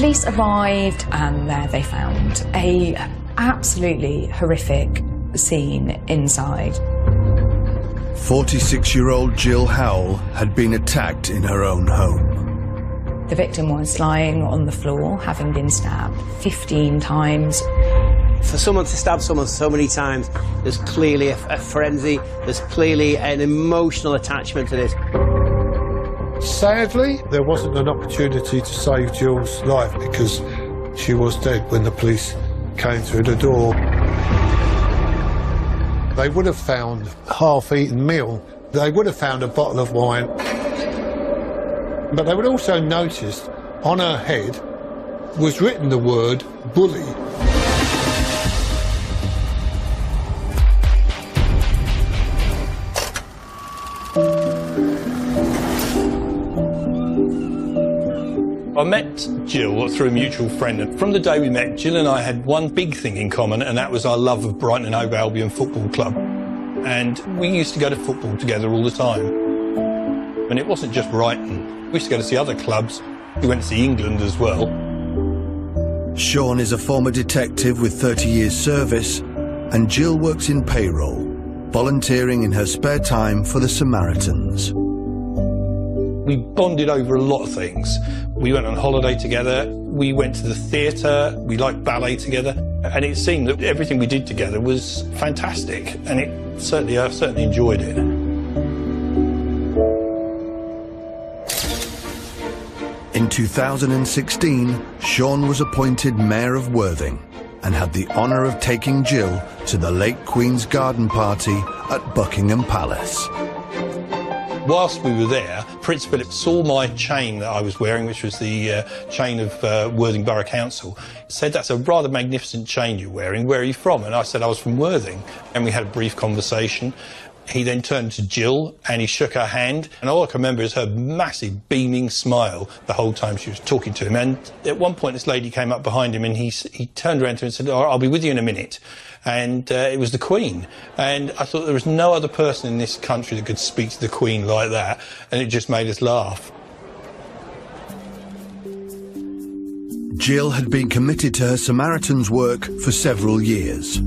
Police arrived and there they found a absolutely horrific scene inside. 46-year-old Jill Howell had been attacked in her own home. The victim was lying on the floor, having been stabbed 15 times. For someone to stab someone so many times, there's clearly a frenzy, there's clearly an emotional attachment to this. Sadly, there wasn't an opportunity to save Jill's life because she was dead when the police came through the door. They would have found a half-eaten meal. They would have found a bottle of wine. But they would also notice on her head was written the word bully. I met Jill through a mutual friend, and from the day we met, Jill and I had one big thing in common, and that was our love of Brighton and Hove Albion Football Club. And we used to go to football together all the time. And it wasn't just Brighton. We used to go to see other clubs. We went to see England as well. Sean is a former detective with 30 years service, and Jill works in payroll, volunteering in her spare time for the Samaritans. We bonded over a lot of things. We went on holiday together, we went to the theatre, we liked ballet together, and it seemed that everything we did together was fantastic, and I certainly enjoyed it. In 2016, Sean was appointed Mayor of Worthing and had the honour of taking Jill to the late Queen's Garden Party at Buckingham Palace. Whilst we were there, Prince Philip saw my chain that I was wearing, which was the chain of Worthing Borough Council. He said, "That's a rather magnificent chain you're wearing. Where are you from?" And I said I was from Worthing. And we had a brief conversation. He then turned to Jill and he shook her hand. And all I can remember is her massive beaming smile the whole time she was talking to him. And at one point, this lady came up behind him and he turned around to him and said, "Oh, I'll be with you in a minute." And it was the Queen. And I thought there was no other person in this country that could speak to the Queen like that. And it just made us laugh. Jill had been committed to her Samaritans work for several years.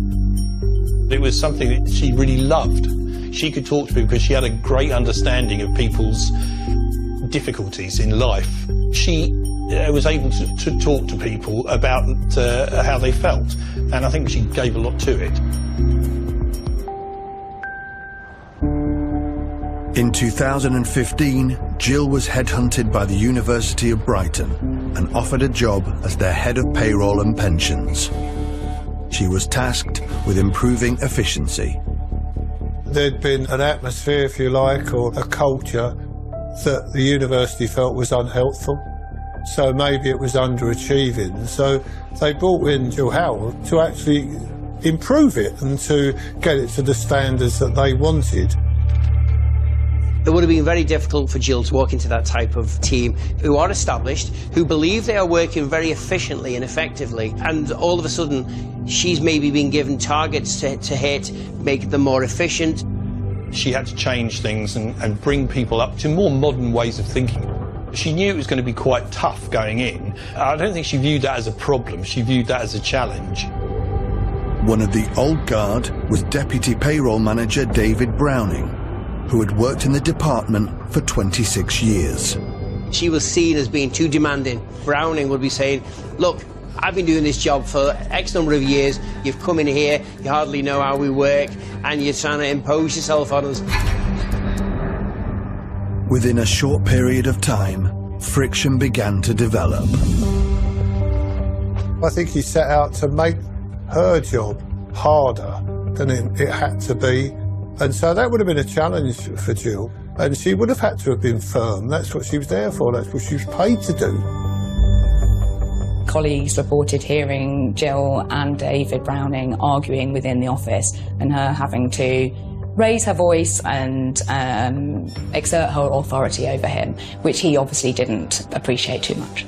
It was something that she really loved. She could talk to people because she had a great understanding of people's difficulties in life. She was able to talk to people about how they felt, and I think she gave a lot to it. In 2015, Jill was headhunted by the University of Brighton and offered a job as their head of payroll and pensions. She was tasked with improving efficiency. There'd been an atmosphere, if you like, or a culture that the university felt was unhelpful. So maybe it was underachieving. So they brought in Jill Howell to actually improve it and to get it to the standards that they wanted. It would have been very difficult for Jill to walk into that type of team who are established, who believe they are working very efficiently and effectively, and all of a sudden she's maybe been given targets to hit, make them more efficient. She had to change things and bring people up to more modern ways of thinking. She knew it was going to be quite tough going in. I don't think she viewed that as a problem, she viewed that as a challenge. One of the old guard was Deputy Payroll Manager David Browning, who had worked in the department for 26 years. She was seen as being too demanding. Browning would be saying, "Look, I've been doing this job for X number of years, you've come in here, you hardly know how we work, and you're trying to impose yourself on us." Within a short period of time, friction began to develop. I think he set out to make her job harder than it had to be. And so that would have been a challenge for Jill. And she would have had to have been firm. That's what she was there for. That's what she was paid to do. Colleagues reported hearing Jill and David Browning arguing within the office and her having to raise her voice and exert her authority over him, which he obviously didn't appreciate too much.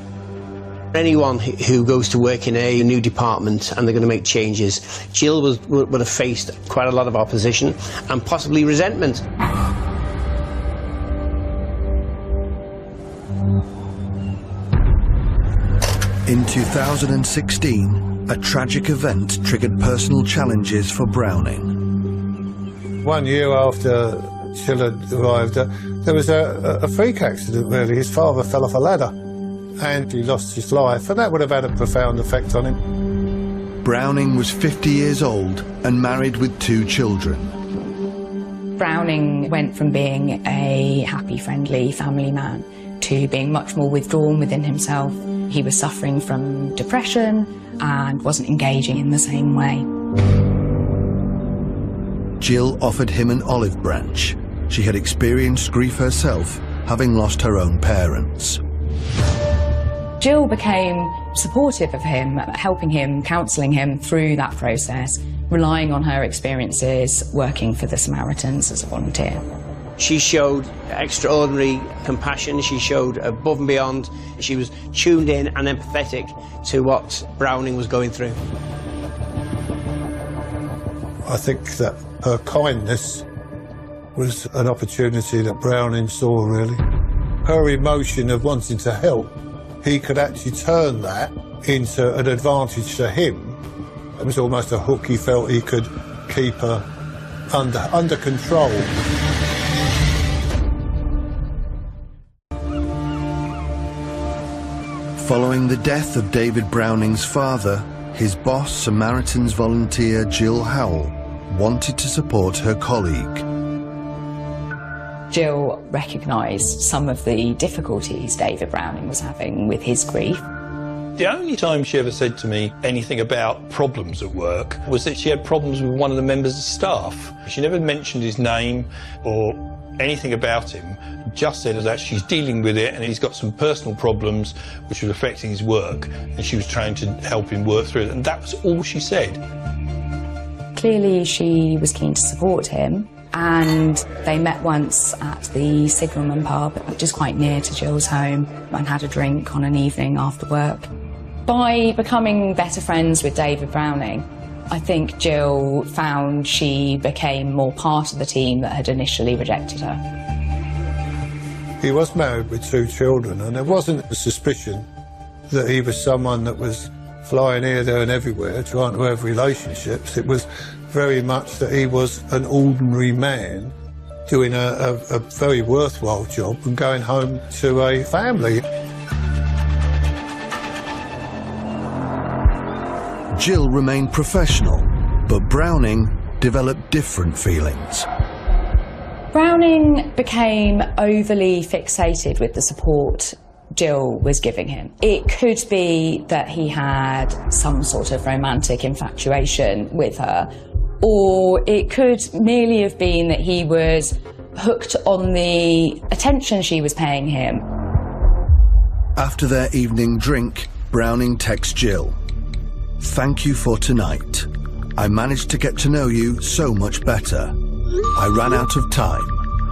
Anyone who goes to work in a new department and they're going to make changes, Jill would have faced quite a lot of opposition and possibly resentment. In In 2016, a tragic event triggered personal challenges for Browning. 1 year after Jill had arrived, there was a freak accident, really. His father fell off a ladder and he lost his life, and that would have had a profound effect on him. Browning was 50 years old and married with 2 children. Browning went from being a happy, friendly family man to being much more withdrawn within himself. He was suffering from depression and wasn't engaging in the same way. Jill offered him an olive branch. She had experienced grief herself, having lost her own parents. Jill became supportive of him, helping him, counselling him through that process, relying on her experiences working for the Samaritans as a volunteer. She showed extraordinary compassion, she showed above and beyond, she was tuned in and empathetic to what Browning was going through. I think that her kindness was an opportunity that Browning saw, really. Her emotion of wanting to help, he could actually turn that into an advantage to him. It was almost a hook he felt he could keep her under control. Following the death of David Browning's father, his boss, Samaritans volunteer Jill Howell, wanted to support her colleague. Jill recognised some of the difficulties David Browning was having with his grief. The only time she ever said to me anything about problems at work was that she had problems with one of the members of staff. She never mentioned his name or anything about him, just said that she's dealing with it and he's got some personal problems which were affecting his work, and she was trying to help him work through it, and that was all she said. Clearly she was keen to support him, and they met once at the Signalman pub, which is quite near to Jill's home, and had a drink on an evening after work. By becoming better friends with David Browning, I think Jill found she became more part of the team that had initially rejected her. He was married with 2 children, and there wasn't a suspicion that he was someone that was flying here, there and everywhere trying to have relationships. It was very much that he was an ordinary man doing a very worthwhile job and going home to a family. Jill remained professional, but Browning developed different feelings. Browning became overly fixated with the support Jill was giving him. It could be that he had some sort of romantic infatuation with her, or it could merely have been that he was hooked on the attention she was paying him. After their evening drink, Browning texts Jill, "Thank you for tonight. I managed to get to know you so much better. I ran out of time,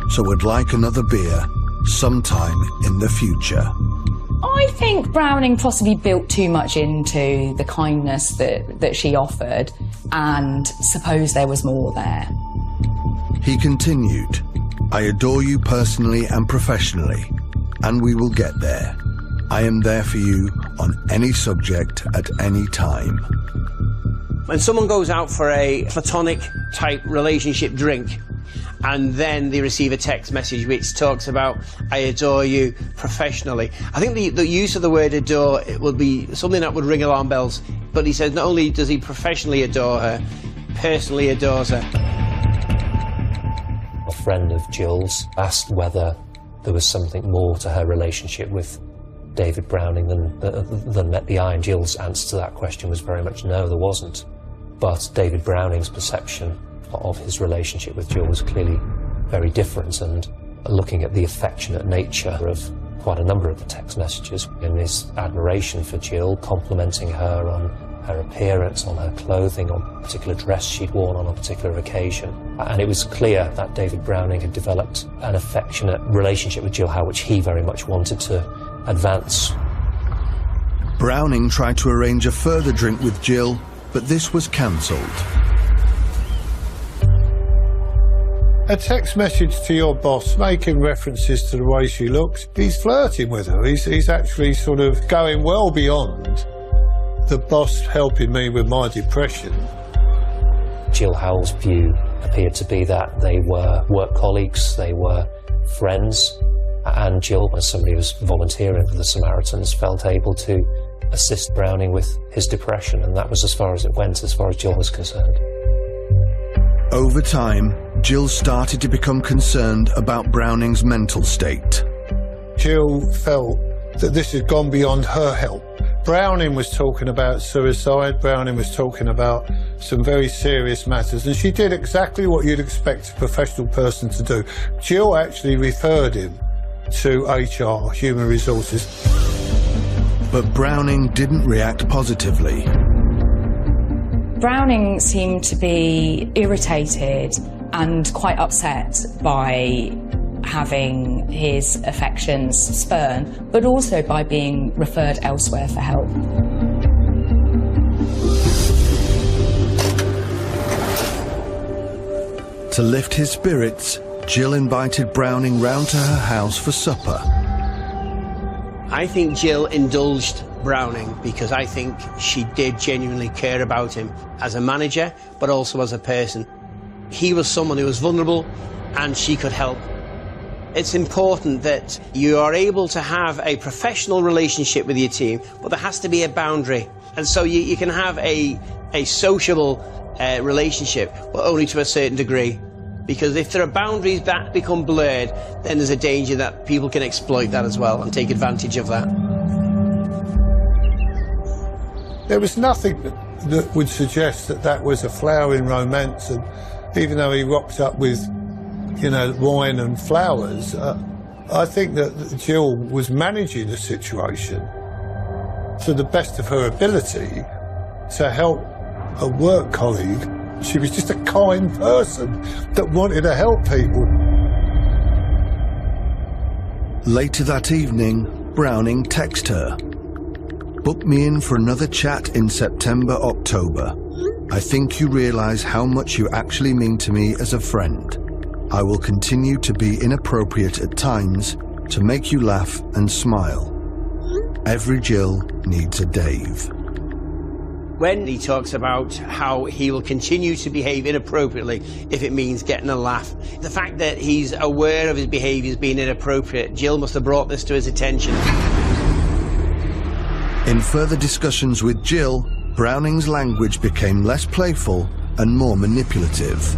so would like another beer sometime in the future." I think Browning possibly built too much into the kindness that she offered, and suppose there was more there. He continued, "I adore you personally and professionally, and we will get there. I am there for you on any subject at any time." When someone goes out for a platonic type relationship drink and then they receive a text message which talks about "I adore you professionally," I think the use of the word adore, it would be something that would ring alarm bells. But he says not only does he professionally adore her, personally adores her. A friend of Jill's asked whether there was something more to her relationship with David Browning than met the eye, and Jill's answer to that question was very much no, there wasn't. But David Browning's perception of his relationship with Jill was clearly very different, and looking at the affectionate nature of quite a number of the text messages and his admiration for Jill, complimenting her on her appearance, on her clothing, on a particular dress she'd worn on a particular occasion. And it was clear that David Browning had developed an affectionate relationship with Jill Howe, which he very much wanted to advance. Browning tried to arrange a further drink with Jill, but this was cancelled. A text message to your boss making references to the way she looks, he's flirting with her. He's actually sort of going well beyond the boss helping me with my depression. Jill Howell's view appeared to be that they were work colleagues, they were friends, and Jill, as somebody who was volunteering for the Samaritans, felt able to assist Browning with his depression, and that was as far as it went, as far as Jill was concerned. Over time, Jill started to become concerned about Browning's mental state. Jill felt that this had gone beyond her help. Browning was talking about suicide, Browning was talking about some very serious matters, and she did exactly what you'd expect a professional person to do. Jill actually referred him to HR, Human Resources. But Browning didn't react positively. Browning seemed to be irritated and quite upset by having his affections spurned, but also by being referred elsewhere for help. To lift his spirits, Jill invited Browning round to her house for supper. I think Jill indulged Browning because I think she did genuinely care about him as a manager, but also as a person. He was someone who was vulnerable, and she could help. It's important that you are able to have a professional relationship with your team, but there has to be a boundary. And so you can have a sociable relationship, but only to a certain degree. Because if there are boundaries that become blurred, then there's a danger that people can exploit that as well and take advantage of that. There was nothing that would suggest that that was a flowering romance, and even though he rocked up with, you know, wine and flowers, I think that Jill was managing the situation to the best of her ability to help a work colleague. She was just a kind person that wanted to help people. Later that evening, Browning texted her. "Book me in for another chat in September, October. I think you realise how much you actually mean to me as a friend. I will continue to be inappropriate at times to make you laugh and smile. Every Jill needs a Dave." When he talks about how he will continue to behave inappropriately if it means getting a laugh, the fact that he's aware of his behaviours being inappropriate, Jill must have brought this to his attention. In further discussions with Jill, Browning's language became less playful and more manipulative.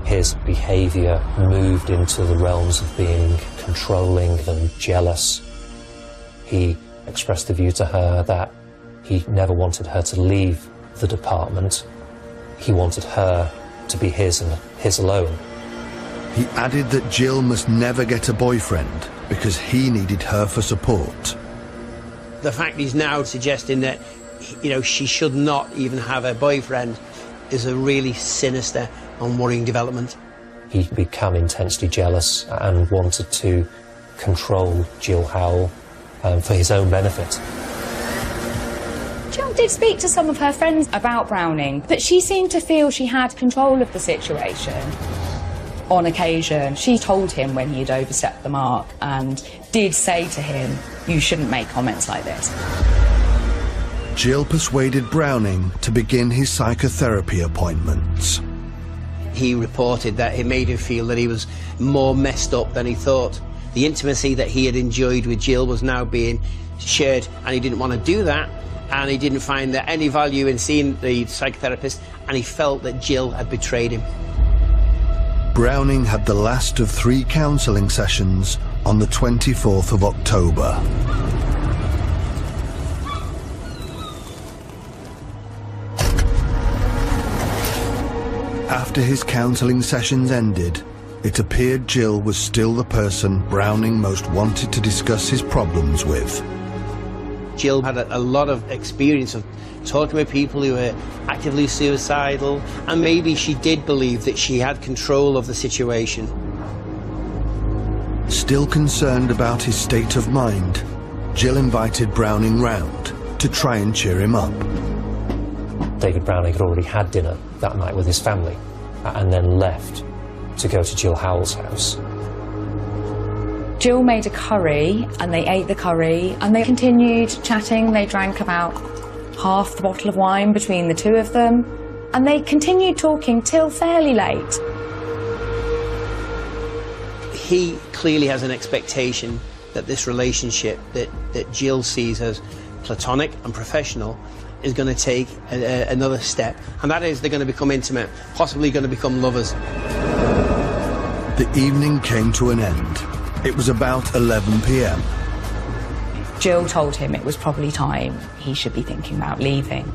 His behaviour moved into the realms of being controlling and jealous. He expressed the view to her that he never wanted her to leave the department. He wanted her to be his and his alone. He added that Jill must never get a boyfriend because he needed her for support. The fact he's now suggesting that, you know, she should not even have a boyfriend is a really sinister and worrying development. He'd become intensely jealous and wanted to control Jill Howell for his own benefit. Jill did speak to some of her friends about Browning, but she seemed to feel she had control of the situation. On occasion, she told him when he had overstepped the mark and did say to him, "You shouldn't make comments like this." Jill persuaded Browning to begin his psychotherapy appointments. He reported that it made him feel that he was more messed up than he thought. The intimacy that he had enjoyed with Jill was now being shared, and he didn't want to do that, and he didn't find that any value in seeing the psychotherapist, and he felt that Jill had betrayed him. Browning had the last of 3 counselling sessions on the 24th of October. After his counselling sessions ended, it appeared Jill was still the person Browning most wanted to discuss his problems with. Jill had a lot of experience of talking with people who were actively suicidal, and maybe she did believe that she had control of the situation. Still concerned about his state of mind, Jill invited Browning round to try and cheer him up. David Browning had already had dinner that night with his family and then left to go to Jill Howell's house. Jill made a curry and they ate the curry and they continued chatting. They drank about half the bottle of wine between the two of them, and they continued talking till fairly late. He clearly has an expectation that this relationship that Jill sees as platonic and professional is going to take another step, and that is they're going to become intimate, possibly going to become lovers. The evening came to an end. It was about 11 p.m. Jill told him it was probably time he should be thinking about leaving,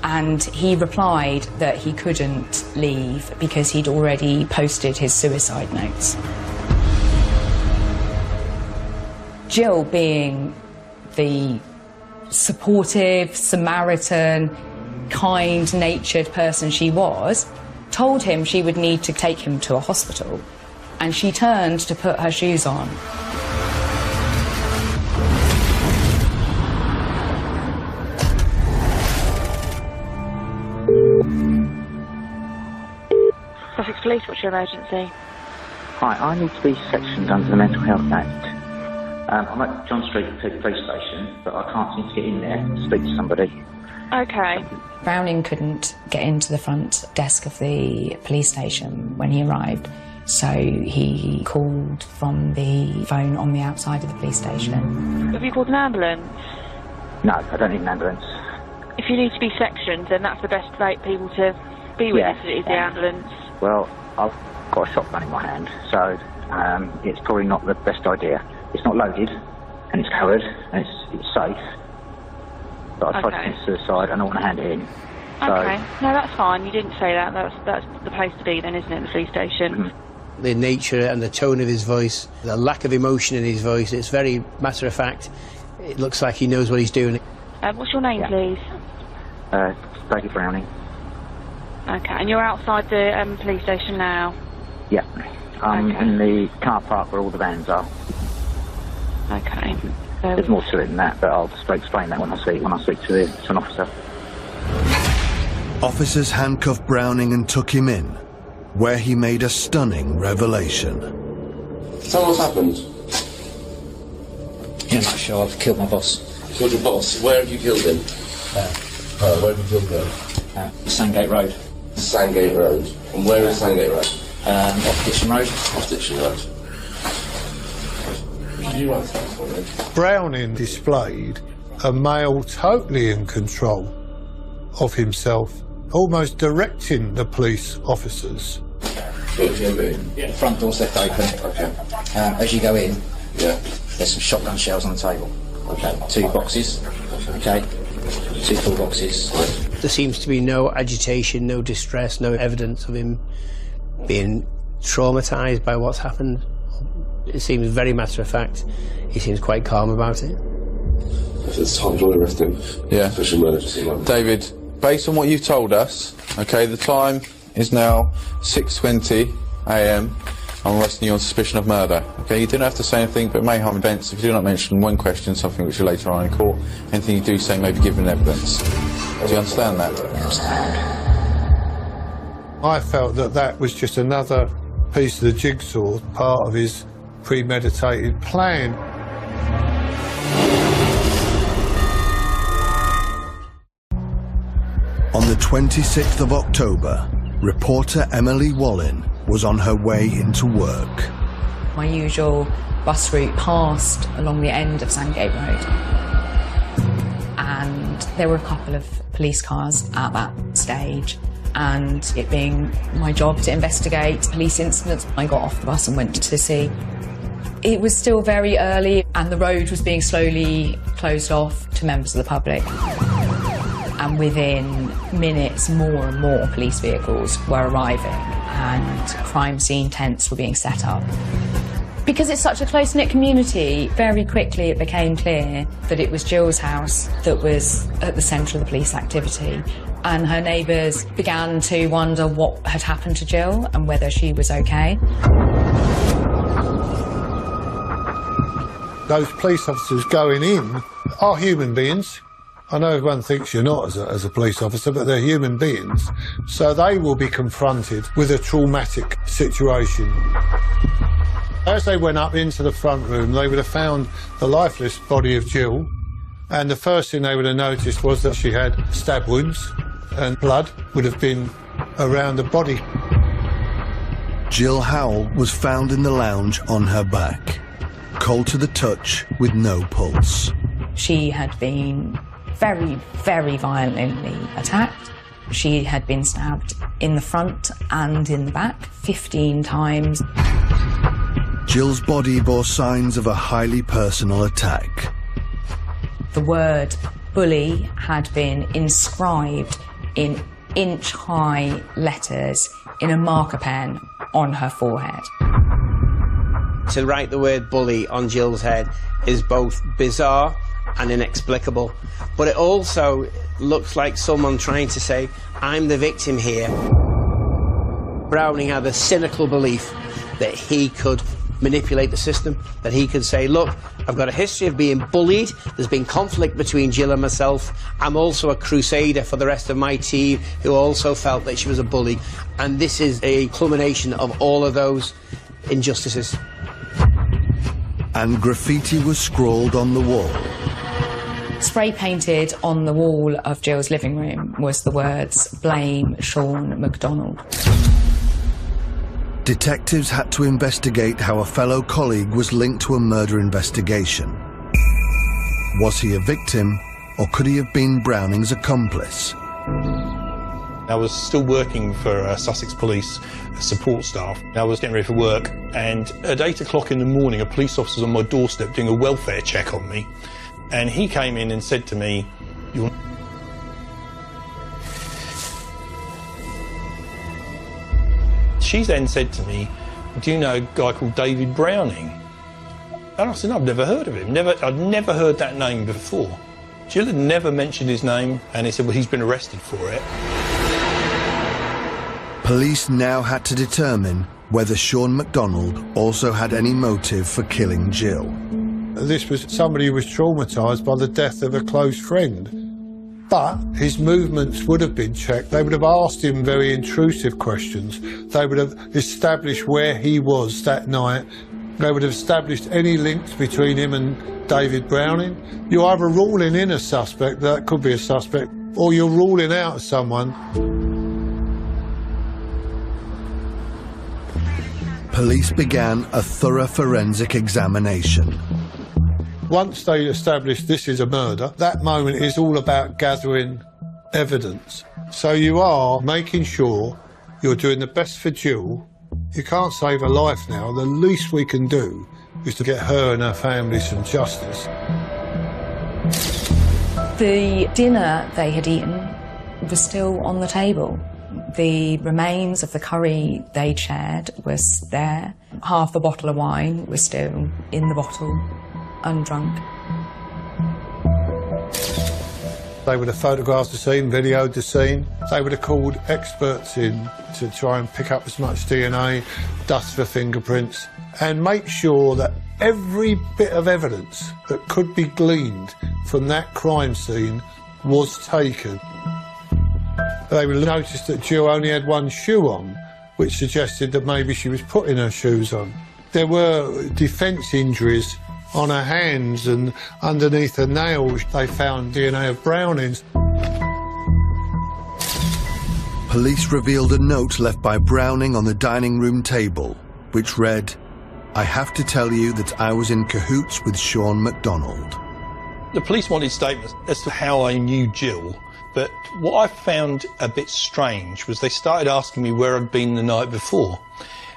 and he replied that he couldn't leave because he'd already posted his suicide notes. Jill, being the supportive, Samaritan, kind-natured person she was, told him she would need to take him to a hospital, and she turned to put her shoes on. Sussex Police, what's your emergency? Hi, I need to be sectioned under the Mental Health Act. I'm at John Street Police Station, but I can't seem to get in there to speak to somebody. Okay. Browning couldn't get into the front desk of the police station when he arrived, so he called from the phone on the outside of the police station. Have you called an ambulance? No, I don't need an ambulance. If you need to be sectioned, then that's the best people to be with is the ambulance. Well, I've got a shotgun in my hand, so it's probably not the best idea. It's not loaded, and it's covered, and it's safe. But I tried to commit suicide, and I want to hand it in. So, okay, no, that's fine. You didn't say that. That's the place to be then, isn't it, the police station? Mm-hmm. The nature and the tone of his voice, the lack of emotion in his voice, it's very matter-of-fact. It looks like he knows what he's doing. What's your name, please? David Browning. Okay, and you're outside the police station now? Yeah. I'm in the car park where all the vans are. Okay. There's more to it than that, but I'll just explain that when I speak to an officer. Officers handcuffed Browning and took him in, where he made a stunning revelation. Tell me what's happened. In a nutshell, I've killed my boss. Killed your boss? Where have you killed him? Where have you killed him? Sandgate Road. Sandgate Road. And where is Sandgate Road? Off Ditching Road. Off Ditching Road. Browning displayed a male totally in control of himself, almost directing the police officers. Yeah. Front door's left open. Okay. As you go in, there's some shotgun shells on the table. Okay. 2 boxes. Okay. 2 full boxes. There seems to be no agitation, no distress, no evidence of him being traumatised by what's happened. It seems very matter-of-fact. He seems quite calm about it. If it's time, do you want to arrest him? Yeah. Special murder, just like David, based on what you've told us, okay, the time is now 6:20 a.m. I'm arresting you on suspicion of murder. Okay, you didn't have to say anything, but may harm events if you do not mention one question, something which you later on in court. Anything you do say may be given evidence. Do you understand that? I understand. I felt that was just another piece of the jigsaw, part of his premeditated plan. On the 26th of October, reporter Emily Wallin was on her way into work. My usual bus route passed along the end of Sandgate Road, and there were a couple of police cars at that stage, and it being my job to investigate police incidents, I got off the bus and went to see. It was still very early, and the road was being slowly closed off to members of the public. And within minutes, more and more police vehicles were arriving, and crime scene tents were being set up. Because it's such a close-knit community, very quickly it became clear that it was Jill's house that was at the centre of the police activity, and her neighbours began to wonder what had happened to Jill and whether she was okay. Those police officers going in are human beings. I know everyone thinks you're not as a police officer, but they're human beings. So they will be confronted with a traumatic situation. As they went up into the front room, they would have found the lifeless body of Jill, And the first thing they would have noticed was that she had stab wounds and blood would have been around the body. Jill Howell was found in the lounge on her back, cold to the touch with no pulse. She had been very, very violently attacked. She had been stabbed in the front and in the back 15 times. Jill's body bore signs of a highly personal attack. The word bully had been inscribed in inch-high letters in a marker pen on her forehead. To write the word bully on Jill's head is both bizarre and inexplicable, but it also looks like someone trying to say, I'm the victim here. Browning had a cynical belief that he could manipulate the system, that he could say, look, I've got a history of being bullied, there's been conflict between Jill and myself, I'm also a crusader for the rest of my team who also felt that she was a bully, and this is a culmination of all of those injustices. And graffiti was scrawled on the wall. Spray painted on the wall of Jill's living room was the words, blame Sean McDonald. Detectives had to investigate how a fellow colleague was linked to a murder investigation. Was he a victim, or could he have been Browning's accomplice? I was still working for Sussex Police support staff. I was getting ready for work, and at 8 o'clock in the morning, a police officer was on my doorstep doing a welfare check on me. And he came in and said to me, She then said to me, do you know a guy called David Browning? And I said, no, I've never heard of him. I'd never heard that name before. Jill had never mentioned his name, and he said, well, he's been arrested for it. Police now had to determine whether Sean McDonald also had any motive for killing Jill. This was somebody who was traumatised by the death of a close friend. But his movements would have been checked. They would have asked him very intrusive questions. They would have established where he was that night. They would have established any links between him and David Browning. You're either ruling in a suspect, that could be a suspect, or you're ruling out someone. Police began a thorough forensic examination. Once they established this is a murder, that moment is all about gathering evidence. So you are making sure you're doing the best for Jill. You can't save her life now. The least we can do is to get her and her family some justice. The dinner they had eaten was still on the table. The remains of the curry they'd shared was there. Half a bottle of wine was still in the bottle, undrunk. They would have photographed the scene, videoed the scene. They would have called experts in to try and pick up as much DNA, dust for fingerprints, and make sure that every bit of evidence that could be gleaned from that crime scene was taken. They would have noticed that Jill only had one shoe on, which suggested that maybe she was putting her shoes on. There were defence injuries on her hands, and underneath her nails they found DNA of Browning's. Police revealed a note left by Browning on the dining room table, which read, I have to tell you that I was in cahoots with Sean McDonald. The police wanted statements as to how I knew Jill, but what I found a bit strange was they started asking me where I'd been the night before.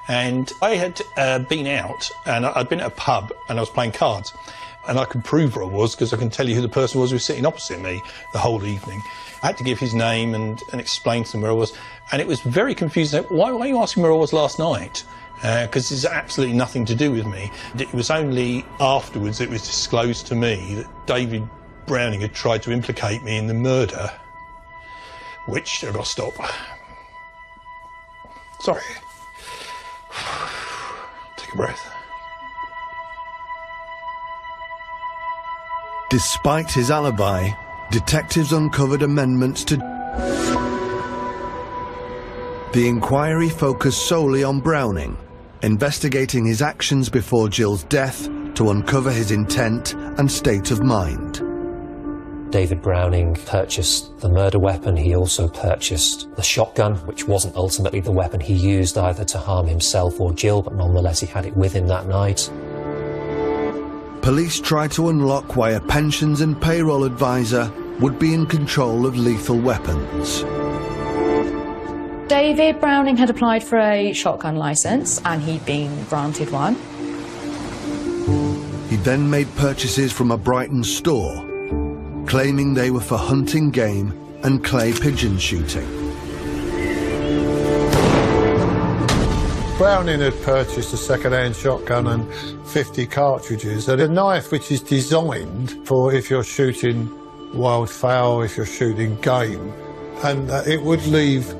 And I had been out, and I'd been at a pub, and I was playing cards. And I could prove where I was, because I can tell you who the person was who was sitting opposite me the whole evening. I had to give his name and explain to them where I was. And it was very confusing. Why are you asking where I was last night? Because it's absolutely nothing to do with me. It was only afterwards it was disclosed to me that David Browning had tried to implicate me in the murder, which I've got to stop. Sorry. Take a breath. Despite his alibi, detectives uncovered amendments to... The inquiry focused solely on Browning, investigating his actions before Jill's death to uncover his intent and state of mind. David Browning purchased the murder weapon. He also purchased the shotgun, which wasn't ultimately the weapon he used either to harm himself or Jill, but nonetheless he had it with him that night. Police tried to unlock why a pensions and payroll advisor would be in control of lethal weapons. David Browning had applied for a shotgun licence and he'd been granted one. He then made purchases from a Brighton store, claiming they were for hunting game and clay pigeon shooting. Browning had purchased a second-hand shotgun and 50 cartridges and a knife which is designed for if you're shooting wildfowl, if you're shooting game, and it would leave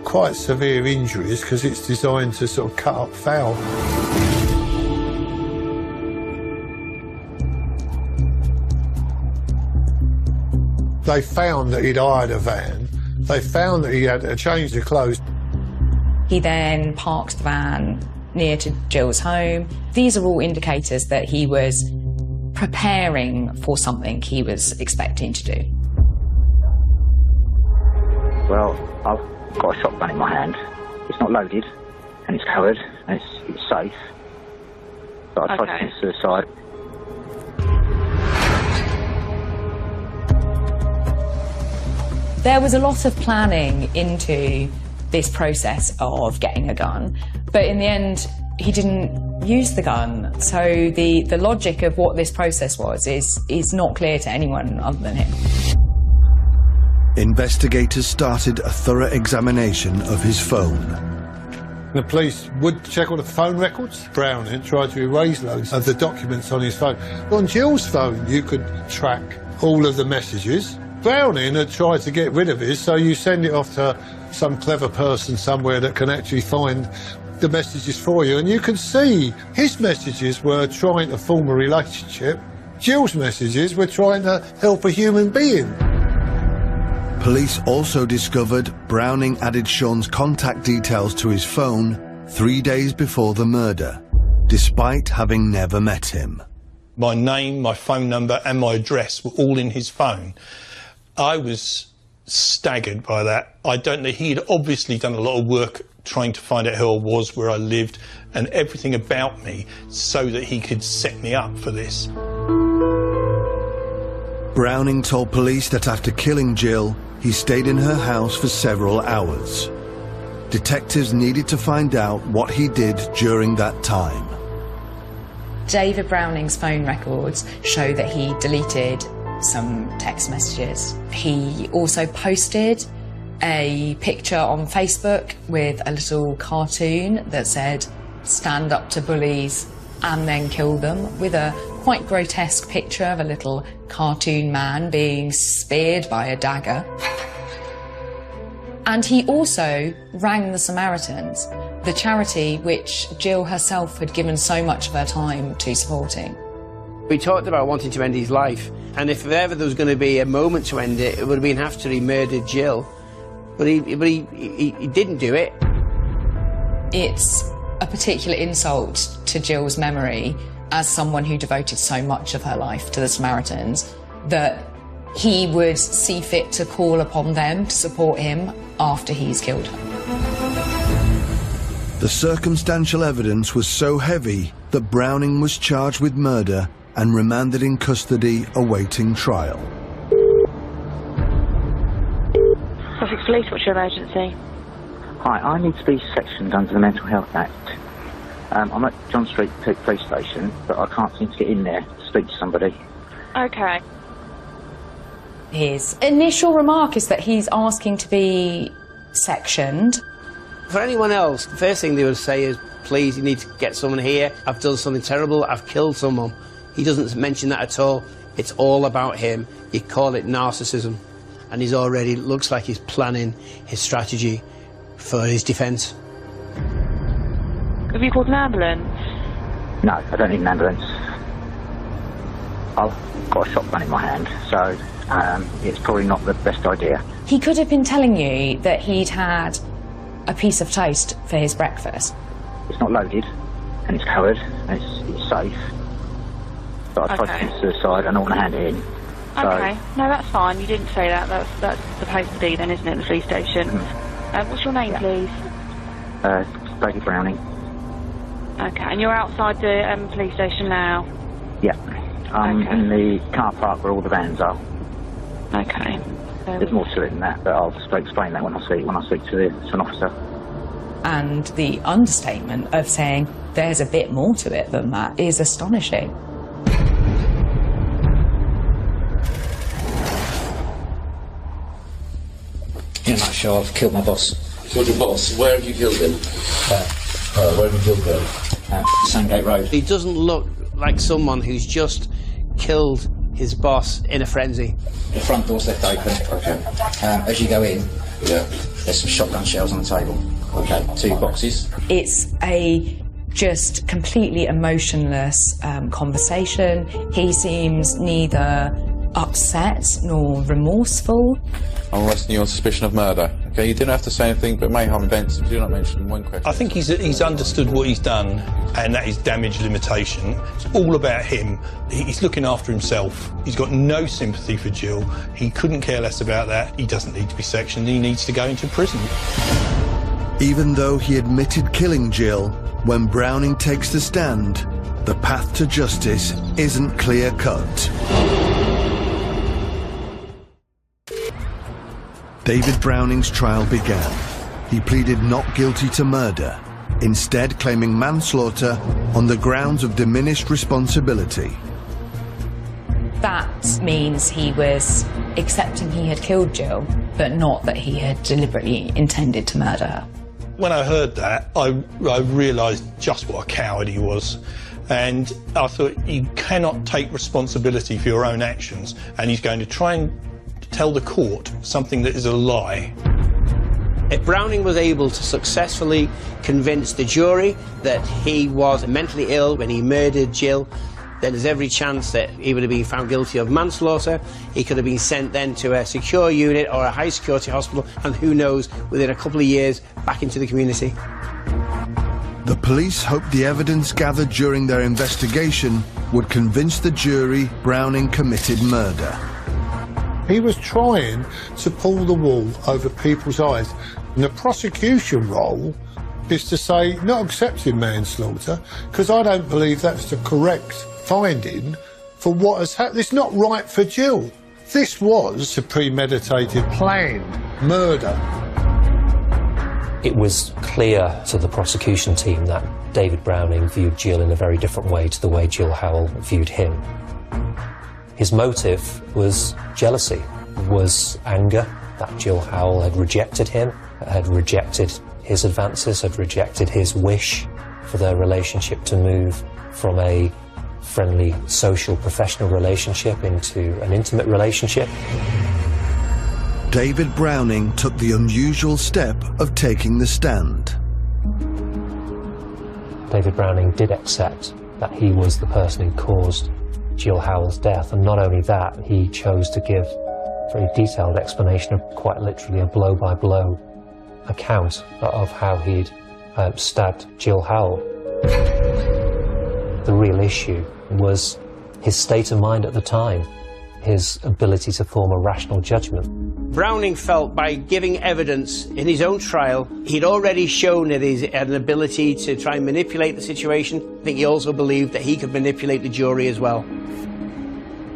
quite severe injuries because it's designed to sort of cut up fowl. They found that he'd hired a van. They found that he had to change the clothes. He then parked the van near to Jill's home. These are all indicators that he was preparing for something he was expecting to do. Well, I've got a shotgun in my hand. It's not loaded, and it's covered, and it's safe. But I tried to commit suicide. There was a lot of planning into this process of getting a gun, but in the end, he didn't use the gun. So the logic of what this process was is not clear to anyone other than him. Investigators started a thorough examination of his phone. The police would check all the phone records. Browning tried to erase loads of the documents on his phone. On Jill's phone, you could track all of the messages. Browning had tried to get rid of his, so you send it off to some clever person somewhere that can actually find the messages for you, and you can see his messages were trying to form a relationship. Jill's messages were trying to help a human being. Police also discovered Browning added Sean's contact details to his phone 3 days before the murder, despite having never met him. My name, my phone number and my address were all in his phone. I was staggered by that. I don't know, he'd obviously done a lot of work trying to find out who I was, where I lived, and everything about me so that he could set me up for this. Browning told police that after killing Jill, he stayed in her house for several hours. Detectives needed to find out what he did during that time. David Browning's phone records show that he deleted some text messages. He also posted a picture on Facebook with a little cartoon that said, "Stand up to bullies and then kill them," with a quite grotesque picture of a little cartoon man being speared by a dagger. And he also rang the Samaritans, the charity which Jill herself had given so much of her time to supporting. We talked about wanting to end his life, and if ever there was going to be a moment to end it, it would have been after he murdered Jill. But he didn't do it. It's a particular insult to Jill's memory as someone who devoted so much of her life to the Samaritans that he would see fit to call upon them to support him after he's killed her. The circumstantial evidence was so heavy that Browning was charged with murder and remanded in custody awaiting trial. Sussex Police, what's your emergency? Hi, I need to be sectioned under the Mental Health Act. I'm at John Street Police Station, but I can't seem to get in there to speak to somebody. Okay. His initial remark is that he's asking to be sectioned. For anyone else, the first thing they would say is, please, you need to get someone here. I've done something terrible. I've killed someone. He doesn't mention that at all. It's all about him. You call it narcissism. And he's already, looks like he's planning his strategy for his defence. Have you called an ambulance? No, I don't need an ambulance. I've got a shotgun in my hand, so it's probably not the best idea. He could have been telling you that he'd had a piece of toast for his breakfast. It's not loaded, and it's covered, and it's safe. But I tried to commit suicide, and I want to hand it in. Okay, no, that's fine. You didn't say that. That's the place to be then, isn't it, the police station? What's your name, please? David Browning. Okay, and you're outside the police station now? Yeah. I'm in the car park where all the vans are. Okay. There's more to it than that, but I'll explain that when I speak to an officer. And the understatement of saying there's a bit more to it than that is astonishing. In a nutshell, I've killed my boss. Killed your boss? Where have you killed him? Where have you killed him? Sandgate Road. He doesn't look like someone who's just killed his boss in a frenzy. The front door's left open. Okay. As you go in, Yeah. there's some shotgun shells on the table. Okay, 2 boxes. It's a just completely emotionless conversation. He seems neither upset nor remorseful. I'm arresting you on suspicion of murder. Okay, you didn't have to say anything, but may harm events if you do not mention one question. I think he's understood what he's done, and that is damage limitation. It's all about him. He's looking after himself. He's got no sympathy for Jill. He couldn't care less about that. He doesn't need to be sectioned. He needs to go into prison. Even though he admitted killing Jill, when Browning takes the stand, the path to justice isn't clear-cut. David Browning's trial began. He pleaded not guilty to murder, instead claiming manslaughter on the grounds of diminished responsibility. That means he was accepting he had killed Jill, but not that he had deliberately intended to murder her. When I heard that, I realised just what a coward he was. And I thought, you cannot take responsibility for your own actions, and he's going to try and tell the court something that is a lie. If Browning was able to successfully convince the jury that he was mentally ill when he murdered Jill, then there's every chance that he would have been found guilty of manslaughter. He could have been sent then to a secure unit or a high security hospital, and who knows, within a couple of years, back into the community. The police hoped the evidence gathered during their investigation would convince the jury Browning committed murder. He was trying to pull the wool over people's eyes. And the prosecution role is to say, not accepting manslaughter, because I don't believe that's the correct finding for what has happened. It's not right for Jill. This was a premeditated, planned murder. It was clear to the prosecution team that David Browning viewed Jill in a very different way to the way Jill Howell viewed him. His motive was jealousy, was anger that Jill Howell had rejected him, had rejected his advances, had rejected his wish for their relationship to move from a friendly, social, professional relationship into an intimate relationship. David Browning took the unusual step of taking the stand. David Browning did accept that he was the person who caused Jill Howell's death, and not only that, he chose to give a very detailed explanation of quite literally a blow-by-blow account of how he'd stabbed Jill Howell. The real issue was his state of mind at the time, his ability to form a rational judgment. Browning felt by giving evidence in his own trial, he'd already shown that he had an ability to try and manipulate the situation. I think he also believed that he could manipulate the jury as well.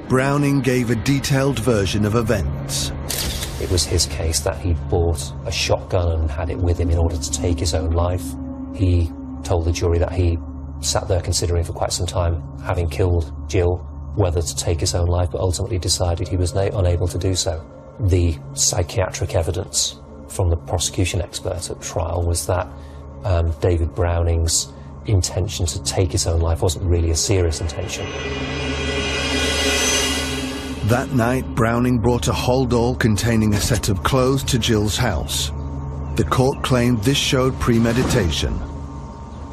Browning gave a detailed version of events. It was his case that he'd bought a shotgun and had it with him in order to take his own life. He told the jury that he sat there considering for quite some time, having killed Jill, whether to take his own life, but ultimately decided he was unable to do so. The psychiatric evidence from the prosecution expert at trial was that David Browning's intention to take his own life wasn't really a serious intention. That night, Browning brought a hold-all containing a set of clothes to Jill's house. The court claimed this showed premeditation.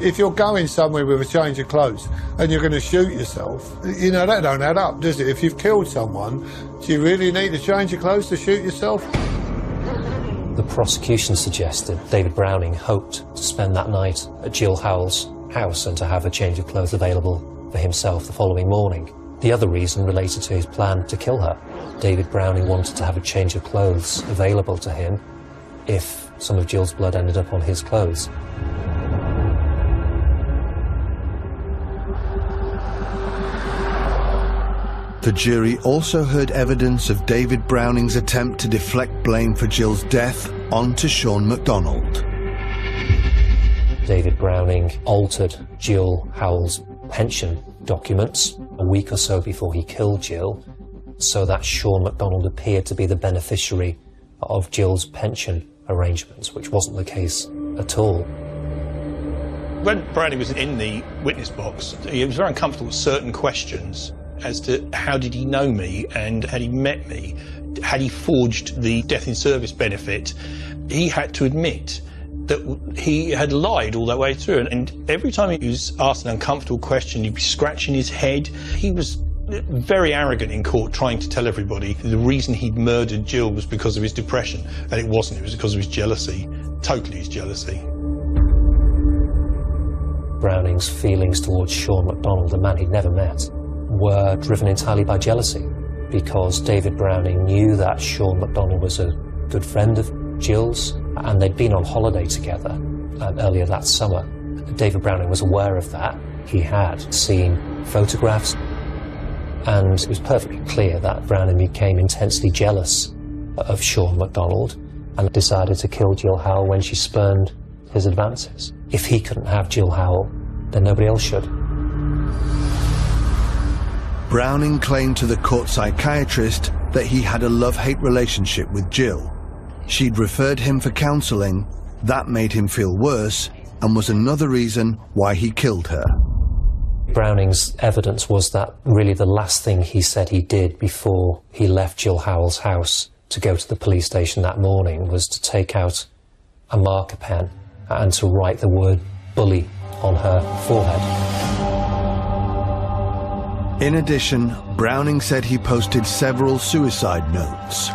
If you're going somewhere with a change of clothes and you're going to shoot yourself, you know, that don't add up, does it? If you've killed someone, do you really need a change of clothes to shoot yourself? The prosecution suggested David Browning hoped to spend that night at Jill Howell's house and to have a change of clothes available for himself the following morning. The other reason related to his plan to kill her. David Browning wanted to have a change of clothes available to him if some of Jill's blood ended up on his clothes. The jury also heard evidence of David Browning's attempt to deflect blame for Jill's death onto Sean MacDonald. David Browning altered Jill Howell's pension documents a week or so before he killed Jill, so that Sean MacDonald appeared to be the beneficiary of Jill's pension arrangements, which wasn't the case at all. When Browning was in the witness box, he was very uncomfortable with certain questions as to how did he know me and had he met me, had he forged the death in service benefit. He had to admit that he had lied all that way through, and every time he was asked an uncomfortable question, he'd be scratching his head. He was very arrogant in court, trying to tell everybody the reason he'd murdered Jill was because of his depression, and it wasn't. It was because of his jealousy, totally his jealousy. Browning's feelings towards Sean MacDonald, a man he'd never met, were driven entirely by jealousy, because David Browning knew that Sean MacDonald was a good friend of Jill's, and they'd been on holiday together earlier that summer. David Browning was aware of that. He had seen photographs, and it was perfectly clear that Browning became intensely jealous of Sean MacDonald and decided to kill Jill Howell when she spurned his advances. If he couldn't have Jill Howell, then nobody else should. Browning claimed to the court psychiatrist that he had a love-hate relationship with Jill. She'd referred him for counselling. That made him feel worse and was another reason why he killed her. Browning's evidence was that really the last thing he said he did before he left Jill Howell's house to go to the police station that morning was to take out a marker pen and to write the word bully on her forehead. In addition, Browning said he posted several suicide notes.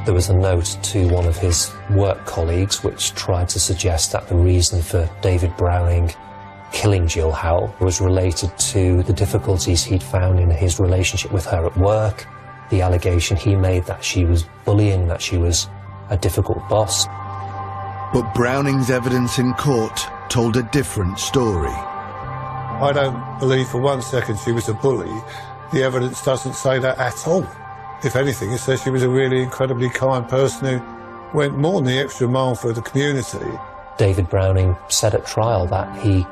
There was a note to one of his work colleagues which tried to suggest that the reason for David Browning killing Jill Howell was related to the difficulties he'd found in his relationship with her at work, the allegation he made that she was bullying, that she was a difficult boss. But Browning's evidence in court told a different story. I don't believe for 1 second she was a bully. The evidence doesn't say that at all. If anything, it says she was a really incredibly kind person who went more than the extra mile for the community. David Browning said at trial that he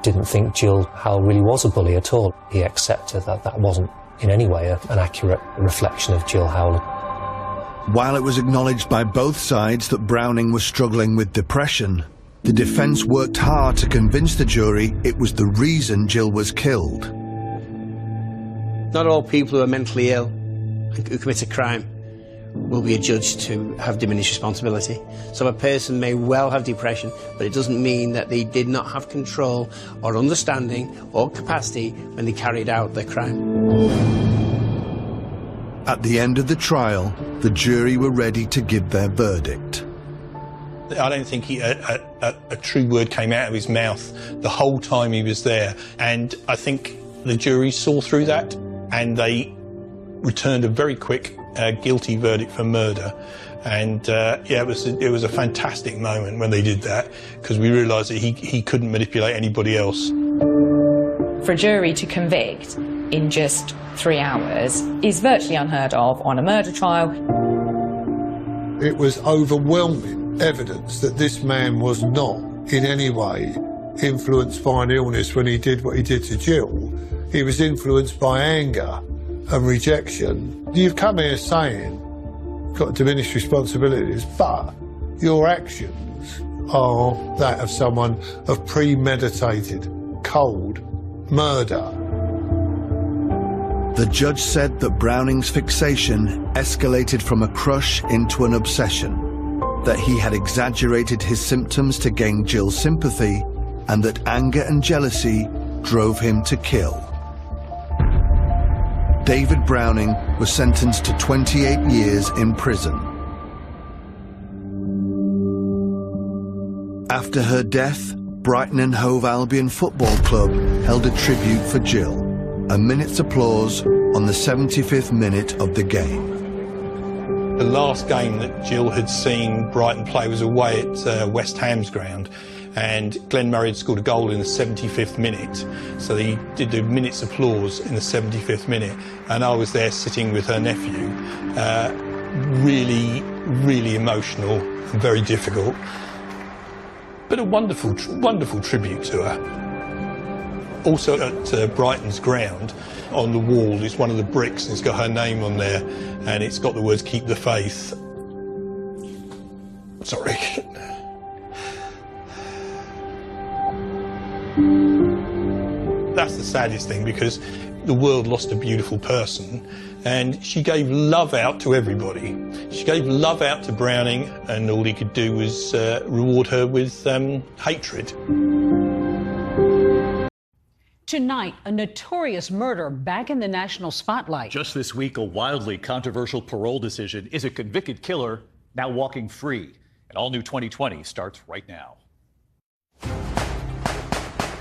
didn't think Jill Howell really was a bully at all. He accepted that that wasn't in any way an accurate reflection of Jill Howell. While it was acknowledged by both sides that Browning was struggling with depression, the defence worked hard to convince the jury it was the reason Jill was killed. Not all people who are mentally ill and who commit a crime will be adjudged to have diminished responsibility. So a person may well have depression, but it doesn't mean that they did not have control or understanding or capacity when they carried out their crime. At the end of the trial, the jury were ready to give their verdict. I don't think a true word came out of his mouth the whole time he was there, and I think the jury saw through that and they returned a very quick guilty verdict for murder. And yeah, it was a fantastic moment when they did that, because we realised that he couldn't manipulate anybody else. For a jury to convict in just 3 hours is virtually unheard of on a murder trial. It was overwhelming evidence that this man was not in any way influenced by an illness when he did what he did to Jill. He was influenced by anger and rejection. You've come here saying you've got diminished responsibilities, but your actions are that of someone of premeditated, cold murder. The judge said that Browning's fixation escalated from a crush into an obsession, that he had exaggerated his symptoms to gain Jill's sympathy, and that anger and jealousy drove him to kill. David Browning was sentenced to 28 years in prison. After her death, Brighton and Hove Albion Football Club held a tribute for Jill. A minute's applause on the 75th minute of the game. The last game that Jill had seen Brighton play was away at West Ham's ground, and Glenn Murray had scored a goal in the 75th minute, so he did the minute's applause in the 75th minute, and I was there sitting with her nephew. Really, really emotional and very difficult, but a wonderful, wonderful tribute to her. Also at Brighton's ground, on the wall, it's one of the bricks, and it's got her name on there, and it's got the words "Keep the Faith." Sorry. That's the saddest thing, because the world lost a beautiful person, and she gave love out to everybody. She gave love out to Browning, and all he could do was reward her with hatred. Tonight, a notorious murder back in the national spotlight. Just this week, a wildly controversial parole decision. Is a convicted killer now walking free? An all-new 2020 starts right now.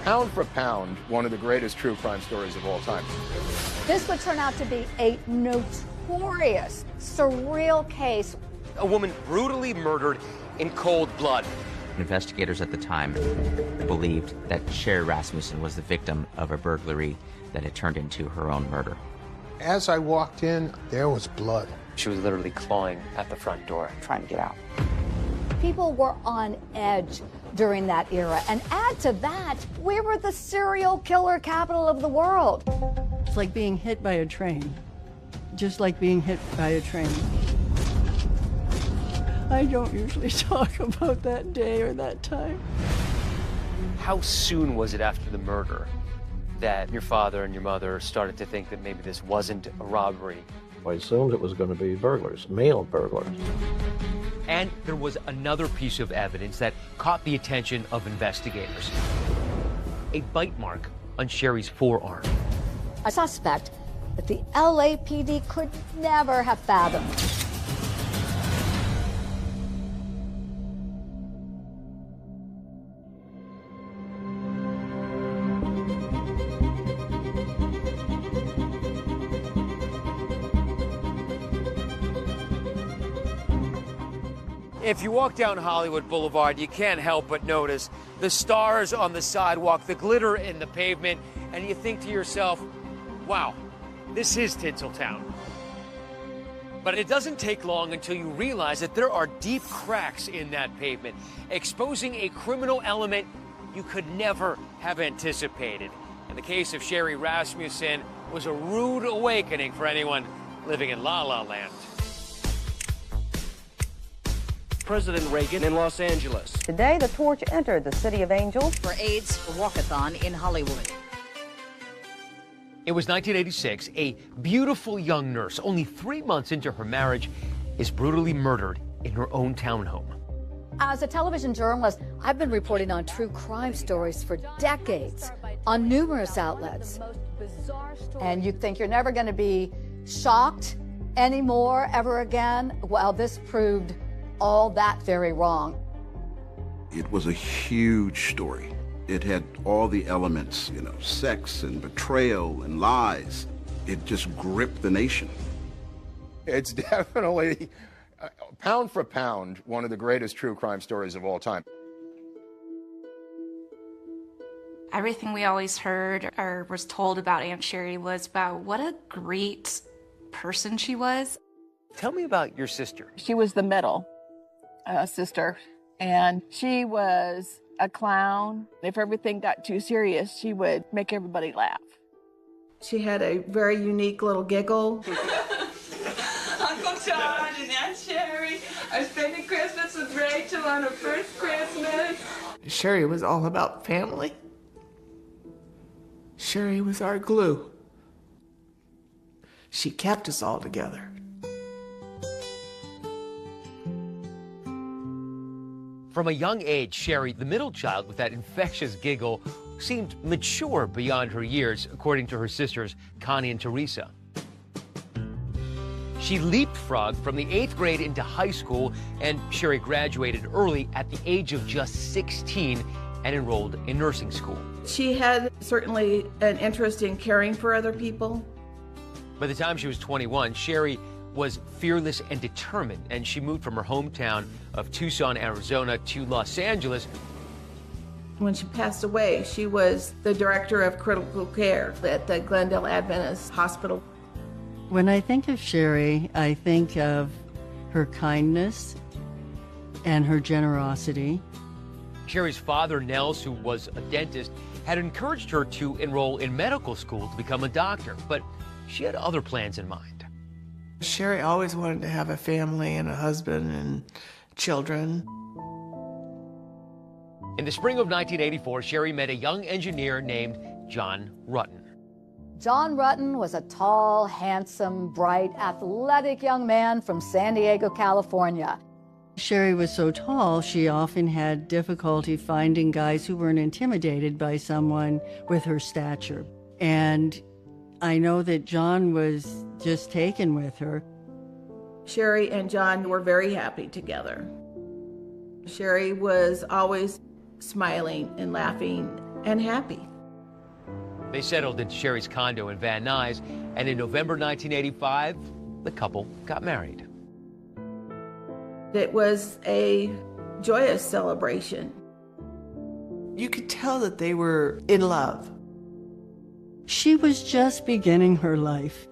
Pound for pound, one of the greatest true crime stories of all time. This would turn out to be a notorious, surreal case. A woman brutally murdered in cold blood. Investigators at the time believed that Sherry Rasmussen was the victim of a burglary that had turned into her own murder. As I walked in, there was blood. She was literally clawing at the front door, trying to get out. People were on edge during that era. And add to that, we were the serial killer capital of the world. It's like being hit by a train. Just like being hit by a train. I don't usually talk about that day or that time. How soon was it after the murder that your father and your mother started to think that maybe this wasn't a robbery? I assumed it was going to be burglars, male burglars. And there was another piece of evidence that caught the attention of investigators. A bite mark on Sherry's forearm. A suspect that the LAPD could never have fathomed. If you walk down Hollywood Boulevard, you can't help but notice the stars on the sidewalk, the glitter in the pavement, and you think to yourself, wow, this is Tinseltown. But it doesn't take long until you realize that there are deep cracks in that pavement, exposing a criminal element you could never have anticipated. And the case of Sherry Rasmussen was a rude awakening for anyone living in La La Land. President Reagan in Los Angeles. Today, the torch entered the City of Angels for AIDS Walkathon in Hollywood. It was 1986. A beautiful young nurse, only 3 months into her marriage, is brutally murdered in her own townhome. As a television journalist, I've been reporting on true crime stories for decades on numerous outlets. And you think you're never going to be shocked anymore ever again? Well, this proved all that very wrong. It was a huge story. It had all the elements, you know, sex and betrayal and lies. It just gripped the nation. It's definitely, pound for pound, one of the greatest true crime stories of all time. Everything we always heard or was told about Aunt Sherry was about what a great person she was. Tell me about your sister. She was the middle sister, and she was a clown. If everything got too serious, she would make everybody laugh. She had a very unique little giggle. Uncle John and Aunt Sherry are spending Christmas with Rachel on her first Christmas. Sherry was all about family. Sherry was our glue. She kept us all together. From a young age, Sherry, the middle child with that infectious giggle, seemed mature beyond her years, according to her sisters, Connie and Teresa. She leapfrogged from the 8th grade into high school, and Sherry graduated early at the age of just 16 and enrolled in nursing school. She had certainly an interest in caring for other people. By the time she was 21, Sherry was fearless and determined, and she moved from her hometown of Tucson, Arizona to Los Angeles. When she passed away, she was the director of critical care at the Glendale Adventist Hospital. When I think of Sherry, I think of her kindness and her generosity. Sherry's father, Nels, who was a dentist, had encouraged her to enroll in medical school to become a doctor, but she had other plans in mind. Sherry always wanted to have a family and a husband and children. In the spring of 1984, Sherry met a young engineer named John Rutten. John Rutten was a tall, handsome, bright, athletic young man from San Diego, California. Sherry was so tall, she often had difficulty finding guys who weren't intimidated by someone with her stature. And I know that John was just taken with her. Sherry and John were very happy together. Sherry was always smiling and laughing and happy. They settled into Sherry's condo in Van Nuys, and in November 1985, the couple got married. It was a joyous celebration. You could tell that they were in love. She was just beginning her life.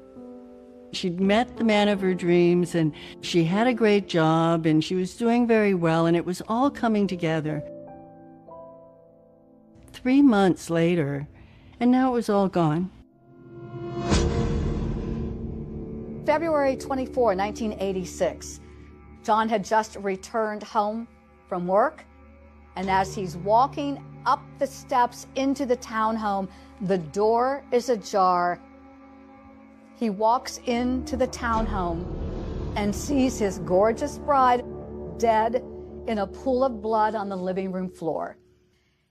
She'd met the man of her dreams, and she had a great job, and she was doing very well, and it was all coming together. 3 months later, and now it was all gone. February 24, 1986. John had just returned home from work, and as he's walking up the steps into the townhome, the door is ajar. He walks into the townhome and sees his gorgeous bride dead in a pool of blood on the living room floor.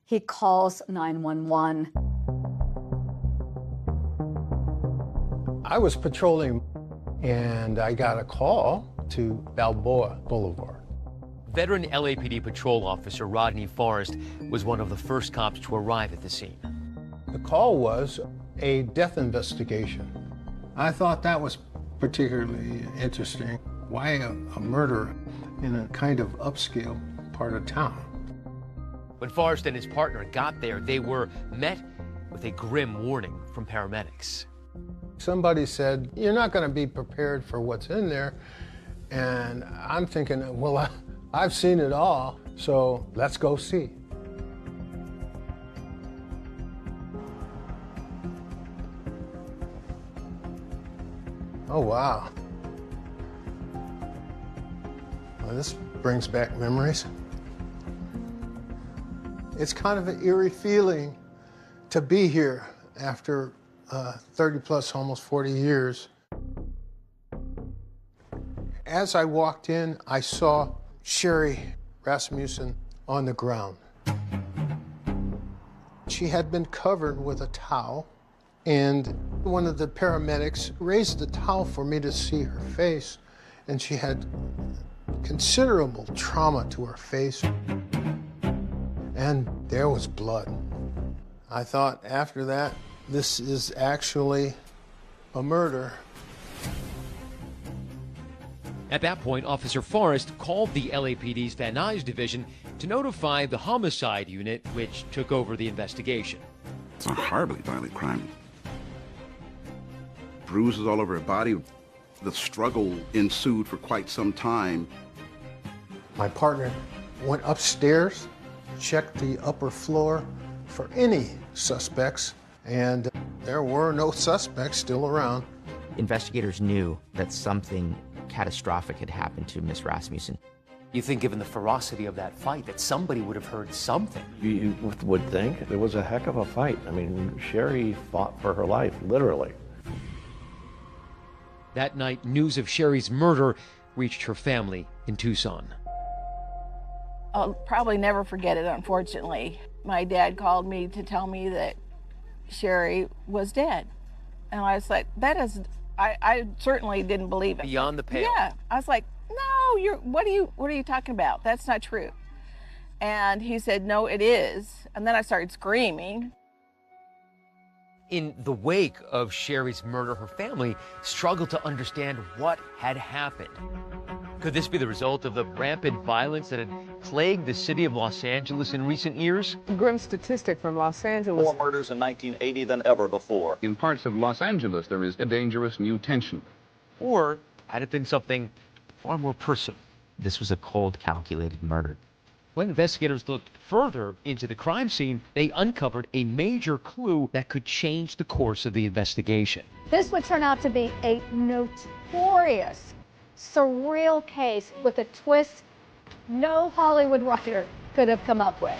He calls 911. I was patrolling and I got a call to Balboa Boulevard. Veteran LAPD patrol officer Rodney Forrest was one of the first cops to arrive at the scene. The call was a death investigation. I thought that was particularly interesting. Why a murder in a kind of upscale part of town? When Forrest and his partner got there, they were met with a grim warning from paramedics. Somebody said, "You're not going to be prepared for what's in there." And I'm thinking, well, I've seen it all, so let's go see. Oh, wow. Well, this brings back memories. It's kind of an eerie feeling to be here after 30 plus, almost 40 years. As I walked in, I saw Sherry Rasmussen on the ground. She had been covered with a towel, and one of the paramedics raised the towel for me to see her face, and she had considerable trauma to her face, and there was blood. I thought after that, this is actually a murder. At that point, Officer Forrest called the LAPD's Van Nuys division to notify the homicide unit, which took over the investigation. It's a horribly violent crime. Bruises all over her body. The struggle ensued for quite some time. My partner went upstairs, checked the upper floor for any suspects, and there were no suspects still around. Investigators knew that something catastrophic had happened to Miss Rasmussen. You think, given the ferocity of that fight, that somebody would have heard something? You would think. It was a heck of a fight. I mean, Sherry fought for her life, literally. That night, news of Sherry's murder reached her family in Tucson. I'll probably never forget it, unfortunately. My dad called me to tell me that Sherry was dead. And I was like, that is, I certainly didn't believe it. Beyond the pale. Yeah. I was like, no, what are you talking about? That's not true. And he said, no, it is. And then I started screaming. In the wake of Sherry's murder, her family struggled to understand what had happened. Could this be the result of the rampant violence that had plagued the city of Los Angeles in recent years? Grim statistic from Los Angeles. More murders in 1980 than ever before. In parts of Los Angeles, there is a dangerous new tension. Or had it been something far more personal? This was a cold, calculated murder. When investigators looked further into the crime scene, they uncovered a major clue that could change the course of the investigation. This would turn out to be a notorious, surreal case with a twist no Hollywood writer could have come up with.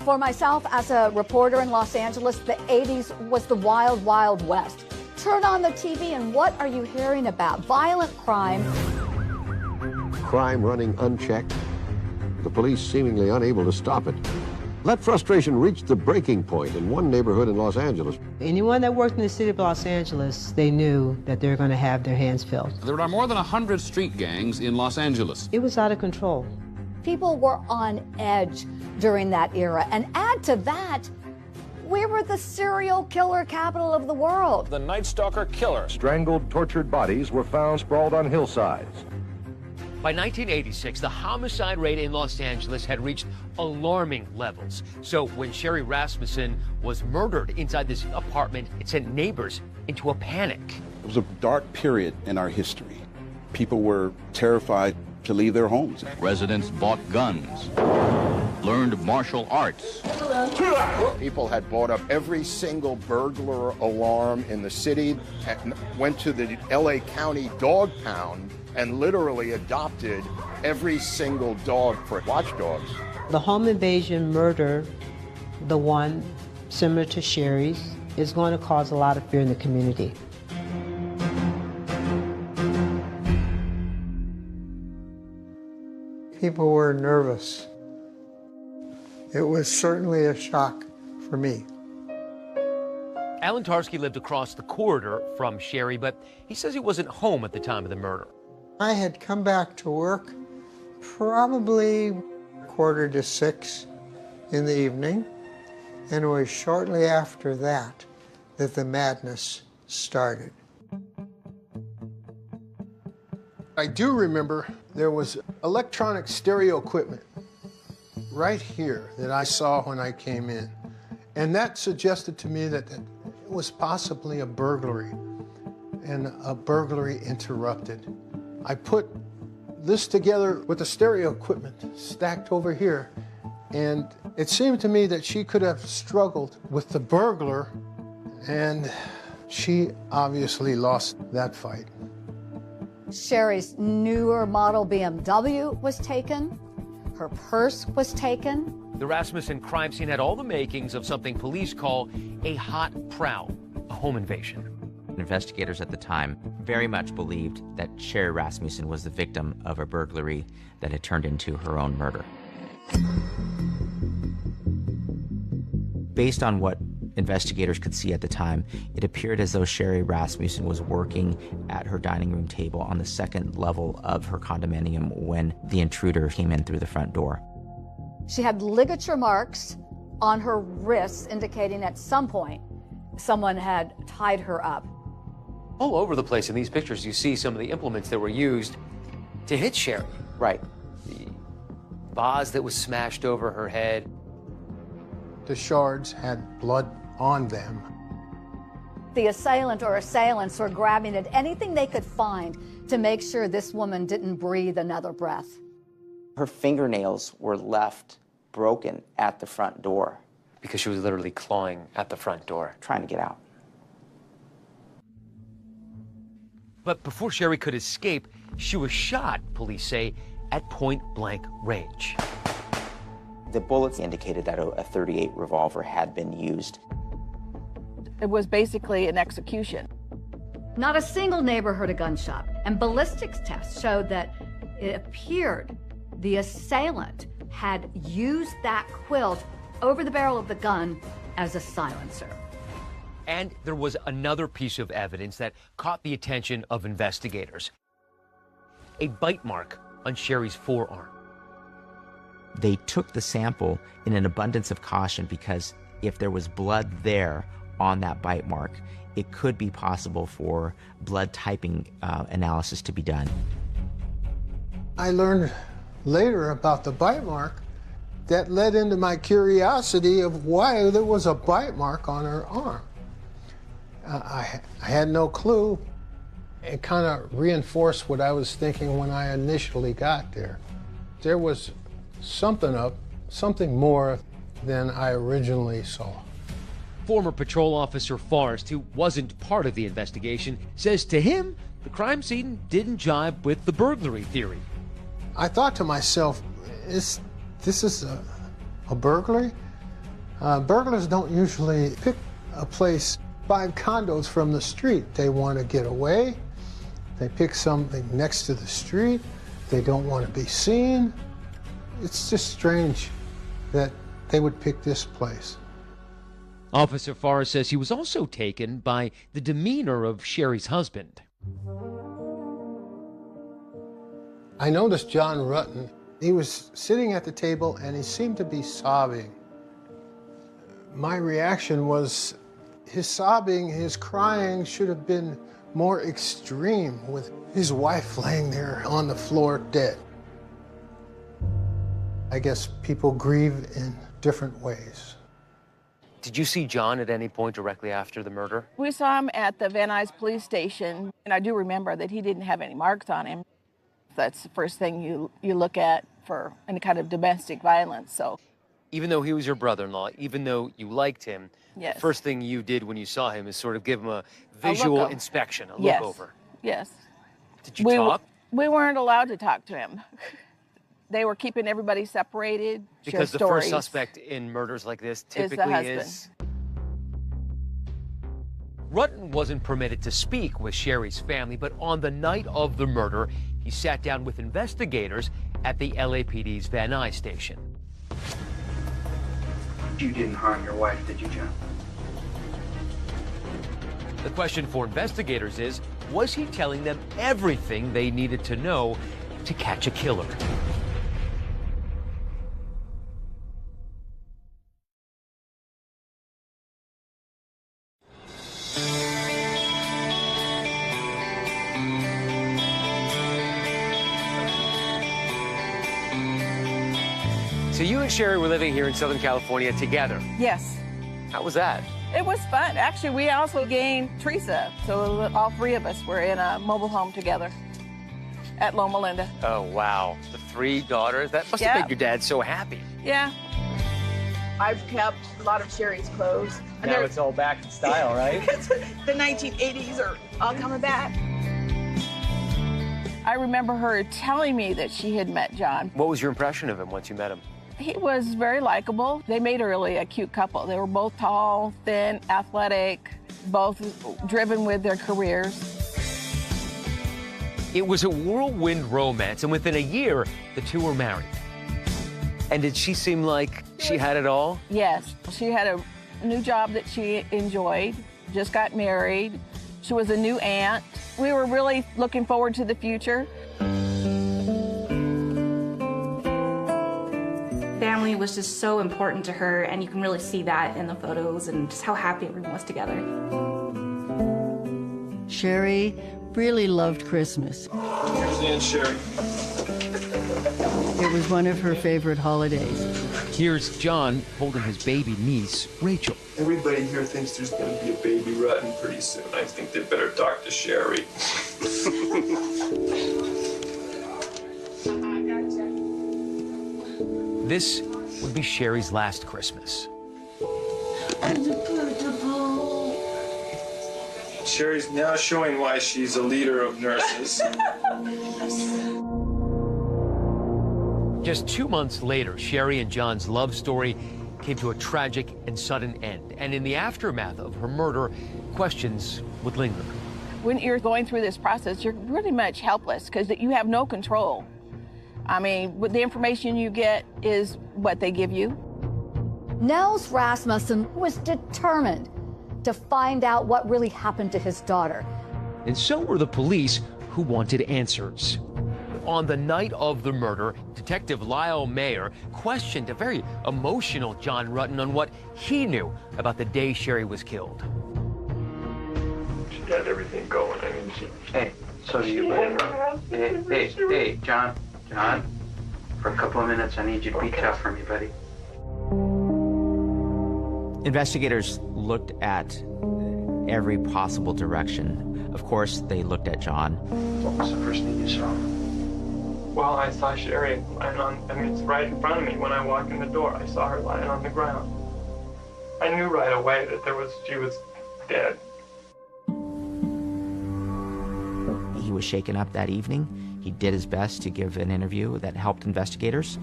For myself, as a reporter in Los Angeles, the 80s was the wild, wild west. Turn on the TV and what are you hearing about? Violent crime. Crime running unchecked, the police seemingly unable to stop it. That frustration reached the breaking point in one neighborhood in Los Angeles. Anyone that worked in the city of Los Angeles, they knew that they were going to have their hands filled. There are more than 100 street gangs in Los Angeles. It was out of control. People were on edge during that era. And add to that, we were the serial killer capital of the world. The Night Stalker killer. Strangled, tortured bodies were found sprawled on hillsides. By 1986, the homicide rate in Los Angeles had reached alarming levels. So when Sherry Rasmussen was murdered inside this apartment, it sent neighbors into a panic. It was a dark period in our history. People were terrified to leave their homes. Residents bought guns, learned martial arts. People had bought up every single burglar alarm in the city, and went to the LA County dog pound and literally adopted every single dog for watchdogs. The home invasion murder, the one similar to Sherry's, is going to cause a lot of fear in the community. People were nervous. It was certainly a shock for me. Alan Tarski lived across the corridor from Sherry, but he says he wasn't home at the time of the murder. I had come back to work probably 5:45 in the evening, and it was shortly after that that the madness started. I do remember there was electronic stereo equipment right here that I saw when I came in. And that suggested to me that it was possibly a burglary, and a burglary interrupted. I put this together with the stereo equipment stacked over here, and it seemed to me that she could have struggled with the burglar, and she obviously lost that fight. Sherry's newer model BMW was taken. Her purse was taken. The Rasmussen crime scene had all the makings of something police call a hot prowl, a home invasion. Investigators at the time very much believed that Sherry Rasmussen was the victim of a burglary that had turned into her own murder. Based on what investigators could see at the time, it appeared as though Sherry Rasmussen was working at her dining room table on the second level of her condominium when the intruder came in through the front door. She had ligature marks on her wrists, indicating at some point someone had tied her up. All over the place in these pictures, you see some of the implements that were used to hit Sherry. Right. The vase that was smashed over her head. The shards had blood on them. The assailant or assailants were grabbing at anything they could find to make sure this woman didn't breathe another breath. Her fingernails were left broken at the front door. Because she was literally clawing at the front door. Trying to get out. But before Sherry could escape, she was shot, police say, at point-blank range. The bullets indicated that a .38 revolver had been used. It was basically an execution. Not a single neighbor heard a gunshot, and ballistics tests showed that it appeared the assailant had used that quilt over the barrel of the gun as a silencer. And there was another piece of evidence that caught the attention of investigators. A bite mark on Sherry's forearm. They took the sample in an abundance of caution because if there was blood there on that bite mark, it could be possible for blood typing analysis to be done. I learned later about the bite mark that led into my curiosity of why there was a bite mark on her arm. I had no clue. It kind of reinforced what I was thinking when I initially got there. There was something more than I originally saw. Former patrol officer Forrest, who wasn't part of the investigation, says to him the crime scene didn't jibe with the burglary theory. I thought to myself, this is a burglary? Burglars don't usually pick a place 5 condos from the street. They want to get away. They pick something next to the street. They don't want to be seen. It's just strange that they would pick this place. Officer Forrest says he was also taken by the demeanor of Sherry's husband. I noticed John Rutten. He was sitting at the table and he seemed to be sobbing. My reaction was his sobbing, his crying should have been more extreme with his wife laying there on the floor dead. I guess people grieve in different ways. Did you see John at any point directly after the murder? We saw him at the Van Nuys police station, and I do remember that he didn't have any marks on him. That's the first thing you look at for any kind of domestic violence. So, even though he was your brother-in-law, even though you liked him, yes. The first thing you did when you saw him is sort of give him a visual inspection, a yes. look over. Yes. Did you talk? We weren't allowed to talk to him. They were keeping everybody separated. Because the first suspect in murders like this typically is. Rutten wasn't permitted to speak with Sherry's family, but on the night of the murder, he sat down with investigators at the LAPD's Van Nuys station. You didn't harm your wife, did you, John? The question for investigators is, was he telling them everything they needed to know to catch a killer? So you and Sherry were living here in Southern California together? Yes. How was that? It was fun. Actually, we also gained Teresa, so all 3 of us were in a mobile home together at Loma Linda. Oh, wow. The 3 daughters? That must have made your dad so happy. Yeah. I've kept a lot of Sherry's clothes. Now it's all back in style, right? The 1980s are all coming back. I remember her telling me that she had met John. What was your impression of him once you met him? He was very likable. They made really a cute couple. They were both tall, thin, athletic, both driven with their careers. It was a whirlwind romance, and within a year, the 2 were married. And did she seem like she had it all? Yes. She had a new job that she enjoyed, just got married. She was a new aunt. We were really looking forward to the future. Family was just so important to her, and you can really see that in the photos and just how happy everyone was together. Sherry really loved Christmas. Here's Aunt Sherry. It was one of her favorite holidays. Here's John holding his baby niece, Rachel. Everybody here thinks there's going to be a baby Rutten pretty soon. I think they better talk to Sherry. This would be Sherry's last Christmas. Sherry's now showing why she's a leader of nurses. Just 2 months later, Sherry and John's love story came to a tragic and sudden end. And in the aftermath of her murder, questions would linger. When you're going through this process, you're pretty much helpless because you have no control I mean, the information you get is what they give you. Nels Rasmussen was determined to find out what really happened to his daughter. And so were the police, who wanted answers. On the night of the murder, Detective Lyle Mayer questioned a very emotional John Rutten on what he knew about the day Sherry was killed. She had everything going. I mean, Hey, so do you blame her? Hey, John, for a couple of minutes, I need you to be tough for me, buddy. Investigators looked at every possible direction. Of course, they looked at John. What was the first thing you saw? well, I saw Sherry lying on, I mean, it's right in front of me when I walked in the door. I saw her lying on the ground. I knew right away that she was dead. He was shaken up that evening. He did his best to give an interview that helped investigators.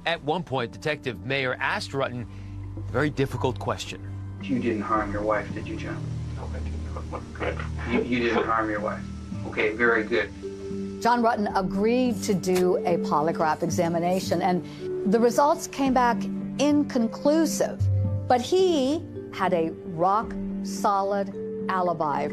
At one point, Detective Mayer asked Rutten a very difficult question. You didn't harm your wife, did you, John? No, I didn't. Good. You didn't harm your wife. Okay, very good. John Rutten agreed to do a polygraph examination, and the results came back inconclusive. But he had a rock-solid alibi.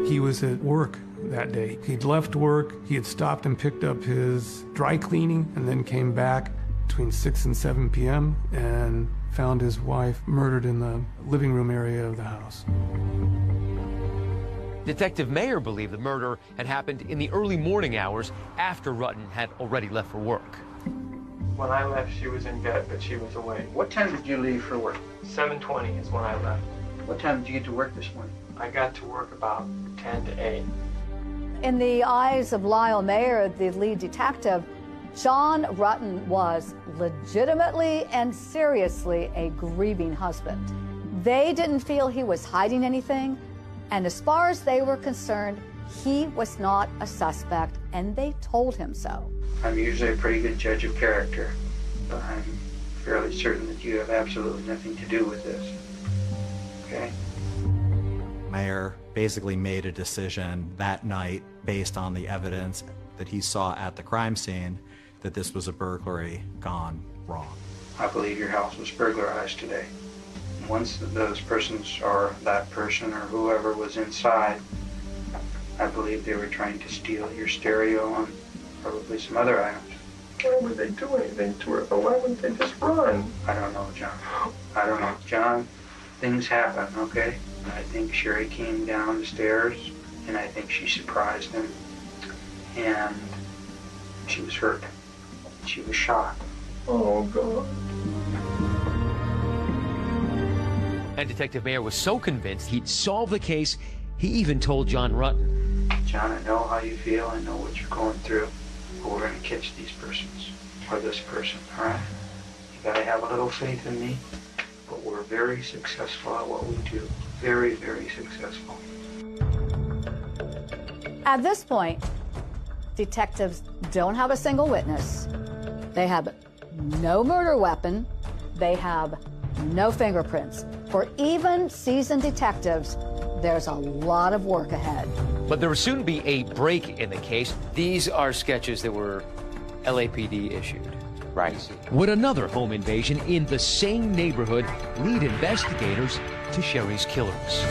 He was at work that day. He'd left work, he had stopped and picked up his dry cleaning, and then came back between 6 and 7 p.m. and found his wife murdered in the living room area of the house. Detective Mayer believed the murder had happened in the early morning hours after Rutten had already left for work. When I left, she was in bed, but she was awake. What time did you leave for work? 7:20 is when I left. What time did you get to work this morning? I got to work about 10 to 8. In the eyes of Lyle Mayer, the lead detective, John Rutten was legitimately and seriously a grieving husband. They didn't feel he was hiding anything, and as far as they were concerned, he was not a suspect, and they told him so. I'm usually a pretty good judge of character, but I'm fairly certain that you have absolutely nothing to do with this. Okay? Mayer basically made a decision that night based on the evidence that he saw at the crime scene that this was a burglary gone wrong. I believe your house was burglarized today. Once those persons, or that person, or whoever was inside, I believe they were trying to steal your stereo and probably some other items. Why would they do anything to her? Why wouldn't they just run? I don't know, John. I don't know. John, things happen, okay? I think Sherry came down the stairs, and I think she surprised him, and she was hurt. She was shot. Oh, God. And Detective Mayer was so convinced he'd solve the case, he even told John Rutten. John, I know how you feel. I know what you're going through. But we're going to catch these persons, or this person, all right? You got to have a little faith in me. But we're very successful at what we do. Very, very successful. At this point, detectives don't have a single witness. They have no murder weapon. They have no fingerprints. For even seasoned detectives, there's a lot of work ahead. But there will soon be a break in the case. These are sketches that were LAPD issued. Right. Would another home invasion in the same neighborhood lead investigators to Sherry's killers?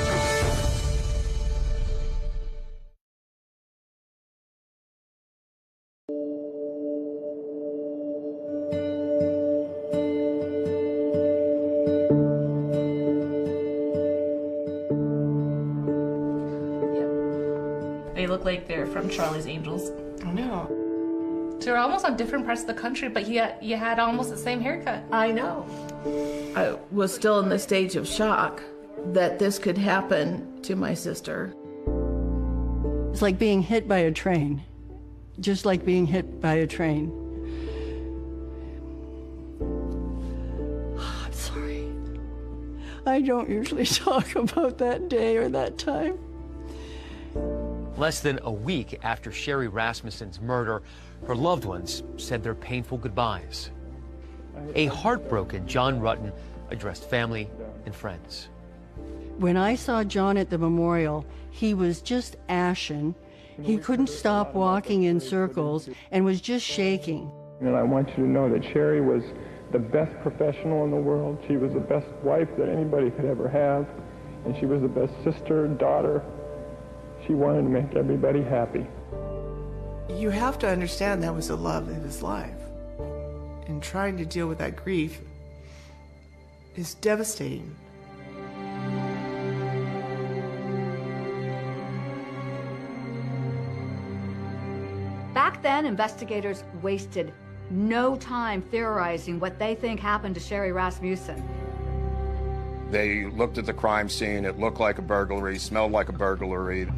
They look like they're from Charlie's Angels. I know. So you're almost on different parts of the country, but you had almost the same haircut. I know. I was still in the stage of shock that this could happen to my sister. It's like being hit by a train, just like being hit by a train. I'm sorry. I don't usually talk about that day or that time. Less than a week after Sherry Rasmussen's murder, her loved ones said their painful goodbyes. A heartbroken John Rutten addressed family and friends. When I saw John at the memorial, he was just ashen. He couldn't stop walking in circles and was just shaking. And I want you to know that Sherry was the best professional in the world. She was the best wife that anybody could ever have. And she was the best sister, daughter. She wanted to make everybody happy. You have to understand that was the love of his life. And trying to deal with that grief is devastating. Back then, investigators wasted no time theorizing what they think happened to Sherry Rasmussen. They looked at the crime scene. It looked like a burglary, smelled like a burglary.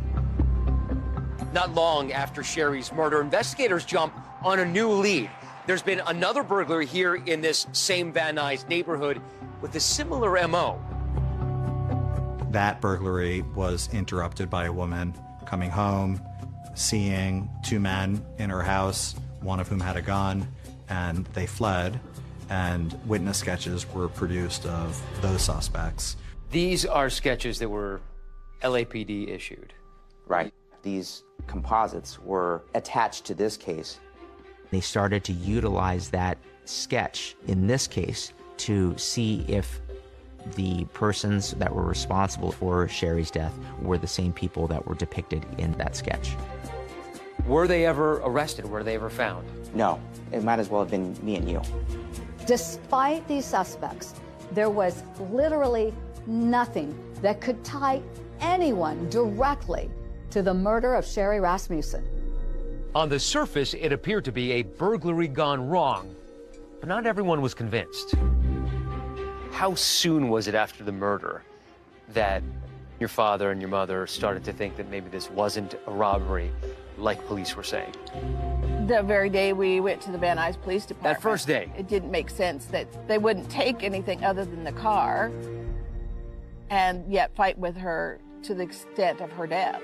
Not long after Sherry's murder, investigators jump on a new lead. There's been another burglary here in this same Van Nuys neighborhood with a similar MO. That burglary was interrupted by a woman coming home, seeing two men in her house, one of whom had a gun, and they fled, and witness sketches were produced of those suspects. These are sketches that were LAPD issued. Right. These composites were attached to this case. They started to utilize that sketch in this case to see if the persons that were responsible for Sherry's death were the same people that were depicted in that sketch. Were they ever arrested? Were they ever found? No, it might as well have been me and you. Despite these suspects, there was literally nothing that could tie anyone directly to the murder of Sherry Rasmussen. On the surface, it appeared to be a burglary gone wrong, but not everyone was convinced. How soon was it after the murder that your father and your mother started to think that maybe this wasn't a robbery like police were saying? The very day we went to the Van Nuys Police Department. That first day? It didn't make sense that they wouldn't take anything other than the car and yet fight with her to the extent of her death.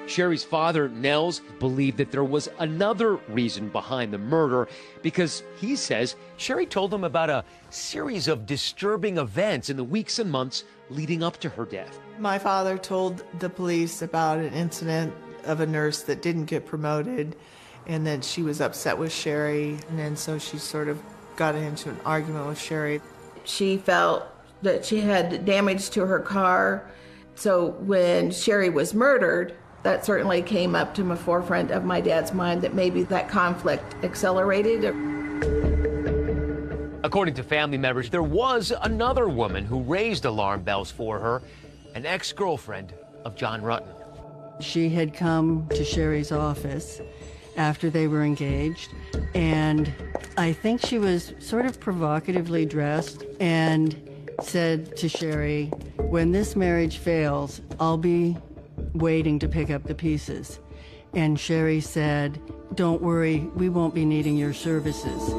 Sherry's father, Nels, believed that there was another reason behind the murder because he says Sherry told him about a series of disturbing events in the weeks and months leading up to her death. My father told the police about an incident of a nurse that didn't get promoted and that she was upset with Sherry, and then so she sort of got into an argument with Sherry. She felt that she had damage to her car, so when Sherry was murdered, that certainly came up to the forefront of my dad's mind that maybe that conflict accelerated. According to family members, there was another woman who raised alarm bells for her, an ex-girlfriend of John Rutten. She had come to Sherry's office after they were engaged, and I think she was sort of provocatively dressed and said to Sherry, "When this marriage fails, I'll be waiting to pick up the pieces." And Sherry said, "Don't worry, we won't be needing your services."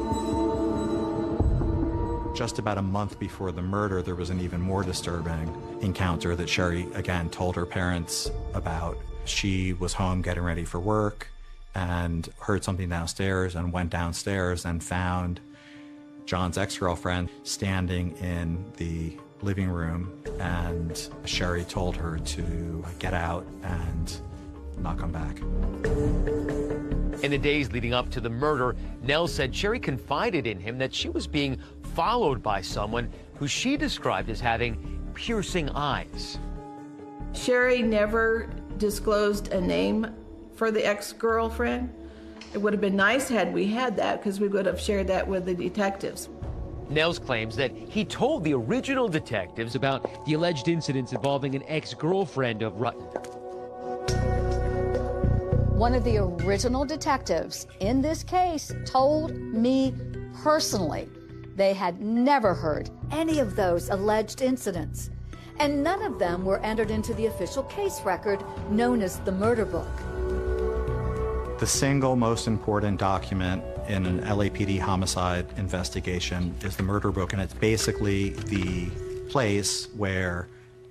Just about a month before the murder, there was an even more disturbing encounter that Sherry, again, told her parents about. She was home getting ready for work and heard something downstairs and went downstairs and found John's ex-girlfriend standing in the living room, and Sherry told her to get out and not come back. In the days leading up to the murder, Nell said Sherry confided in him that she was being followed by someone who she described as having piercing eyes. Sherry never disclosed a name for the ex-girlfriend. It would have been nice had we had that, because we would have shared that with the detectives. Nels claims that he told the original detectives about the alleged incidents involving an ex-girlfriend of Rutten. One of the original detectives in this case told me personally they had never heard any of those alleged incidents, and none of them were entered into the official case record known as the murder book. The single most important document in an LAPD homicide investigation is the murder book, and it's basically the place where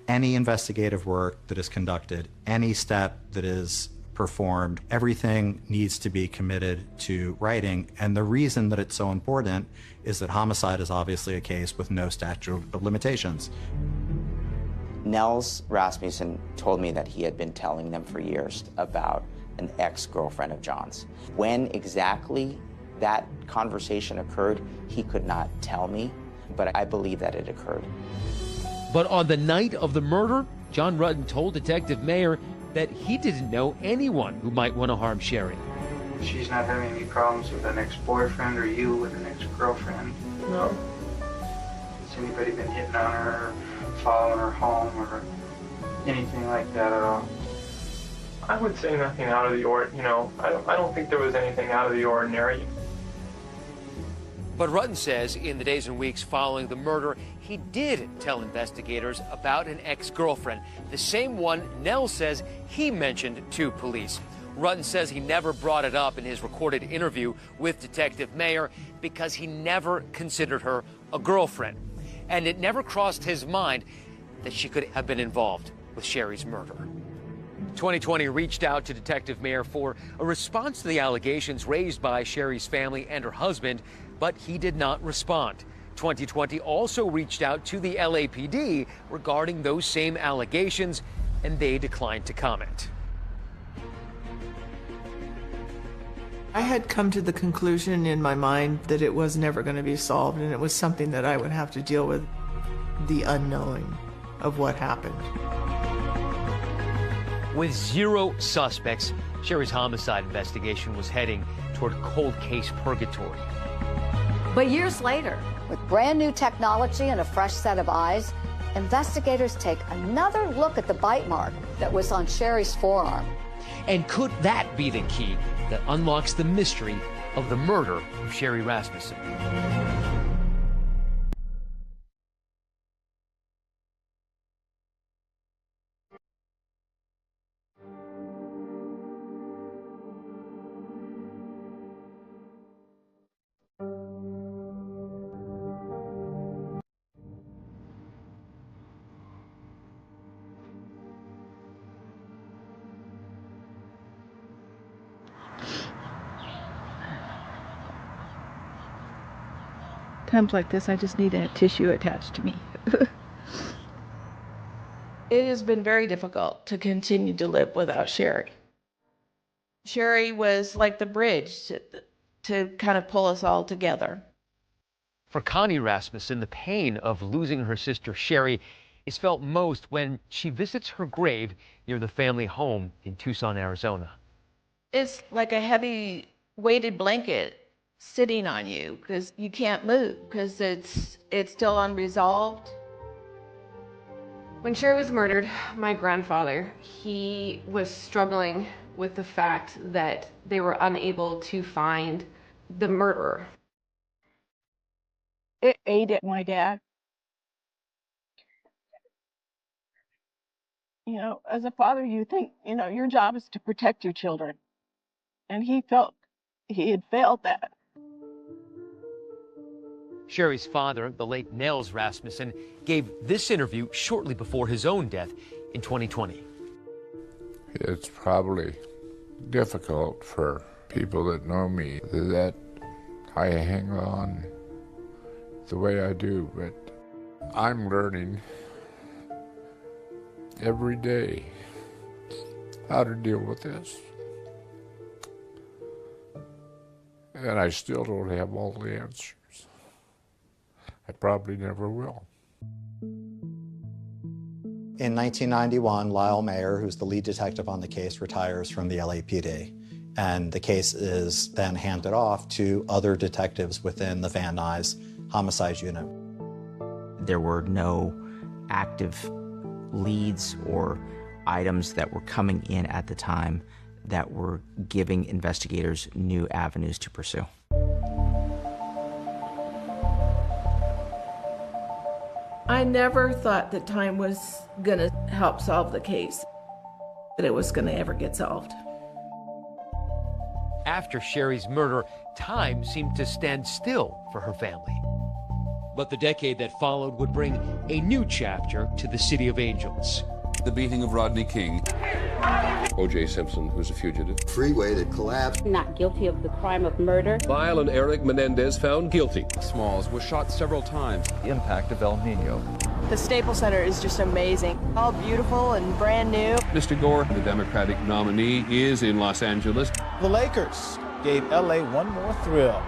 any investigative work that is conducted, any step that is performed, everything needs to be committed to writing. And the reason that it's so important is that homicide is obviously a case with no statute of limitations. Nels Rasmussen told me that he had been telling them for years about an ex-girlfriend of John's. When exactly that conversation occurred, he could not tell me, but I believe that it occurred. But on the night of the murder, John Rutten told Detective Mayer that he didn't know anyone who might want to harm Sherry. She's not having any problems with an ex-boyfriend or you with an ex-girlfriend? No. Has anybody been hitting on her, following her home, or anything like that at all? I would say nothing out of the ordinary. I don't think there was anything out of the ordinary. But Rutten says in the days and weeks following the murder, he did tell investigators about an ex-girlfriend, the same one Nell says he mentioned to police. Rutten says he never brought it up in his recorded interview with Detective Mayer because he never considered her a girlfriend. And it never crossed his mind that she could have been involved with Sherry's murder. 2020 reached out to Detective Mayer for a response to the allegations raised by Sherry's family and her husband, but he did not respond. 2020 also reached out to the LAPD regarding those same allegations, and they declined to comment. I had come to the conclusion in my mind that it was never going to be solved, and it was something that I would have to deal with, the unknowing of what happened. With 0 suspects, Sherry's homicide investigation was heading toward cold case purgatory. But years later, with brand new technology and a fresh set of eyes, investigators take another look at the bite mark that was on Sherry's forearm. And could that be the key that unlocks the mystery of the murder of Sherry Rasmussen? Times like this, I just need a tissue attached to me. It has been very difficult to continue to live without Sherry. Sherry was like the bridge to kind of pull us all together. For Connie Rasmussen, the pain of losing her sister Sherry is felt most when she visits her grave near the family home in Tucson, Arizona. It's like a heavy weighted blanket sitting on you because you can't move because it's still unresolved. When Sherry was murdered, my grandfather, he was struggling with the fact that they were unable to find the murderer. It ate at my dad. As a father, you think, your job is to protect your children. And he felt he had failed that. Sherry's father, the late Nels Rasmussen, gave this interview shortly before his own death in 2020. It's probably difficult for people that know me that I hang on the way I do, but I'm learning every day how to deal with this. And I still don't have all the answers. I probably never will. In 1991, Lyle Mayer, who's the lead detective on the case, retires from the LAPD. And the case is then handed off to other detectives within the Van Nuys homicide unit. There were no active leads or items that were coming in at the time that were giving investigators new avenues to pursue. I never thought that time was going to help solve the case, that it was going to ever get solved. After Sherry's murder, time seemed to stand still for her family. But the decade that followed would bring a new chapter to the City of Angels. The beating of Rodney King. O.J. Simpson, who's a fugitive. Freeway that collapsed. Not guilty of the crime of murder. Lyle and Eric Menendez found guilty. Smalls was shot several times. The impact of El Nino. The Staples Center is just amazing. All beautiful and brand new. Mr. Gore, the Democratic nominee, is in Los Angeles. The Lakers gave LA one more thrill.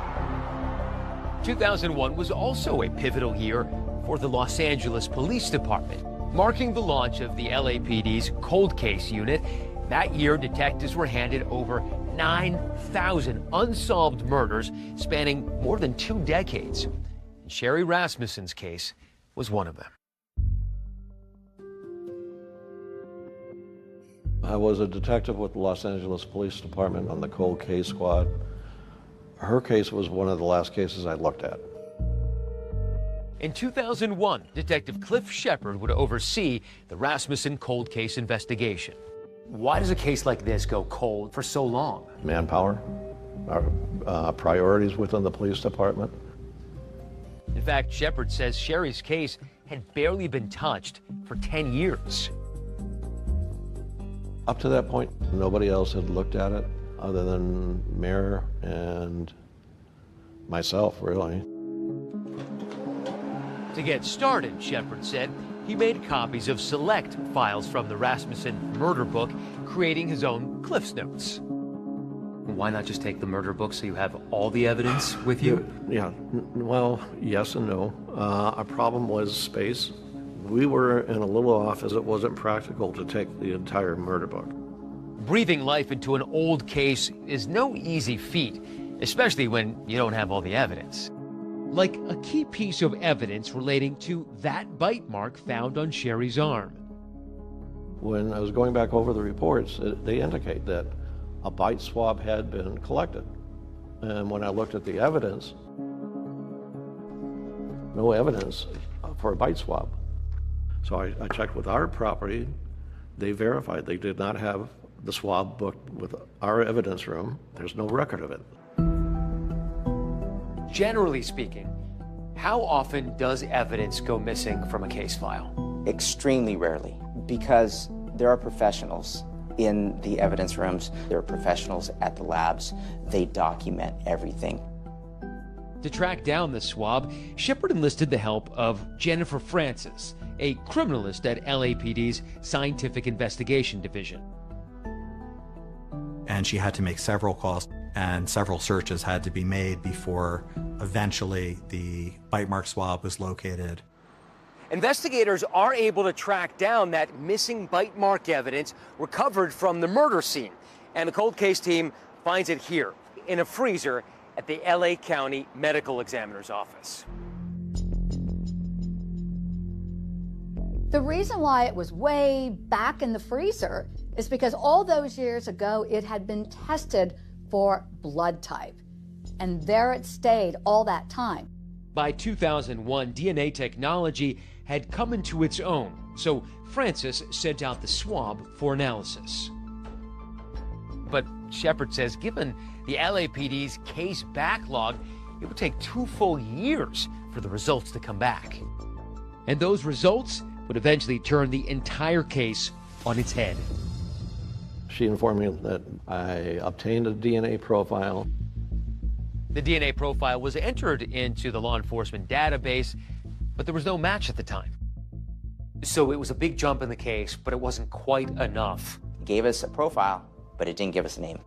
2001 was also a pivotal year for the Los Angeles Police Department, marking the launch of the LAPD's cold case unit. That year, detectives were handed over 9,000 unsolved murders spanning more than 2 decades. And Sherry Rasmussen's case was one of them. I was a detective with the Los Angeles Police Department on the cold case squad. Her case was one of the last cases I looked at. In 2001, Detective Cliff Shepard would oversee the Rasmussen cold case investigation. Why does a case like this go cold for so long? Manpower, our priorities within the police department. In fact, Shepard says Sherry's case had barely been touched for 10 years. Up to that point, nobody else had looked at it other than Mayor and myself, really. To get started, Shepard said, he made copies of select files from the Rasmussen murder book, creating his own Cliff's Notes. Why not just take the murder book so you have all the evidence with you? Yeah, well, yes and no. Our problem was space. We were in a little office. It wasn't practical to take the entire murder book. Breathing life into an old case is no easy feat, especially when you don't have all the evidence. Like a key piece of evidence relating to that bite mark found on Sherry's arm. When I was going back over the reports, they indicate that a bite swab had been collected. And when I looked at the evidence, no evidence for a bite swab. So I checked with our property. They verified they did not have the swab booked with our evidence room. There's no record of it. Generally speaking, how often does evidence go missing from a case file? Extremely rarely, because there are professionals in the evidence rooms, there are professionals at the labs, they document everything. To track down the swab, Shepard enlisted the help of Jennifer Francis, a criminalist at LAPD's Scientific Investigation Division. And she had to make several calls, and several searches had to be made before eventually the bite mark swab was located. Investigators are able to track down that missing bite mark evidence recovered from the murder scene. And the cold case team finds it here in a freezer at the LA County Medical Examiner's office. The reason why it was way back in the freezer is because all those years ago it had been tested for blood type. And there it stayed all that time. By 2001, DNA technology had come into its own, so Francis sent out the swab for analysis. But Shepard says given the LAPD's case backlog, it would take 2 full years for the results to come back. And those results would eventually turn the entire case on its head. She informed me that I obtained a DNA profile. The DNA profile was entered into the law enforcement database, but there was no match at the time. So it was a big jump in the case, but it wasn't quite enough. It gave us a profile, but it didn't give us a name.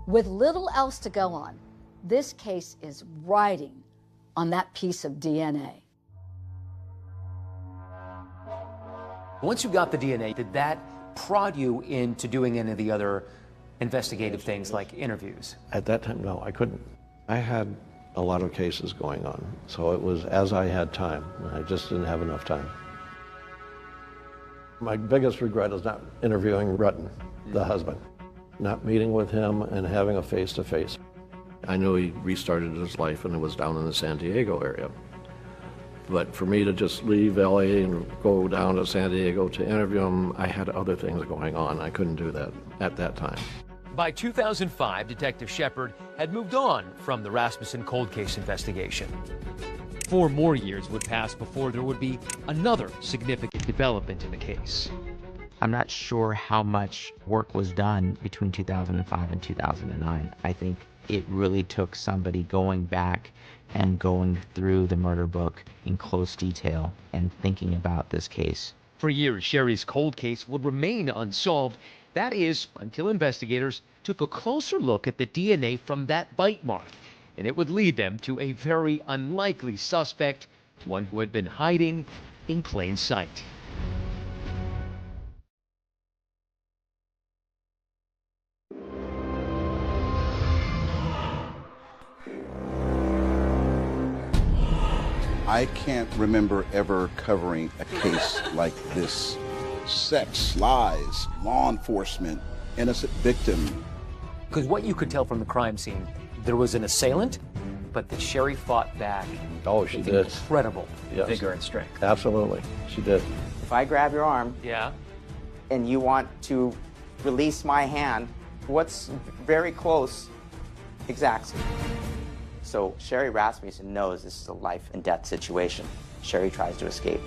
With little else to go on, this case is riding on that piece of DNA. Once you got the DNA, did that prod you into doing any of the other investigative things like interviews? At that time, no, I couldn't. I had a lot of cases going on, so it was as I had time. I just didn't have enough time. My biggest regret is not interviewing Rutten, the husband, not meeting with him and having a face-to-face. I knew he restarted his life and it was down in the San Diego area. But for me to just leave LA and go down to San Diego to interview him, I had other things going on. I couldn't do that at that time. By 2005, Detective Shepard had moved on from the Rasmussen cold case investigation. 4 more years would pass before there would be another significant development in the case. I'm not sure how much work was done between 2005 and 2009. I think it really took somebody going back and going through the murder book in close detail and thinking about this case. For years, Sherry's cold case would remain unsolved. That is, until investigators took a closer look at the DNA from that bite mark. And it would lead them to a very unlikely suspect, one who had been hiding in plain sight. I can't remember ever covering a case like this. Sex, lies, law enforcement, innocent victim. Because what you could tell from the crime scene, there was an assailant, but that Sherry fought back. Oh, she with did. Incredible Yes. vigor and strength. Absolutely, she did. If I grab your arm, yeah, and you want to release my hand, what's very close exacts. So Sherry Rasmussen knows this is a life and death situation. Sherry tries to escape.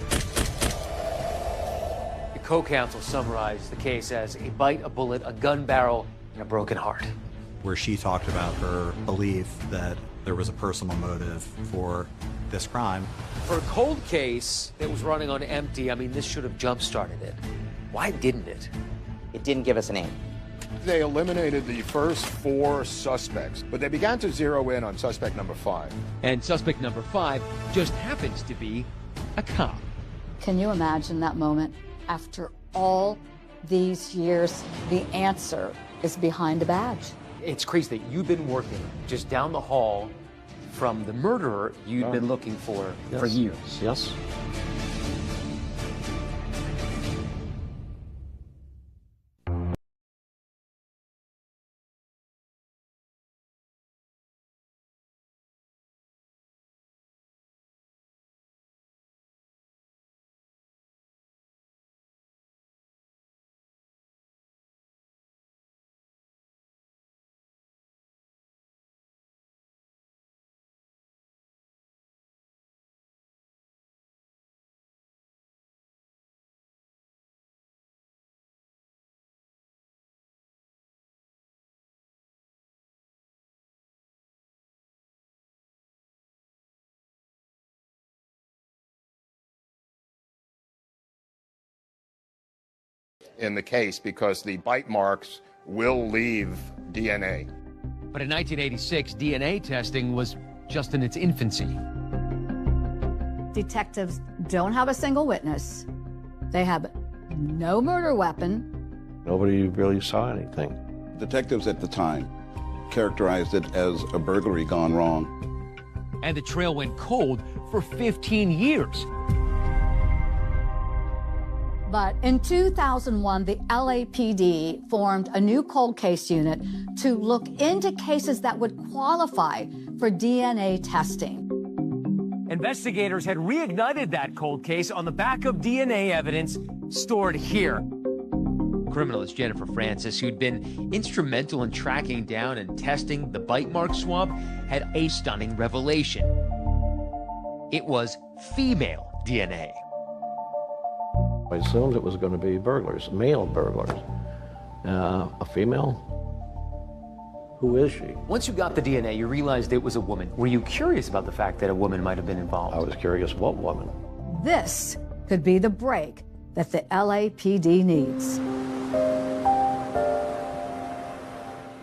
The co-counsel summarized the case as a bite, a bullet, a gun barrel, and a broken heart. Where she talked about her belief that there was a personal motive for this crime. For a cold case that was running on empty, I mean, this should have jump-started it. Why didn't it? It didn't give us a name. They eliminated the first 4 suspects, but they began to zero in on suspect number 5. And suspect number 5 just happens to be a cop. Can you imagine that moment? After all these years, the answer is behind a badge. It's crazy that you've been working just down the hall from the murderer you'd been looking for years. Yes. In the case, because the bite marks will leave DNA. But in 1986, DNA testing was just in its infancy. Detectives don't have a single witness. They have no murder weapon. Nobody really saw anything. Detectives at the time characterized it as a burglary gone wrong. And the trail went cold for 15 years. But in 2001, the LAPD formed a new cold case unit to look into cases that would qualify for DNA testing. Investigators had reignited that cold case on the back of DNA evidence stored here. Criminalist Jennifer Francis, who'd been instrumental in tracking down and testing the bite mark swab, had a stunning revelation. It was female DNA. I assumed it was going to be burglars, male burglars. A female? Who is she? Once you got the DNA, you realized it was a woman. Were you curious about the fact that a woman might have been involved? I was curious what woman. This could be the break that the LAPD needs.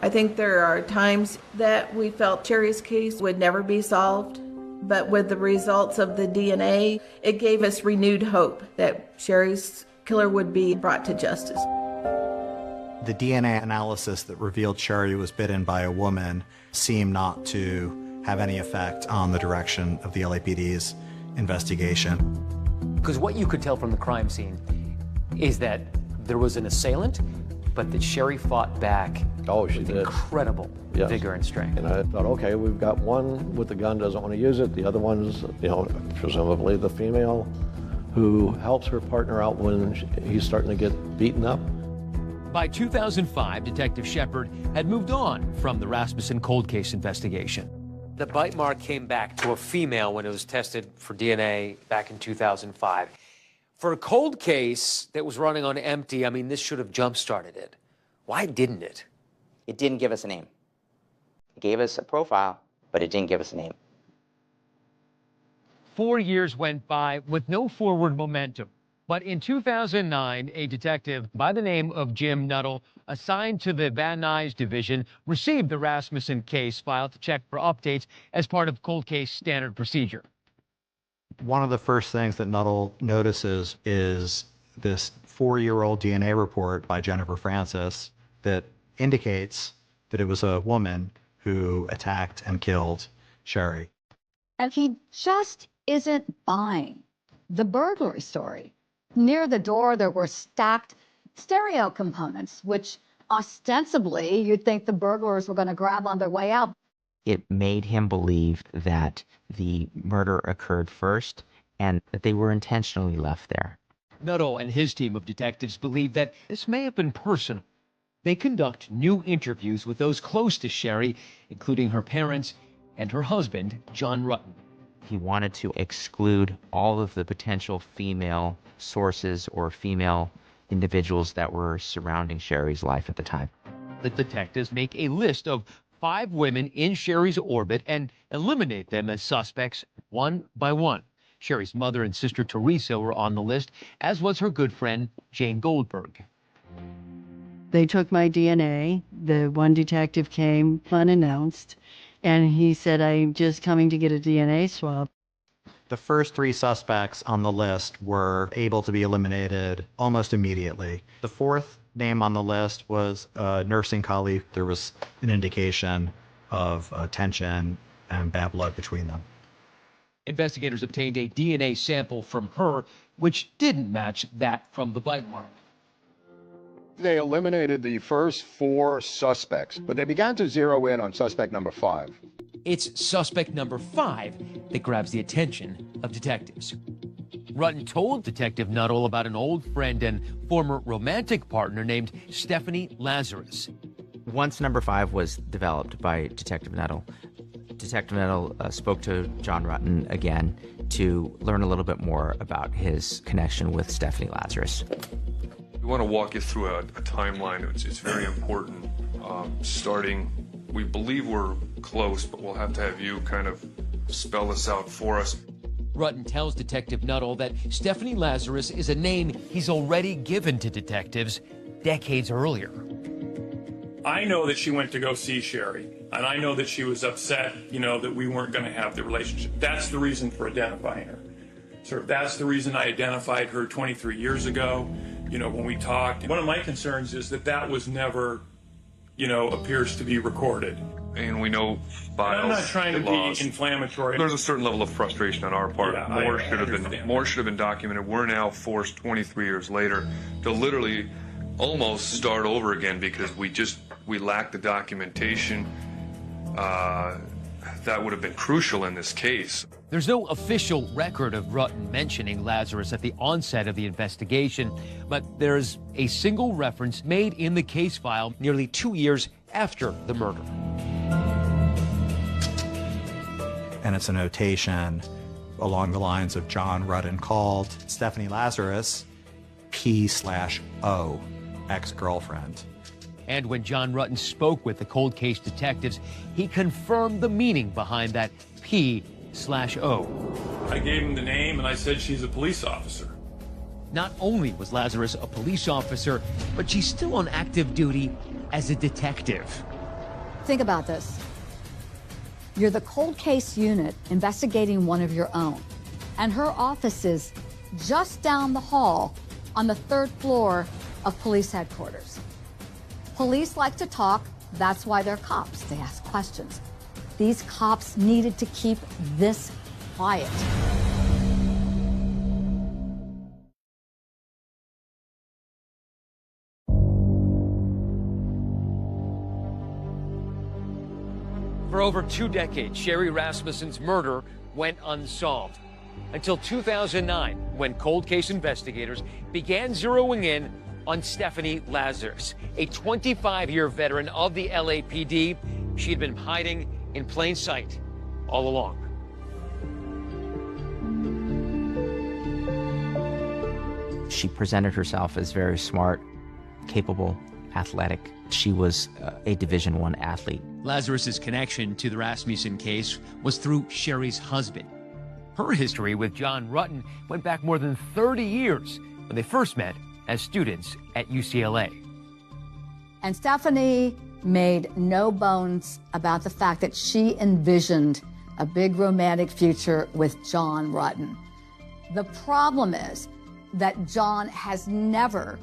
I think there are times that we felt Sherry's case would never be solved. But with the results of the DNA, it gave us renewed hope that Sherry's killer would be brought to justice. The DNA analysis that revealed Sherry was bitten by a woman seemed not to have any effect on the direction of the LAPD's investigation. Because what you could tell from the crime scene is that there was an assailant, but that Sherry fought back with incredible vigor and strength. And I thought, okay, we've got one with the gun, doesn't want to use it. The other one's, presumably the female who helps her partner out when he's starting to get beaten up. By 2005, Detective Shepard had moved on from the Rasmussen cold case investigation. The bite mark came back to a female when it was tested for DNA back in 2005. For a cold case that was running on empty, I mean, this should have jump-started it. Why didn't it? It didn't give us a name. gave us a profile, but it didn't give us a name. 4 years went by with no forward momentum. But in 2009, a detective by the name of Jim Nuttall, assigned to the Van Nuys division, received the Rasmussen case file to check for updates as part of cold case standard procedure. One of the first things that Nuttall notices is this 4-year-old DNA report by Jennifer Francis that indicates that it was a woman who attacked and killed Sherry. And he just isn't buying the burglary story. Near the door, there were stacked stereo components, which ostensibly you'd think the burglars were going to grab on their way out. It made him believe that the murder occurred first and that they were intentionally left there. Nuttall and his team of detectives believe that this may have been personal. They conduct new interviews with those close to Sherry, including her parents and her husband, John Rutten. He wanted to exclude all of the potential female sources or female individuals that were surrounding Sherry's life at the time. The detectives make a list of 5 women in Sherry's orbit and eliminate them as suspects one by one. Sherry's mother and sister Teresa were on the list, as was her good friend Jane Goldberg. They took my DNA. The one detective came unannounced, and he said, "I'm just coming to get a DNA swab." The first 3 suspects on the list were able to be eliminated almost immediately. The 4th name on the list was a nursing colleague. There was an indication of tension and bad blood between them. Investigators obtained a DNA sample from her, which didn't match that from the bite mark. They eliminated the first 4 suspects, but they began to zero in on suspect number 5. It's suspect number 5 that grabs the attention of detectives. Rutten told Detective Nuttall about an old friend and former romantic partner named Stephanie Lazarus. Once number 5 was developed by Detective Nuttall, Detective Nuttall spoke to John Rutten again to learn a little bit more about his connection with Stephanie Lazarus. We want to walk you through a timeline. It's very important. Starting, we believe we're close, but we'll have to have you kind of spell this out for us. Rutten tells Detective Nuttall that Stephanie Lazarus is a name he's already given to detectives decades earlier. I know that she went to go see Sherry, and I know that she was upset, that we weren't going to have the relationship. That's the reason for identifying her. So that's the reason I identified her 23 years ago, when we talked. One of my concerns is that was never, appears to be recorded. And we know files. I'm not trying to be inflammatory. There's a certain level of frustration on our part. Yeah, More should have been documented. We're now forced 23 years later to literally almost start over again because we lack the documentation that would have been crucial in this case. There's no official record of Rutten mentioning Lazarus at the onset of the investigation, but there's a single reference made in the case file nearly 2 years after the murder. And it's a notation along the lines of John Rutten called Stephanie Lazarus P/O, ex-girlfriend. And when John Rutten spoke with the cold case detectives, he confirmed the meaning behind that P/O. I gave him the name and I said she's a police officer. Not only was Lazarus a police officer, but she's still on active duty as a detective. Think about this. You're the cold case unit investigating one of your own, and her office is just down the hall on the 3rd floor of police headquarters. Police like to talk, that's why they're cops. They ask questions. These cops needed to keep this quiet. For over 2 decades, Sherry Rasmussen's murder went unsolved. Until 2009, when cold case investigators began zeroing in on Stephanie Lazarus, a 25-year veteran of the LAPD. She had been hiding in plain sight all along. She presented herself as very smart, capable, athletic. She was a Division I athlete. Lazarus's connection to the Rasmussen case was through Sherry's husband. Her history with John Rutten went back more than 30 years when they first met as students at UCLA. And Stephanie made no bones about the fact that she envisioned a big romantic future with John Rutten. The problem is that John has never,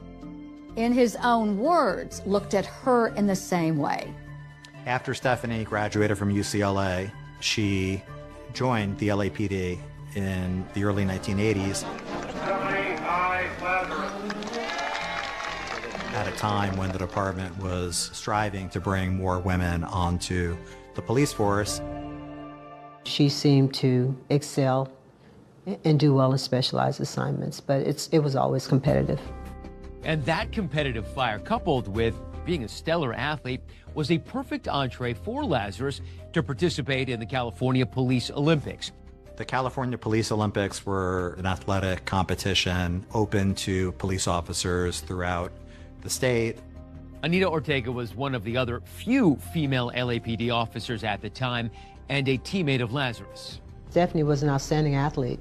in his own words, looked at her in the same way. After Stephanie graduated from UCLA, she joined the LAPD in the early 1980s. At a time when the department was striving to bring more women onto the police force. She seemed to excel and do well in specialized assignments, but it was always competitive. And that competitive fire, coupled with being a stellar athlete, was a perfect entree for Lazarus to participate in the California Police Olympics. The California Police Olympics were an athletic competition open to police officers throughout the state. Anita Ortega was one of the other few female LAPD officers at the time and a teammate of Lazarus. Stephanie was an outstanding athlete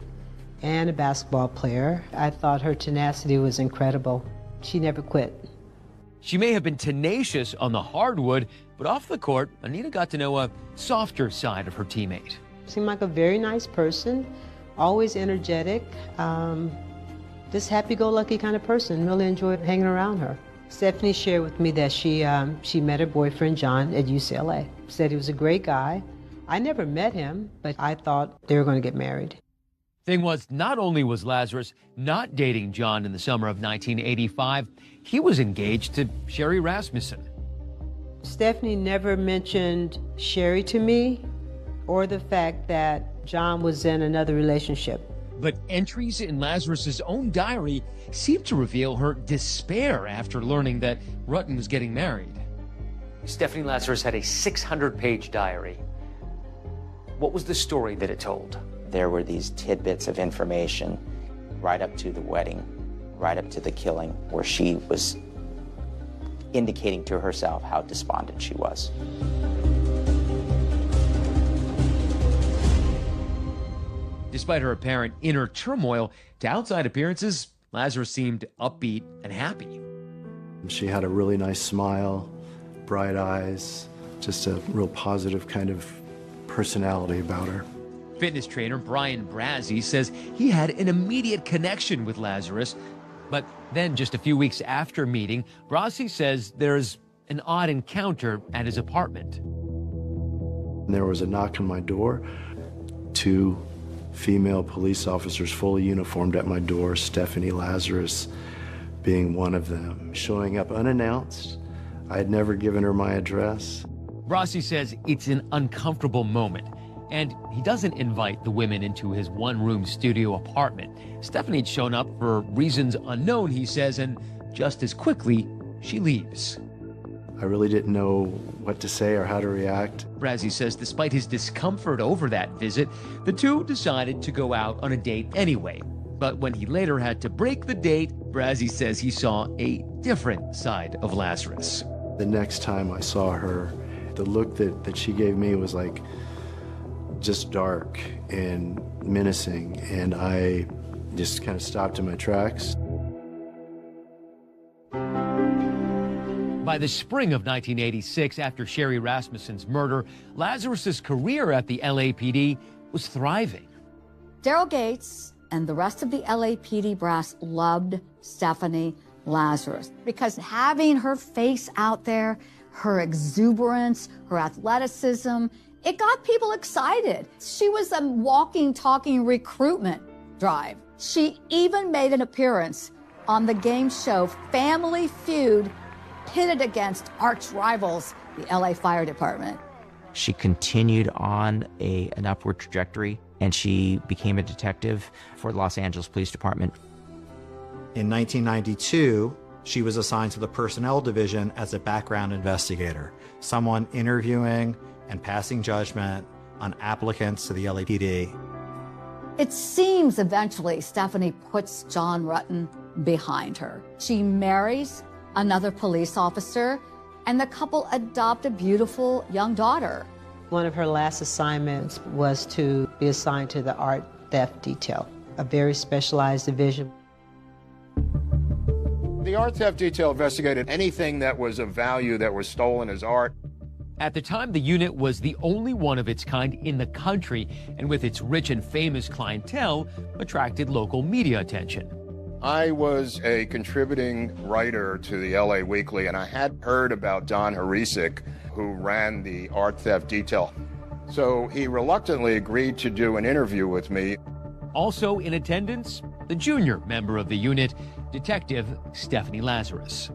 and a basketball player. I thought her tenacity was incredible. She never quit. She may have been tenacious on the hardwood, but off the court, Anita got to know a softer side of her teammate. Seemed like a very nice person, always energetic, just happy-go-lucky kind of person. Really enjoyed hanging around her. Stephanie shared with me that she met her boyfriend, John, at UCLA. Said he was a great guy. I never met him, but I thought they were going to get married. Thing was, not only was Lazarus not dating John in the summer of 1985, he was engaged to Sherry Rasmussen. Stephanie never mentioned Sherry to me or the fact that John was in another relationship. But entries in Lazarus's own diary seemed to reveal her despair after learning that Rutten was getting married. Stephanie Lazarus had a 600-page diary. What was the story that it told? There were these tidbits of information right up to the wedding, right up to the killing, where she was indicating to herself how despondent she was. Despite her apparent inner turmoil, to outside appearances, Lazarus seemed upbeat and happy. She had a really nice smile, bright eyes, just a real positive kind of personality about her. Fitness trainer Brian Brazzi says he had an immediate connection with Lazarus, but then just a few weeks after meeting, Brazzi says there's an odd encounter at his apartment. There was a knock on my door. 2 female police officers fully uniformed at my door, Stephanie Lazarus being one of them, showing up unannounced. I had never given her my address. Brazzi says it's an uncomfortable moment, and he doesn't invite the women into his one-room studio apartment. Stephanie had shown up for reasons unknown, he says, and just as quickly, she leaves. I really didn't know what to say or how to react. Brazzi says despite his discomfort over that visit, the two decided to go out on a date anyway. But when he later had to break the date, Brazzi says he saw a different side of Lazarus. The next time I saw her, the look that she gave me was like just dark and menacing, and I just kind of stopped in my tracks. By the spring of 1986, after Sherry Rasmussen's murder, Lazarus's career at the LAPD was thriving. Daryl Gates and the rest of the LAPD brass loved Stephanie Lazarus because having her face out there, her exuberance, her athleticism, it got people excited. She was a walking, talking recruitment drive. She even made an appearance on the game show Family Feud, pitted against arch rivals, the LA Fire Department. She continued on an upward trajectory, and she became a detective for the Los Angeles Police Department. In 1992, she was assigned to the Personnel Division as a background investigator, someone interviewing and passing judgment on applicants to the LAPD. It seems eventually Stephanie puts John Rutten behind her. She marries another police officer, And the couple adopt a beautiful young daughter. One of her last assignments was to be assigned to the art theft detail, a very specialized division. The art theft detail investigated anything that was of value that was stolen as art. At the time, the unit was the only one of its kind in the country, and with its rich and famous clientele, attracted local media attention. I was a contributing writer to the LA Weekly, and I had heard about Don Harisik, who ran the art theft detail. So he reluctantly agreed to do an interview with me. Also in attendance, the junior member of the unit, Detective Stephanie Lazarus.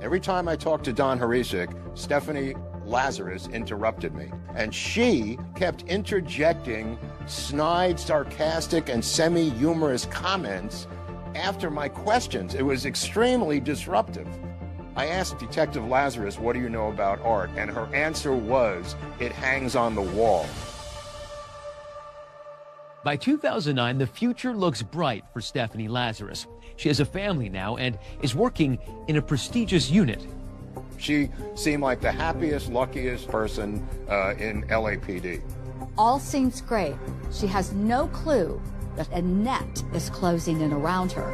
Every time I talked to Don Harisik, Stephanie Lazarus interrupted me, and she kept interjecting snide, sarcastic, and semi-humorous comments after my questions. It was extremely disruptive. I asked Detective Lazarus, what do you know about art? And her answer was, it hangs on the wall. By 2009, the future looks bright for Stephanie Lazarus. She has a family now and is working in a prestigious unit. She seemed like the happiest, luckiest person in LAPD. All seems great. She has no clue that a net is closing in around her.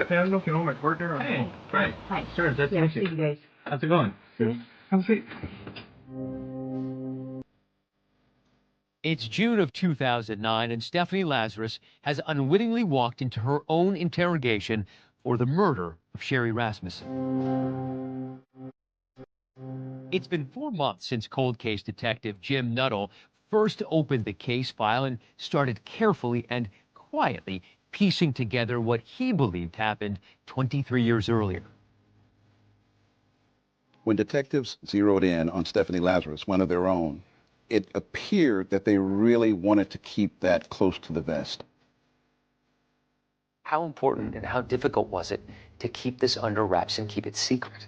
Hey, I don't know if you know my partner. Hey, right. Hi. Sure, that's Yeah, nice. see you guys. How's it going? Good. Have a seat. It's June of 2009, and Stephanie Lazarus has unwittingly walked into her own interrogation for the murder of Sherry Rasmussen. It's been 4 months since cold case detective Jim Nuttall first opened the case file and started carefully and quietly piecing together what he believed happened 23 years earlier. When detectives zeroed in on Stephanie Lazarus, one of their own, it appeared that they really wanted to keep that close to the vest. How important and how difficult was it to keep this under wraps and keep it secret?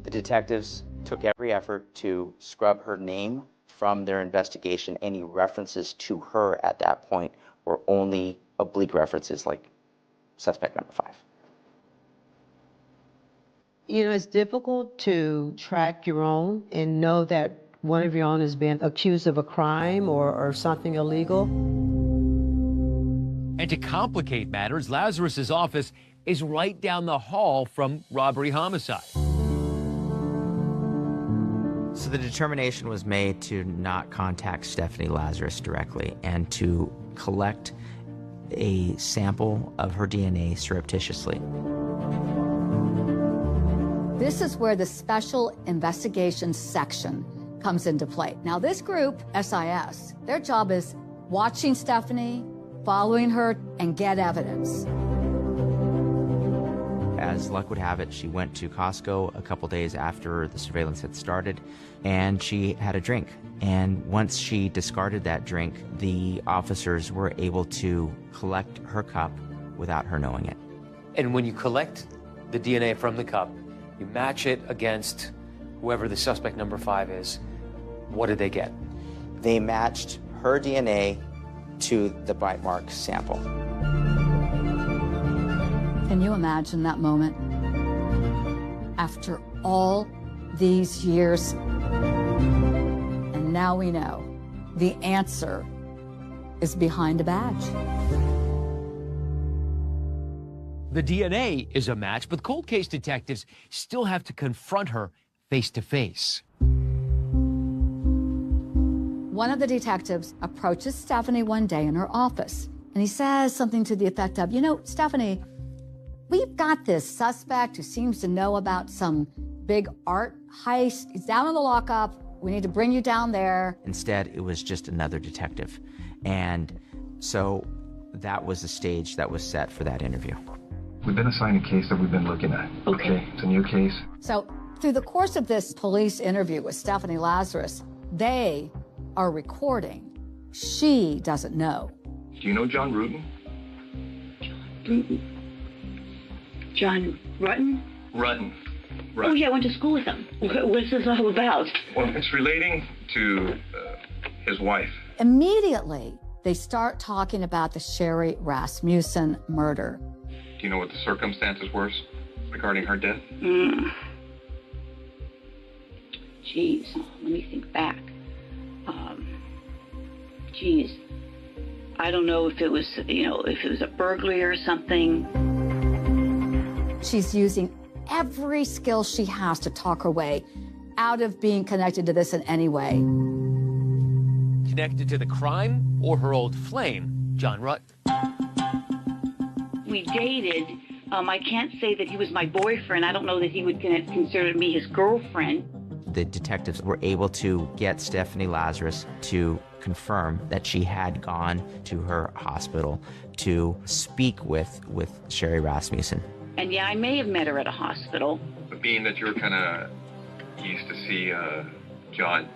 The detectives took every effort to scrub her name from their investigation. Any references to her at that point were only oblique references like suspect number 5. You know, it's difficult to track your own and know that one of your own is being accused of a crime or something illegal. And to complicate matters, Lazarus's office is right down the hall from robbery homicide. So the determination was made to not contact Stephanie Lazarus directly and to collect a sample of her DNA surreptitiously. This is where the Special Investigations Section comes into play. Now, this group, SIS, their job is watching Stephanie, following her, and get evidence. As luck would have it, she went to Costco a couple days after the surveillance had started, and she had a drink. And once she discarded that drink, the officers were able to collect her cup without her knowing it. And when you collect the DNA from the cup, you match it against whoever the suspect number 5 is. What did they get? They matched her DNA to the bite mark sample. Can you imagine that moment? After all these years, and now we know the answer is behind a badge. The DNA is a match, but cold case detectives still have to confront her face to face. One of the detectives approaches Stephanie one day in her office, and he says something to the effect of, you know, Stephanie, we've got this suspect who seems to know about some big art heist. He's down in the lockup. We need to bring you down there. Instead, it was just another detective. And so that was the stage that was set for that interview. We've been assigned a case that we've been looking at. Okay. It's a new case. So through the course of this police interview with Stephanie Lazarus, they are recording. She doesn't know. Do you know John Rutten? John Rutten? Rutten. Oh, yeah, I went to school with him. What's this all about? Well, it's relating to his wife. Immediately, they start talking about the Sherry Rasmussen murder. Do you know what the circumstances were regarding her death? Geez, let me think back. Geez, I don't know if it was, if it was a burglary or something. She's using every skill she has to talk her way out of being connected to this in any way. Connected to the crime or her old flame, John Rutten? We dated. I can't say that he was my boyfriend. I don't know that he would consider me his girlfriend. The detectives were able to get Stephanie Lazarus to confirm that she had gone to her hospital to speak with Sherry Rasmussen. And yeah, I may have met her at a hospital. But being that you were kind of used to see John,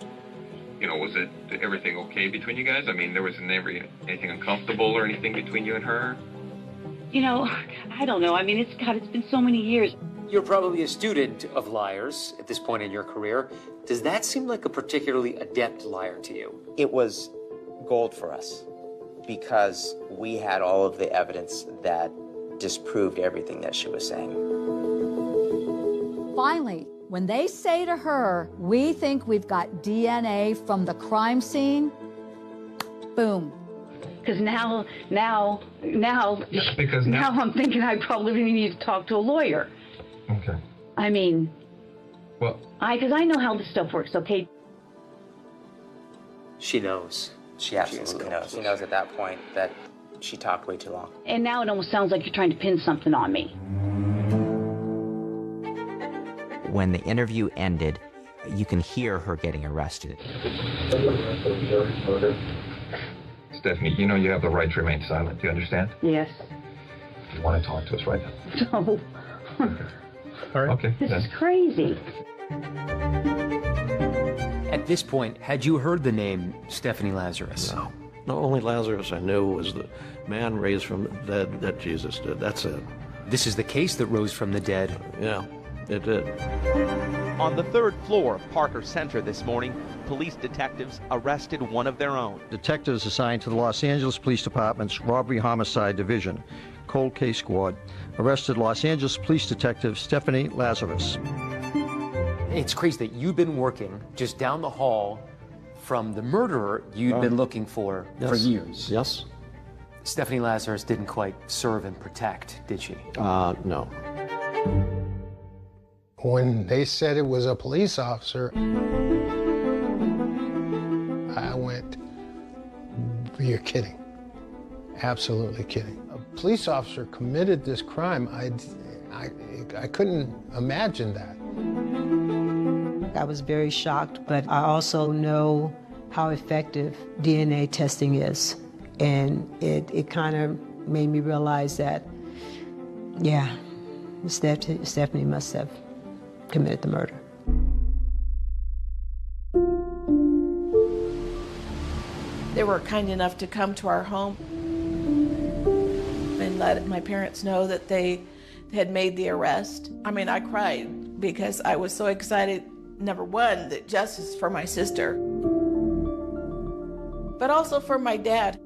was everything okay between you guys? I mean, there was never anything uncomfortable or anything between you and her? I don't know. I mean, it's been so many years. You're probably a student of liars at this point in your career. Does that seem like a particularly adept liar to you? It was gold for us because we had all of the evidence that disproved everything that she was saying. Finally, when they say to her, we think we've got DNA from the crime scene, boom. Because now I'm thinking I probably need to talk to a lawyer. Okay. I mean, well, because I know how this stuff works, okay? She knows. She absolutely knows. She knows at that point that she talked way too long. And now it almost sounds like you're trying to pin something on me. When the interview ended, you can hear her getting arrested. Stephanie, you have the right to remain silent. Do you understand? Yes. You want to talk to us right now? No. All right. Okay. This is crazy. At this point, had you heard the name Stephanie Lazarus? No. The only Lazarus I knew was the man raised from the dead that Jesus did. That's it. This is the case that rose from the dead? Yeah, it did. On the 3rd floor of Parker Center this morning, police detectives arrested one of their own. Detectives assigned to the Los Angeles Police Department's Robbery Homicide Division, Cold Case Squad, arrested Los Angeles Police Detective Stephanie Lazarus. It's crazy that you've been working just down the hall from the murderer you'd been looking for years. Yes. Stephanie Lazarus didn't quite serve and protect, did she? No. When they said it was a police officer, I went, you're kidding. Absolutely kidding. A police officer committed this crime. I couldn't imagine that. I was very shocked, but I also know how effective DNA testing is. And it kind of made me realize that, yeah, Stephanie must have committed the murder. They were kind enough to come to our home and let my parents know that they had made the arrest. I mean, I cried because I was so excited, number one, that justice for my sister, but also for my dad.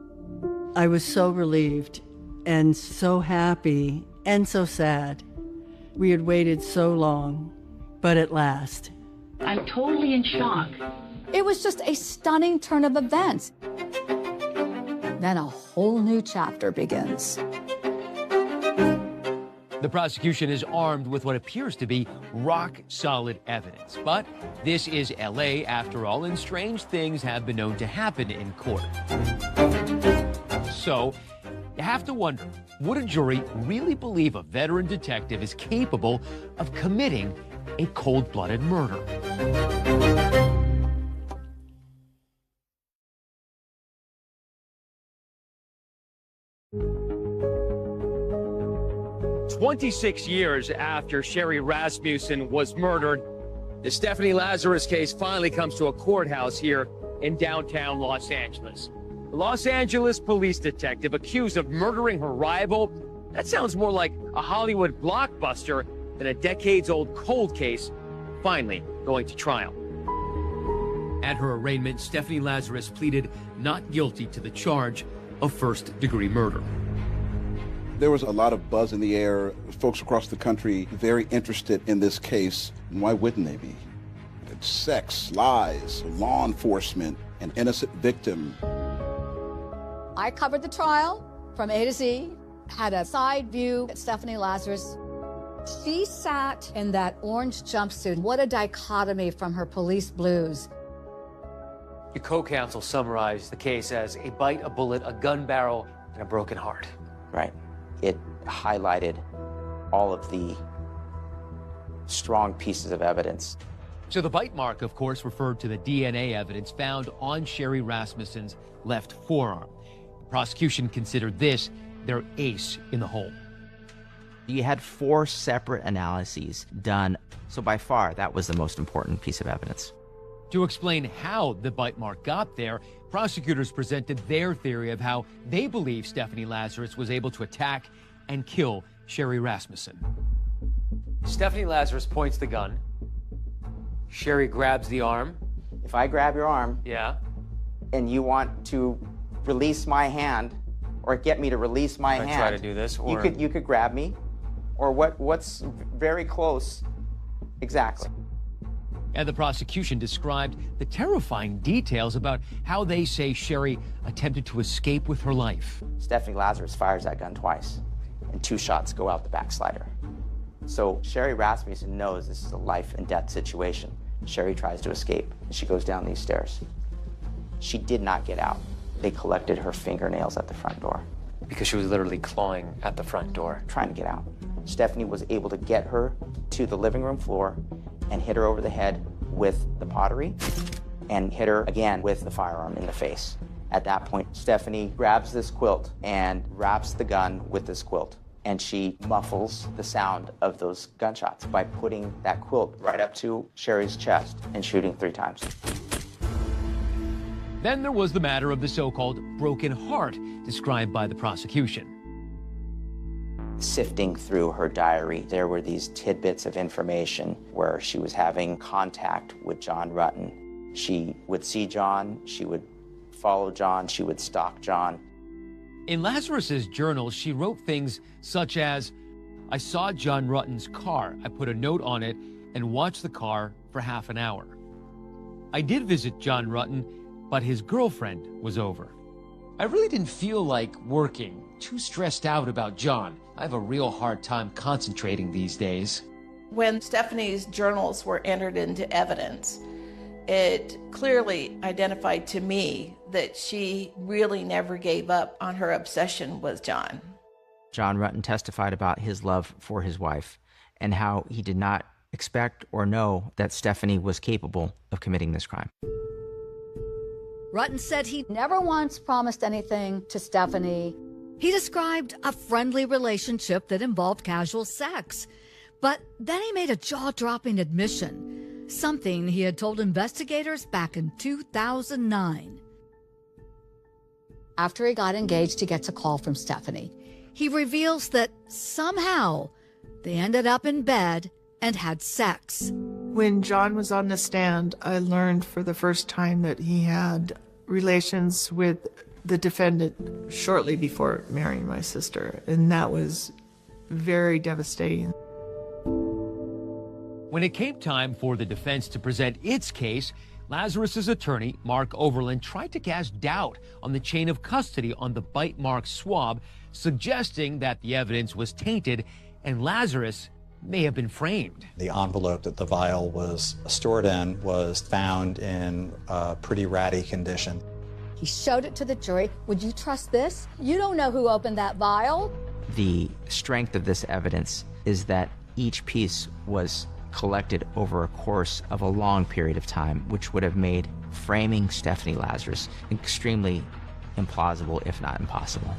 I was so relieved and so happy and so sad. We had waited so long, but at last. I'm totally in shock. It was just a stunning turn of events. Then a whole new chapter begins. The prosecution is armed with what appears to be rock-solid evidence. But this is L.A. after all, and strange things have been known to happen in court. So, you have to wonder, would a jury really believe a veteran detective is capable of committing a cold-blooded murder? 26 years after Sherry Rasmussen was murdered, the Stephanie Lazarus case finally comes to a courthouse here in downtown Los Angeles. The Los Angeles police detective accused of murdering her rival. That sounds more like a Hollywood blockbuster than a decades-old cold case finally going to trial. At her arraignment, Stephanie Lazarus pleaded not guilty to the charge of first-degree murder. There was a lot of buzz in the air, folks across the country very interested in this case. And why wouldn't they be? It's sex, lies, law enforcement, an innocent victim. I covered the trial from A to Z, had a side view at Stephanie Lazarus. She sat in that orange jumpsuit. What a dichotomy from her police blues. Your co-counsel summarized the case as a bite, a bullet, a gun barrel, and a broken heart. Right. It highlighted all of the strong pieces of evidence. So the bite mark, of course, referred to the DNA evidence found on Sherry Rasmussen's left forearm. The prosecution considered this their ace in the hole. You had 4 separate analyses done, so by far that was the most important piece of evidence. To explain how the bite mark got there, prosecutors presented their theory of how they believe Stephanie Lazarus was able to attack and kill Sherry Rasmussen. Stephanie Lazarus points the gun. Sherry grabs the arm. If I grab your arm, yeah, and you want to release my hand, or get me to release my hand, try to do this, or you could grab me, or what's very close, exactly. And the prosecution described the terrifying details about how they say Sherry attempted to escape with her life. Stephanie Lazarus fires that gun twice, and 2 shots go out the backslider. So Sherry Rasmussen knows this is a life and death situation. Sherry tries to escape, and she goes down these stairs. She did not get out. They collected her fingernails at the front door. Because she was literally clawing at the front door. Trying to get out. Stephanie was able to get her to the living room floor and hit her over the head with the pottery and hit her again with the firearm in the face. At that point, Stephanie grabs this quilt and wraps the gun with this quilt. And she muffles the sound of those gunshots by putting that quilt right up to Sherry's chest and shooting 3 times. Then there was the matter of the so-called broken heart described by the prosecution. Sifting through her diary, there were these tidbits of information where she was having contact with John Rutten. She would see John, she would follow John, she would stalk John. In Lazarus's journal, she wrote things such as, "I saw John Rutten's car. I put a note on it and watched the car for half an hour. I did visit John Rutten, but his girlfriend was over. I really didn't feel like working. Too stressed out about John. I have a real hard time concentrating these days." When Stephanie's journals were entered into evidence, it clearly identified to me that she really never gave up on her obsession with John. John Rutten testified about his love for his wife and how he did not expect or know that Stephanie was capable of committing this crime. Rutten said he never once promised anything to Stephanie. He described a friendly relationship that involved casual sex. But then he made a jaw-dropping admission, something he had told investigators back in 2009. After he got engaged, he gets a call from Stephanie. He reveals that somehow they ended up in bed and had sex. When John was on the stand, I learned for the first time that he had relations with the defendant shortly before marrying my sister, and that was very devastating. When it came time for the defense to present its case, Lazarus's attorney, Mark Overland, tried to cast doubt on the chain of custody on the bite mark swab, suggesting that the evidence was tainted and Lazarus may have been framed. The envelope that the vial was stored in was found in a pretty ratty condition. He showed it to the jury. Would you trust this? You don't know who opened that vial. The strength of this evidence is that each piece was collected over a course of a long period of time, which would have made framing Stephanie Lazarus extremely implausible, if not impossible.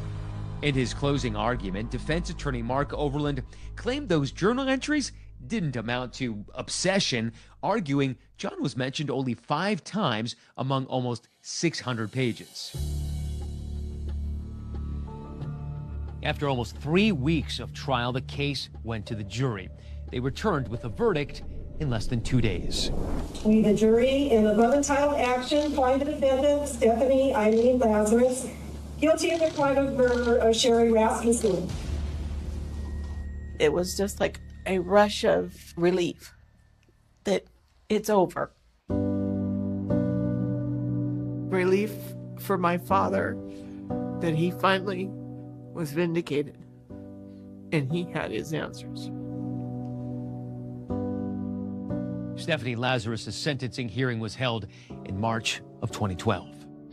In his closing argument, defense attorney Mark Overland claimed those journal entries didn't amount to obsession, arguing John was mentioned only 5 times among almost 600 pages. After almost 3 weeks of trial, the case went to the jury. They returned with a verdict in less than 2 days. We, the jury, in the above-entitled action, find the defendant, Stephanie Eileen Lazarus, guilty of the crime of murder of Sherry Rasmussen. It was just like a rush of relief that it's over. Relief for my father that he finally was vindicated and he had his answers. Stephanie Lazarus' sentencing hearing was held in March of 2012.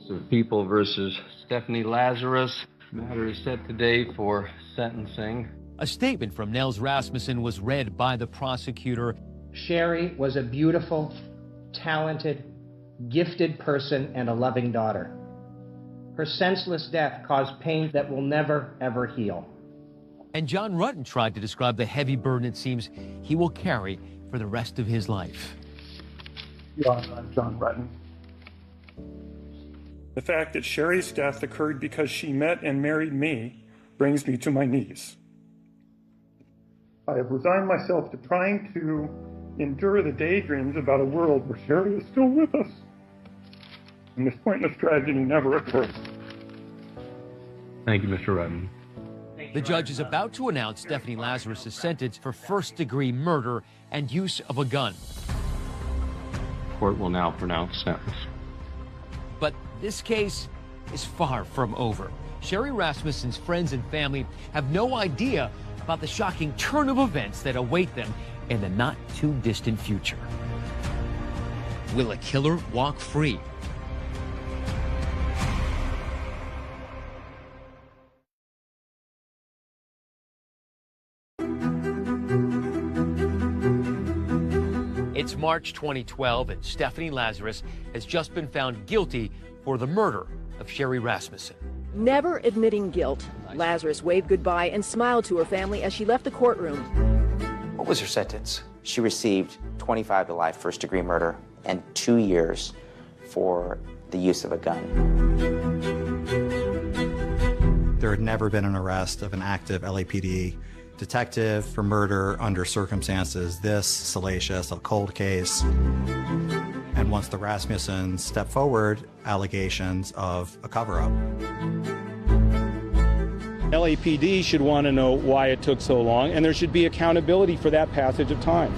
So People versus Stephanie Lazarus. Matter is set today for sentencing. A statement from Nels Rasmussen was read by the prosecutor. Sherry was a beautiful, talented, gifted person and a loving daughter. Her senseless death caused pain that will never, ever heal. And John Rutten tried to describe the heavy burden it seems he will carry for the rest of his life. I'm John Rutten. The fact that Sherry's death occurred because she met and married me brings me to my knees. I have resigned myself to trying to endure the daydreams about a world where Sherry is still with us, and this pointless tragedy never occurred. Thank you, Mr. Rutten. The judge is about to announce Stephanie Lazarus' sentence for first-degree murder and use of a gun. Court will now pronounce sentence. But this case is far from over. Sherry Rasmussen's friends and family have no idea about the shocking turn of events that await them in the not-too-distant future. Will a killer walk free? It's March 2012, and Stephanie Lazarus has just been found guilty for the murder of Sherry Rasmussen. Never admitting guilt, Lazarus waved goodbye and smiled to her family as she left the courtroom. What was her sentence? She received 25 to life first-degree murder and 2 years for the use of a gun. There had never been an arrest of an active LAPD detective for murder under circumstances this salacious, a cold case. And once the Rasmussens stepped forward, allegations of a cover-up. LAPD should want to know why it took so long, and there should be accountability for that passage of time.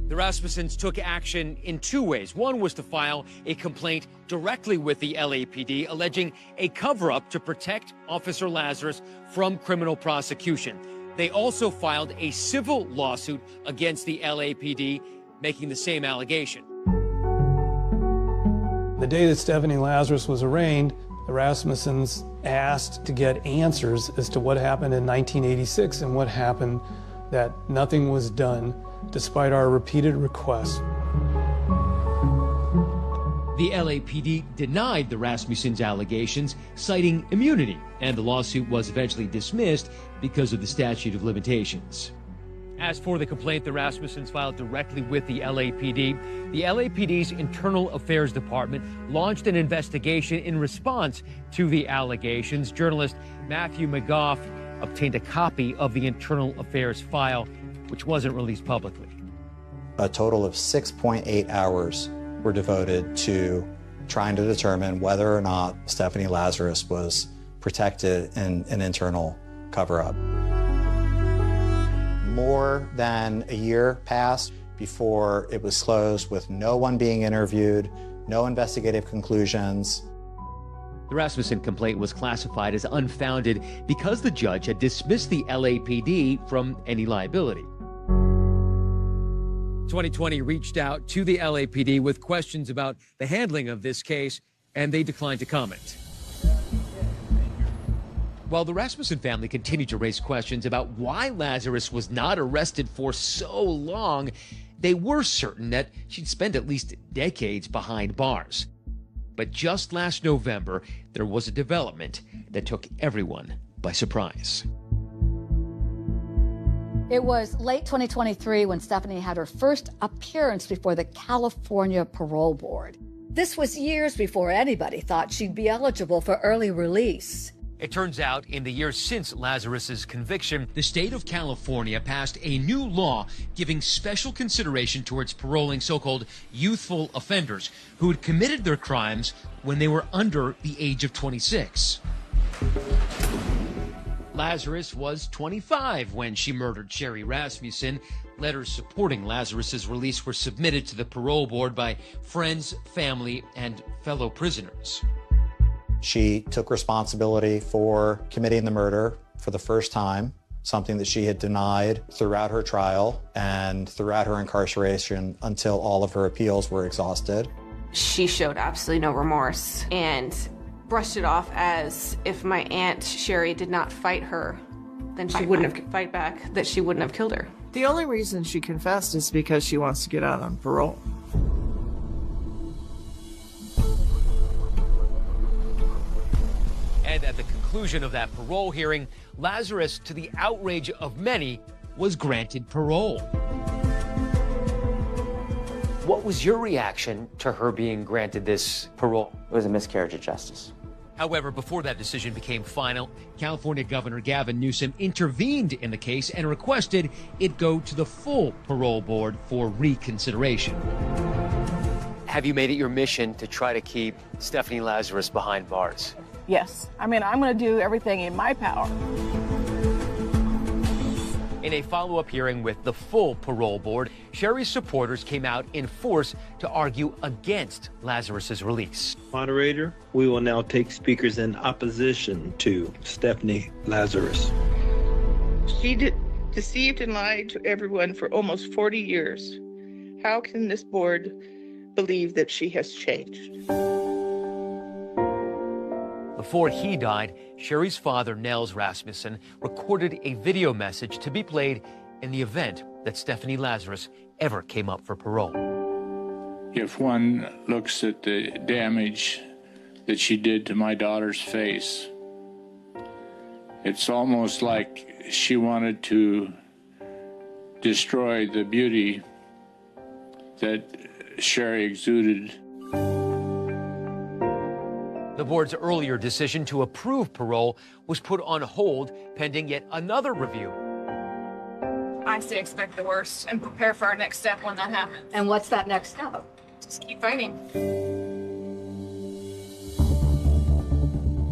The Rasmussens took action in 2 ways. One was to file a complaint directly with the LAPD alleging a cover-up to protect Officer Lazarus from criminal prosecution. They also filed a civil lawsuit against the LAPD, making the same allegation. The day that Stephanie Lazarus was arraigned, the Rasmussens asked to get answers as to what happened in 1986 and what happened that nothing was done despite our repeated requests. The LAPD denied the Rasmussens' allegations, citing immunity, and the lawsuit was eventually dismissed because of the statute of limitations. As for the complaint the Rasmussens filed directly with the LAPD's Internal Affairs Department launched an investigation in response to the allegations. Journalist Matthew McGough obtained a copy of the Internal Affairs file, which wasn't released publicly. A total of 6.8 hours were devoted to trying to determine whether or not Stephanie Lazarus was protected in an internal cover-up. More than a year passed before it was closed with no one being interviewed, no investigative conclusions. The Rasmussen complaint was classified as unfounded because the judge had dismissed the LAPD from any liability. 2020 reached out to the LAPD with questions about the handling of this case, and they declined to comment. While the Rasmussen family continued to raise questions about why Lazarus was not arrested for so long, they were certain that she'd spent at least decades behind bars. But just last November, there was a development that took everyone by surprise. It was late 2023 when Stephanie had her first appearance before the California Parole Board. This was years before anybody thought she'd be eligible for early release. It turns out in the years since Lazarus's conviction, the state of California passed a new law giving special consideration towards paroling so-called youthful offenders who had committed their crimes when they were under the age of 26. Lazarus was 25 when she murdered Sherry Rasmussen. Letters supporting Lazarus's release were submitted to the parole board by friends, family, and fellow prisoners. She took responsibility for committing the murder for the first time, something that she had denied throughout her trial and throughout her incarceration until all of her appeals were exhausted. She showed absolutely no remorse and brushed it off as if my Aunt Sherry did not fight her, then she wouldn't have fight back, that she wouldn't have killed her. The only reason she confessed is because she wants to get out on parole. And at the conclusion of that parole hearing, Lazarus, to the outrage of many, was granted parole. What was your reaction to her being granted this parole? It was a miscarriage of justice. However, before that decision became final, California Governor Gavin Newsom intervened in the case and requested it go to the full parole board for reconsideration. Have you made it your mission to try to keep Stephanie Lazarus behind bars? Yes. I mean, I'm going to do everything in my power. In a follow-up hearing with the full parole board, Sherry's supporters came out in force to argue against Lazarus's release. Moderator, we will now take speakers in opposition to Stephanie Lazarus. She deceived and lied to everyone for almost 40 years. How can this board believe that she has changed? Before he died, Sherry's father, Nels Rasmussen, recorded a video message to be played in the event that Stephanie Lazarus ever came up for parole. If one looks at the damage that she did to my daughter's face, it's almost like she wanted to destroy the beauty that Sherry exuded. The board's earlier decision to approve parole was put on hold pending yet another review. I say expect the worst and prepare for our next step when that happens. And what's that next step? Just keep fighting.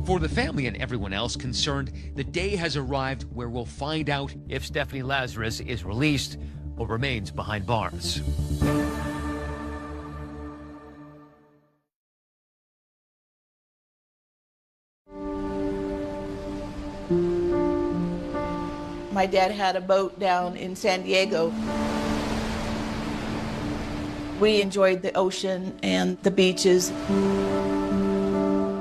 For the family and everyone else concerned, the day has arrived where we'll find out if Stephanie Lazarus is released or remains behind bars. My dad had a boat down in San Diego. We enjoyed the ocean and the beaches.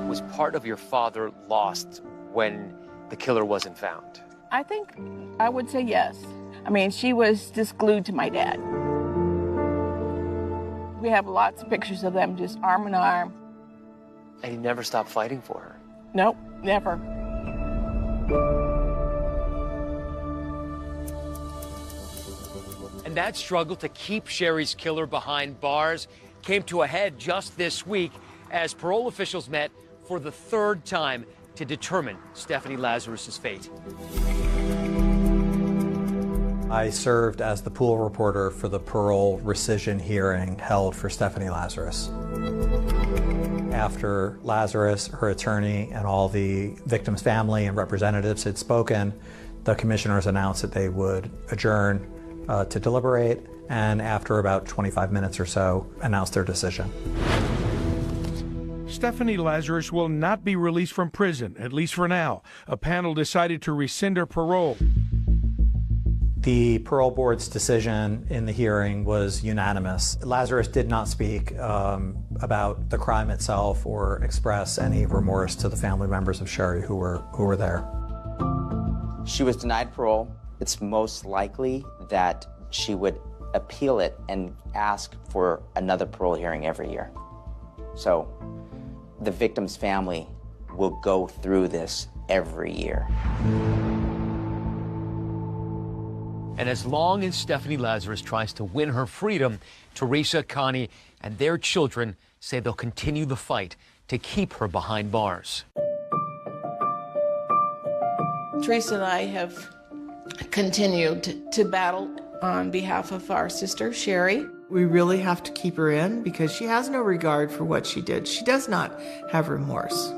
Was part of your father lost when the killer wasn't found? I think I would say yes. I mean, she was just glued to my dad. We have lots of pictures of them just arm in arm. And he never stopped fighting for her? Nope, never. And that struggle to keep Sherry's killer behind bars came to a head just this week as parole officials met for the third time to determine Stephanie Lazarus's fate. I served as the pool reporter for the parole rescission hearing held for Stephanie Lazarus. After Lazarus, her attorney, and all the victim's family and representatives had spoken, the commissioners announced that they would adjourn to deliberate, and after about 25 minutes or so, announced their decision. Stephanie Lazarus will not be released from prison, at least for now. A panel decided to rescind her parole. The parole board's decision in the hearing was unanimous. Lazarus did not speak about the crime itself or express any remorse to the family members of Sherry who were there. She was denied parole. It's most likely that she would appeal it and ask for another parole hearing every year. So the victim's family will go through this every year. And as long as Stephanie Lazarus tries to win her freedom, Teresa, Connie, and their children say they'll continue the fight to keep her behind bars. Teresa and I have continued to battle on behalf of our sister, Sherry. We really have to keep her in because she has no regard for what she did. She does not have remorse.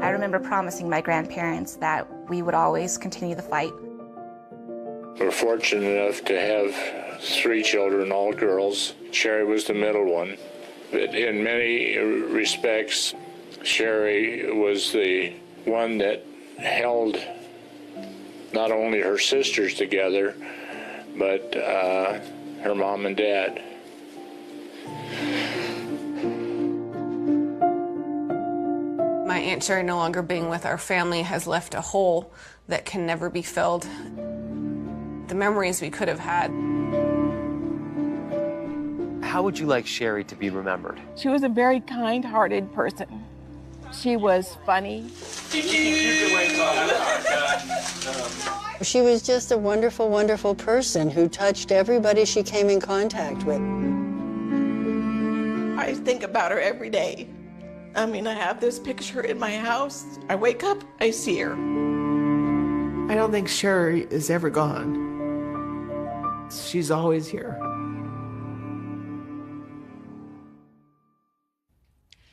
I remember promising my grandparents that we would always continue the fight. We're fortunate enough to have 3 children, all girls. Sherry was the middle one. But in many respects, Sherry was the one that held not only her sisters together, but her mom and dad. My Aunt Sherry no longer being with our family has left a hole that can never be filled. The memories we could have had. How would you like Sherry to be remembered? She was a very kind-hearted person. She was funny. She was just a wonderful, wonderful person who touched everybody she came in contact with. I think about her every day. I mean, I have this picture in my house. I wake up, I see her. I don't think Sherry is ever gone. She's always here.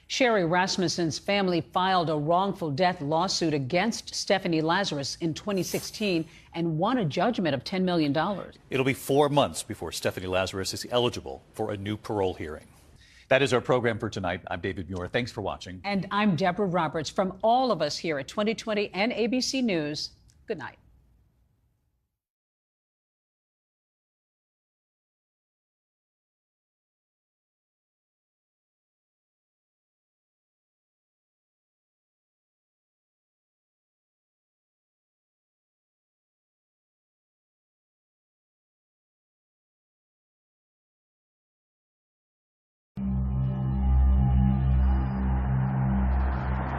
Sherry Rasmussen's family filed a wrongful death lawsuit against Stephanie Lazarus in 2016 and won a judgment of $10 million. It'll be 4 months before Stephanie Lazarus is eligible for a new parole hearing. That is our program for tonight. I'm David Muir. Thanks for watching. And I'm Deborah Roberts. From all of us here at 2020 and ABC News, good night.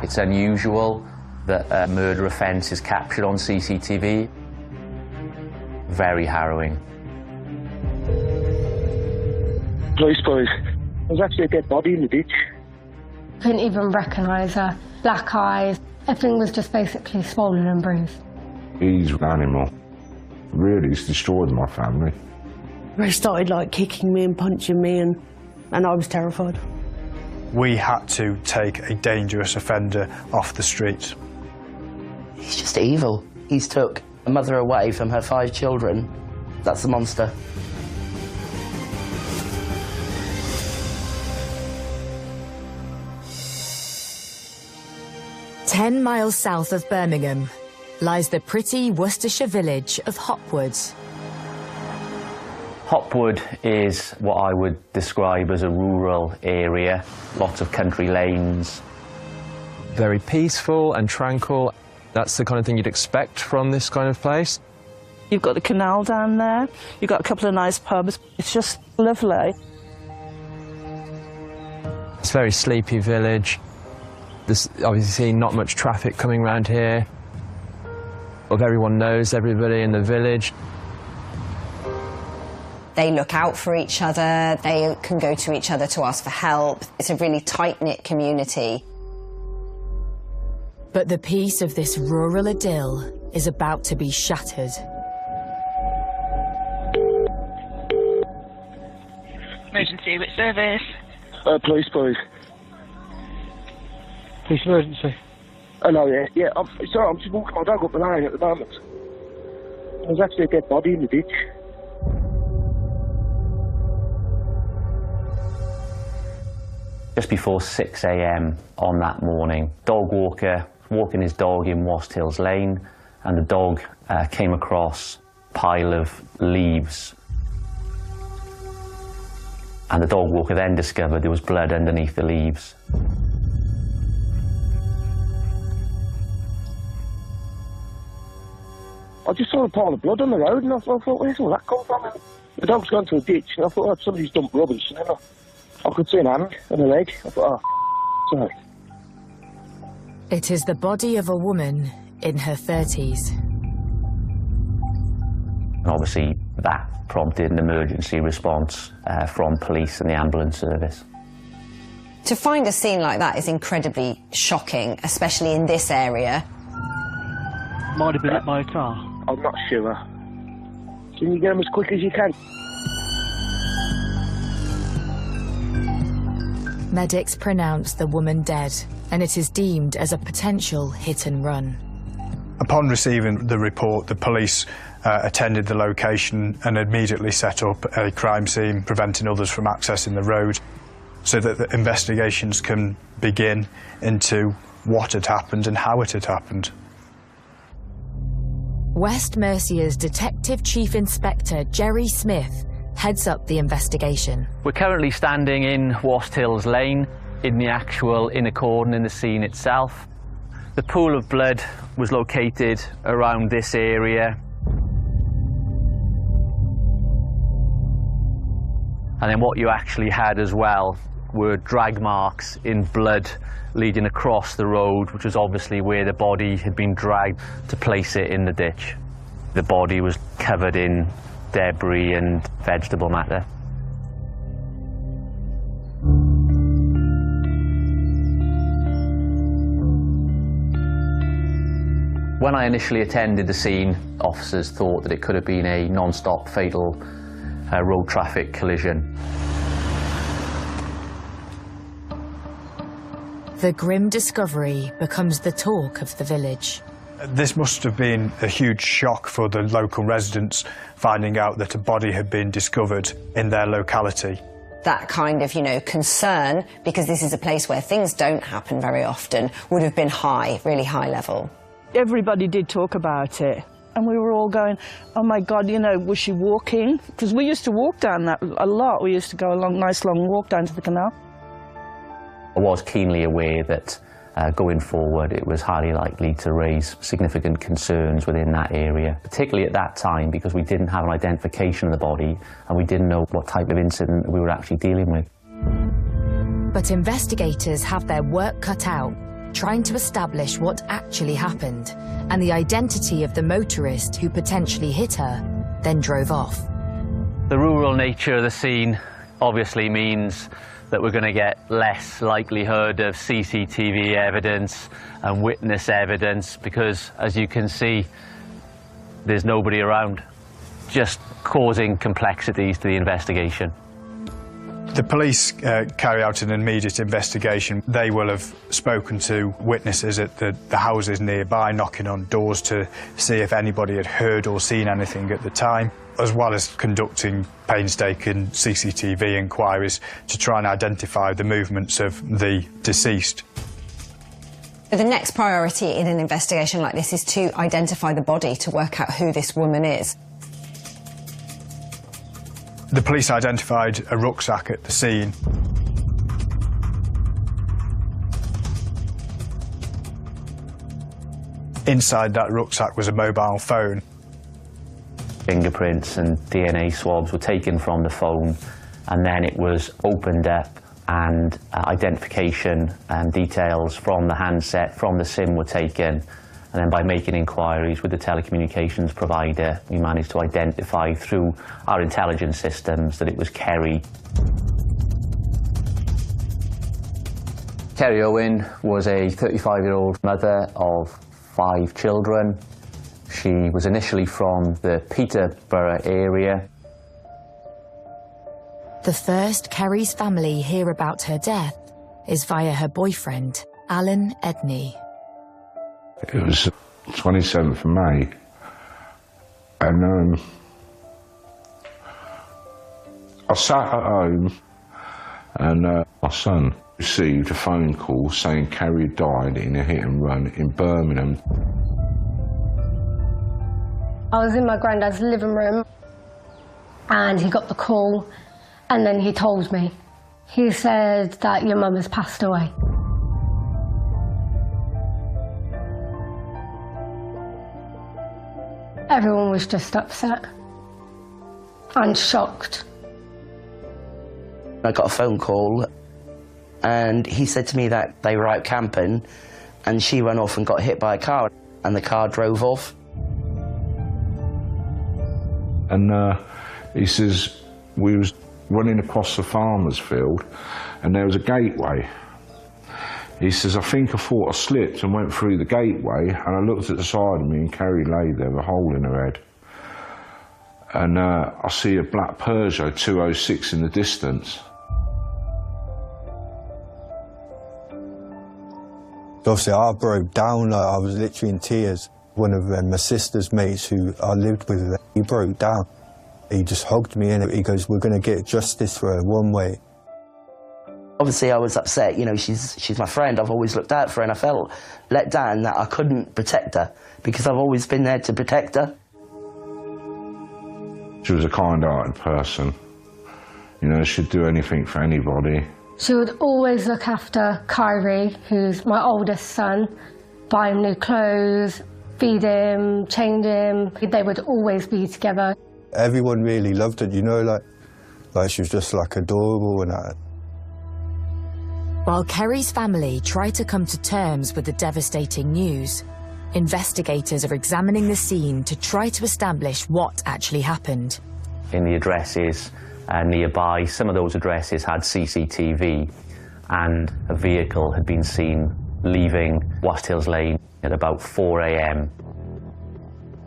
It's unusual that a murder offence is captured on CCTV. Very harrowing. Police boys, there's actually a dead body in the ditch. Couldn't even recognise her. Black eyes. Everything was just basically swollen and bruised. He's an animal. Really, he's destroyed my family. They started like kicking me and punching me and I was terrified. We had to take a dangerous offender off the streets. He's just evil. He's took a mother away from her 5 children. That's a monster. Ten miles south of Birmingham lies the pretty Worcestershire village of Hopwood. Hopwood is what I would describe as a rural area, lots of country lanes. Very peaceful and tranquil. That's the kind of thing you'd expect from this kind of place. You've got the canal down there, you've got a couple of nice pubs. It's just lovely. It's a very sleepy village. There's obviously not much traffic coming around here. Everyone knows everybody in the village. They look out for each other, they can go to each other to ask for help. It's a really tight-knit community. But the peace of this rural idyll is about to be shattered. Emergency, which service? Police boys. Police emergency. Hello, yeah. I'm sorry, I'm just walking my dog up the lane at the moment. There's actually a dead body in the ditch. Just before 6 a.m. on that morning, dog walker walking his dog in Wast Hills Lane, and the dog came across a pile of leaves. And the dog walker then discovered there was blood underneath the leaves. I just saw a pile of blood on the road and I thought, where's all that come from? The dog's gone to a ditch and I thought, oh, somebody's dumped rubbish. And then I could see an hand and a leg. I thought, oh, sorry. It is the body of a woman in her 30s. And obviously that prompted an emergency response from police and the ambulance service. To find a scene like that is incredibly shocking, especially in this area. Might have been hit by a car. I'm not sure. Can you get them as quick as you can? Medics pronounce the woman dead, and it is deemed as a potential hit and run. Upon receiving the report, the police attended the location and immediately set up a crime scene, preventing others from accessing the road, so that the investigations can begin into what had happened and how it had happened. West Mercia's Detective Chief Inspector Jerry Smith heads up the investigation. We're currently standing in Wast Hills Lane, in the actual inner cordon in the scene itself. The pool of blood was located around this area. And then what you actually had as well were drag marks in blood leading across the road, which was obviously where the body had been dragged to place it in the ditch. The body was covered in debris and vegetable matter. When I initially attended the scene, officers thought that it could have been a non-stop fatal road traffic collision. The grim discovery becomes the talk of the village. This must have been a huge shock for the local residents, finding out that a body had been discovered in their locality. That kind of, concern, because this is a place where things don't happen very often, would have been high, really high level. Everybody did talk about it, and we were all going, oh my God, was she walking? Because we used to walk down that a lot. We used to go a nice long walk down to the canal. I was keenly aware that going forward it was highly likely to raise significant concerns within that area, particularly at that time because we didn't have an identification of the body and we didn't know what type of incident we were actually dealing with. But investigators have their work cut out, trying to establish what actually happened and the identity of the motorist who potentially hit her, then drove off. The rural nature of the scene obviously means that we're going to get less likelihood of CCTV evidence and witness evidence because, as you can see, there's nobody around, just causing complexities to the investigation. The police carry out an immediate investigation. They will have spoken to witnesses at the houses nearby, knocking on doors to see if anybody had heard or seen anything at the time, as well as conducting painstaking CCTV inquiries to try and identify the movements of the deceased. The next priority in an investigation like this is to identify the body, to work out who this woman is. The police identified a rucksack at the scene. Inside that rucksack was a mobile phone. Fingerprints and DNA swabs were taken from the phone, and then it was opened up and identification and details from the handset, from the SIM were taken. And then by making inquiries with the telecommunications provider, we managed to identify through our intelligence systems that it was Kerry. Kerry Owen was a 35-year-old mother of 5 children. She was initially from the Peterborough area. The first Kerry's family hear about her death is via her boyfriend, Alan Edney. It was 27th of May, and I sat at home, and my son received a phone call saying Carrie died in a hit and run in Birmingham. I was in my granddad's living room, and he got the call, and then he told me. He said that your mum has passed away. Everyone was just upset and shocked. I got a phone call and he said to me that they were out camping and she went off and got hit by a car and the car drove off. And he says we was running across the farmer's field and there was a gateway. He says, I think I thought I slipped and went through the gateway, and I looked at the side of me and Carrie lay there with a hole in her head. And I see a black Peugeot 206 in the distance. Obviously, I broke down, like, I was literally in tears. One of my sister's mates who I lived with, he broke down. He just hugged me and he goes, we're going to get justice for her one way. Obviously, I was upset. You know, she's my friend. I've always looked out for her, and I felt let down that I couldn't protect her because I've always been there to protect her. She was a kind-hearted person. You know, she'd do anything for anybody. She would always look after Kyrie, who's my oldest son, buy him new clothes, feed him, change him. They would always be together. Everyone really loved her, you know, like she was just like adorable and that. While Kerry's family try to come to terms with the devastating news, investigators are examining the scene to try to establish what actually happened. In the addresses nearby, some of those addresses had CCTV, and a vehicle had been seen leaving Wast Hills Lane at about 4 a.m.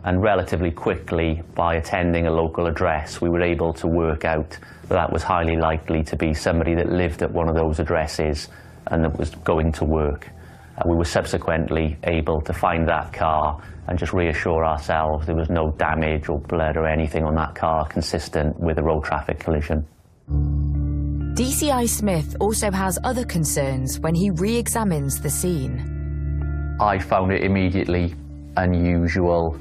And relatively quickly, by attending a local address, we were able to work out that was highly likely to be somebody that lived at one of those addresses and that was going to work. We were subsequently able to find that car and just reassure ourselves there was no damage or blood or anything on that car consistent with a road traffic collision. DCI Smith also has other concerns when he re-examines the scene. I found it immediately unusual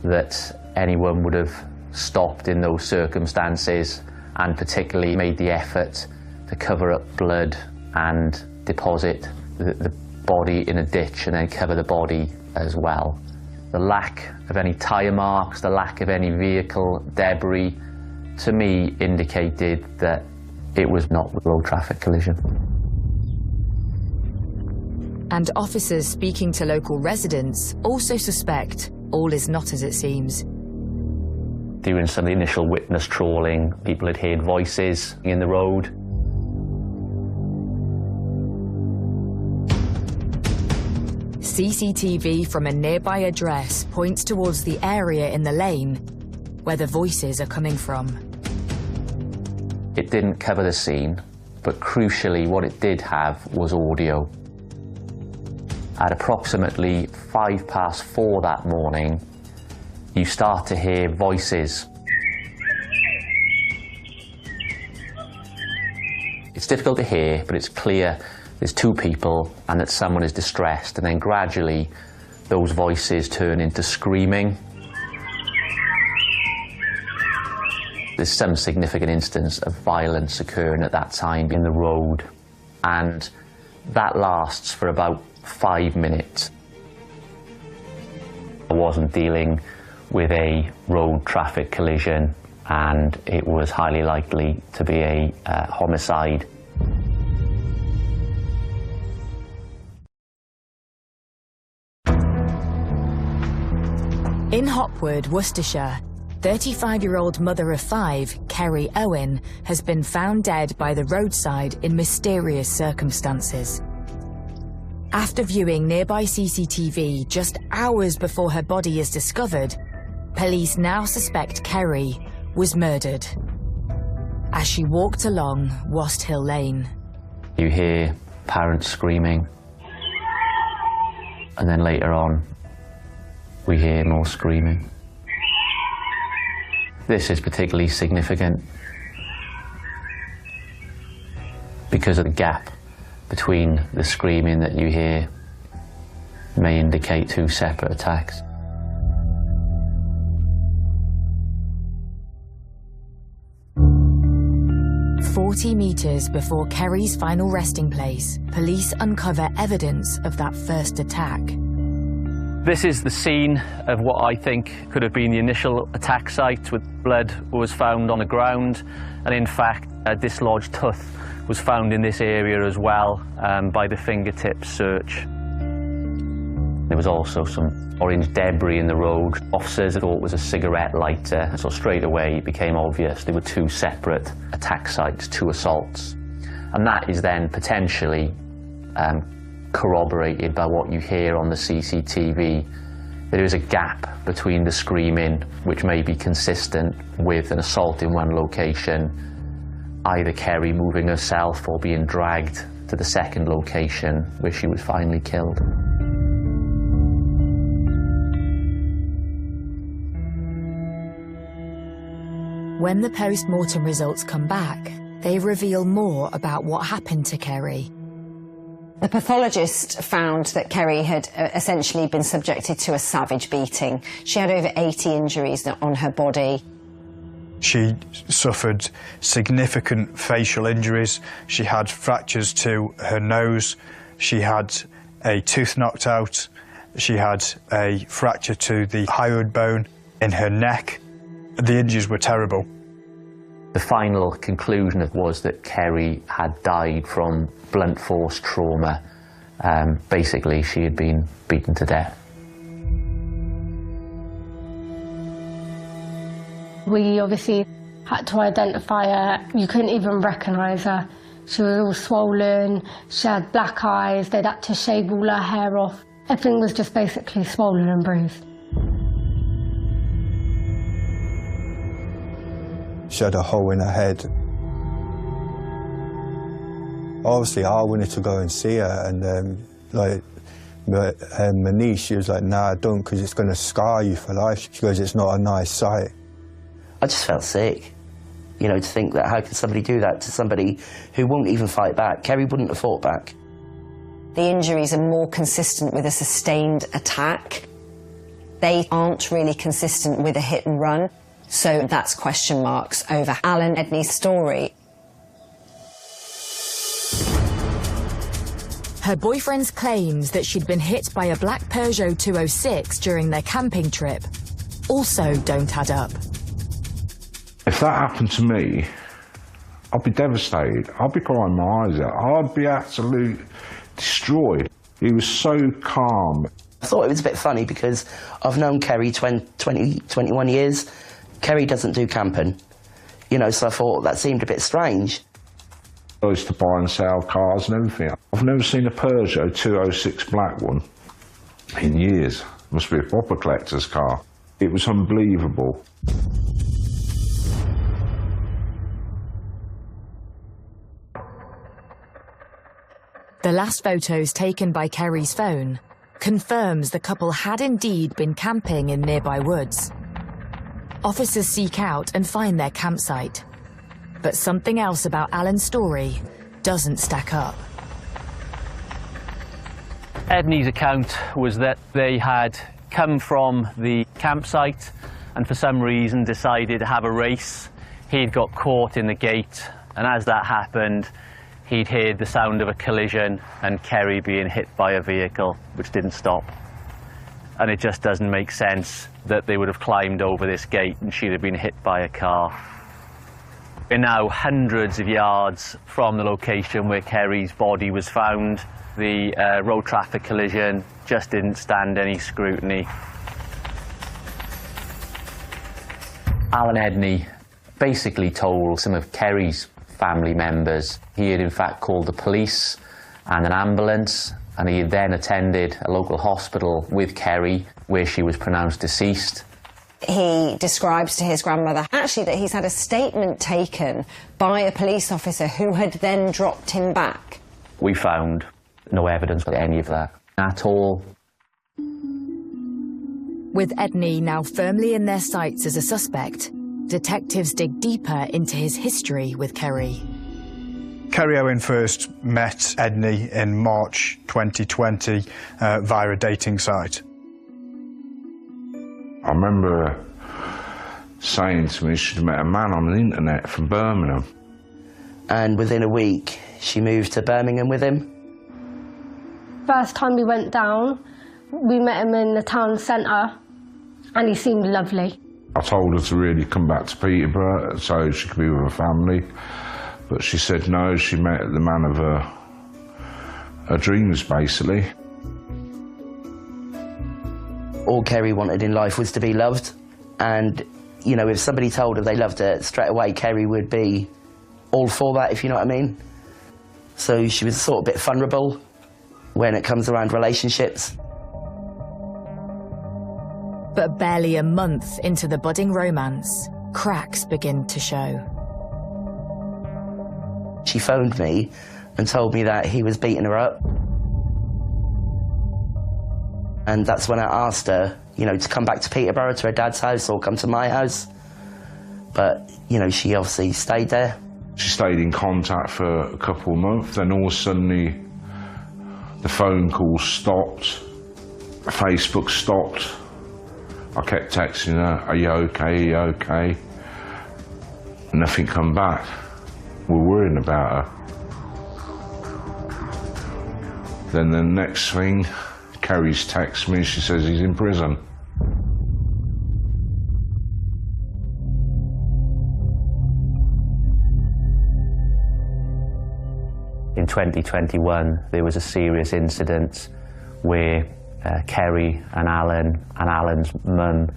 that anyone would have stopped in those circumstances and particularly made the effort to cover up blood and deposit the body in a ditch and then cover the body as well. The lack of any tyre marks, the lack of any vehicle debris, to me indicated that it was not a road traffic collision. And officers speaking to local residents also suspect all is not as it seems. During some of the initial witness trawling, people had heard voices in the road. CCTV from a nearby address points towards the area in the lane where the voices are coming from. It didn't cover the scene, but crucially what it did have was audio. At approximately 4:05 that morning, you start to hear voices. It's difficult to hear, but it's clear there's two people and that someone is distressed, and then gradually those voices turn into screaming. There's some significant instance of violence occurring at that time in the road, and that lasts for about 5 minutes. I wasn't dealing with a road traffic collision, and it was highly likely to be a homicide. In Hopwood, Worcestershire, 35-year-old mother of 5, Kerry Owen, has been found dead by the roadside in mysterious circumstances. After viewing nearby CCTV just hours before her body is discovered, police now suspect Kerry was murdered as she walked along Wast Hill Lane. You hear parents screaming, and then later on we hear more screaming. This is particularly significant because of the gap between the screaming that you hear may indicate 2 separate attacks. "40 meters before Kerry's final resting place, police uncover evidence of that first attack. This is the scene of what I think could have been the initial attack site, with blood was found on the ground, and in fact a dislodged tooth was found in this area as well by the fingertip search. There was also some orange debris in the road. Officers thought it was a cigarette lighter, so straight away it became obvious there were 2 separate attack sites, 2 assaults. And that is then potentially corroborated by what you hear on the CCTV. There is a gap between the screaming, which may be consistent with an assault in one location, either Kerry moving herself or being dragged to the second location where she was finally killed. When the post-mortem results come back, they reveal more about what happened to Kerry. The pathologist found that Kerry had essentially been subjected to a savage beating. She had over 80 injuries on her body. She suffered significant facial injuries. She had fractures to her nose. She had a tooth knocked out. She had a fracture to the hyoid bone in her neck. The injuries were terrible. The final conclusion was that Kerry had died from blunt force trauma. Basically, she had been beaten to death. We obviously had to identify her. You couldn't even recognise her. She was all swollen, she had black eyes, they'd had to shave all her hair off. Everything was just basically swollen and bruised. She had a hole in her head. Obviously, I wanted to go and see her, and my niece, she was like, "Nah, don't, because it's going to scar you for life." She goes, "It's not a nice sight." I just felt sick, you know, to think that how could somebody do that to somebody who won't even fight back. Kerry wouldn't have fought back. The injuries are more consistent with a sustained attack. They aren't really consistent with a hit and run. So that's question marks over Alan Edney's story. Her boyfriend's claims that she'd been hit by a black Peugeot 206 during their camping trip also don't add up. If that happened to me, I'd be devastated. I'd be crying my eyes out. I'd be absolutely destroyed. He was so calm. I thought it was a bit funny because I've known Kerry 21 years. Kerry doesn't do camping, you know, so I thought that seemed a bit strange. I used to buy and sell cars and everything. I've never seen a Peugeot 206 black one in years. Must be a proper collector's car. It was unbelievable. The last photos taken by Kerry's phone confirms the couple had indeed been camping in nearby woods. Officers seek out and find their campsite. But something else about Alan's story doesn't stack up. Edney's account was that they had come from the campsite and for some reason decided to have a race. He'd got caught in the gate, and as that happened, he'd heard the sound of a collision and Kerry being hit by a vehicle, which didn't stop. And it just doesn't make sense that they would have climbed over this gate and she'd have been hit by a car. We're now hundreds of yards from the location where Kerry's body was found. The road traffic collision just didn't stand any scrutiny. Alan Edney basically told some of Kerry's family members he had in fact called the police and an ambulance, and he had then attended a local hospital with Kerry where she was pronounced deceased. He describes to his grandmother actually that he's had a statement taken by a police officer who had then dropped him back. We found no evidence of any of that at all. With Edney now firmly in their sights as a suspect, detectives dig deeper into his history with Kerry. Kerry Owen first met Edney in March 2020 via a dating site. I remember her saying to me she'd met a man on the internet from Birmingham. And within a week, she moved to Birmingham with him. First time we went down, we met him in the town centre, and he seemed lovely. I told her to really come back to Peterborough so she could be with her family, but she said no, she met the man of her dreams, basically. All Kerry wanted in life was to be loved, and, you know, if somebody told her they loved her straight away, Kerry would be all for that, if you know what I mean. So she was sort of a bit vulnerable, when it comes around relationships. But barely a month into the budding romance, cracks begin to show. She phoned me and told me that he was beating her up. And that's when I asked her, you know, to come back to Peterborough, to her dad's house, or come to my house. But, you know, she obviously stayed there. She stayed in contact for a couple of months, then all of a sudden the phone calls stopped, Facebook stopped. I kept texting her, are you okay, are you okay? Nothing come back. We're worrying about her. Then the next thing, Kerry's texts me, she says he's in prison. In 2021, there was a serious incident where Kerry and Alan's mum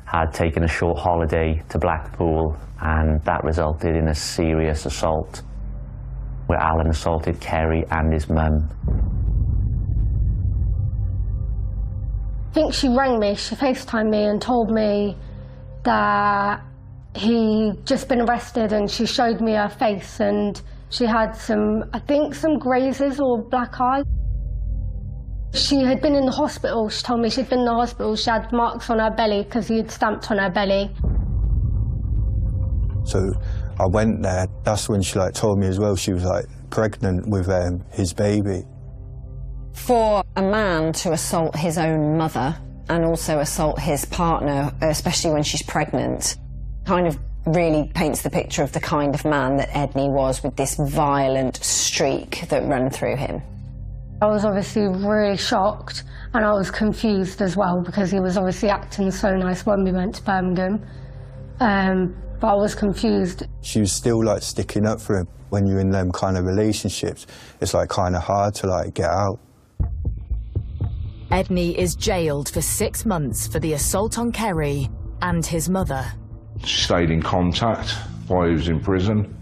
had taken a short holiday to Blackpool, and that resulted in a serious assault where Alan assaulted Kerry and his mum. I think she rang me, she FaceTimed me and told me that he'd just been arrested, and she showed me her face and she had some, I think, some grazes or black eye. She had been in the hospital. She told me she'd been in the hospital. She had marks on her belly because he had stamped on her belly. So I went there. That's when she told me as well she was pregnant with his baby. For a man to assault his own mother and also assault his partner, especially when she's pregnant, kind of really paints the picture of the kind of man that Edney was, with this violent streak that ran through him. I was obviously really shocked, and I was confused as well, because he was obviously acting so nice when we went to Birmingham. But I was confused. She was still sticking up for him. When you're in them kind of relationships, it's kind of hard to get out. Edney is jailed for 6 months for the assault on Kerry and his mother. She stayed in contact while he was in prison.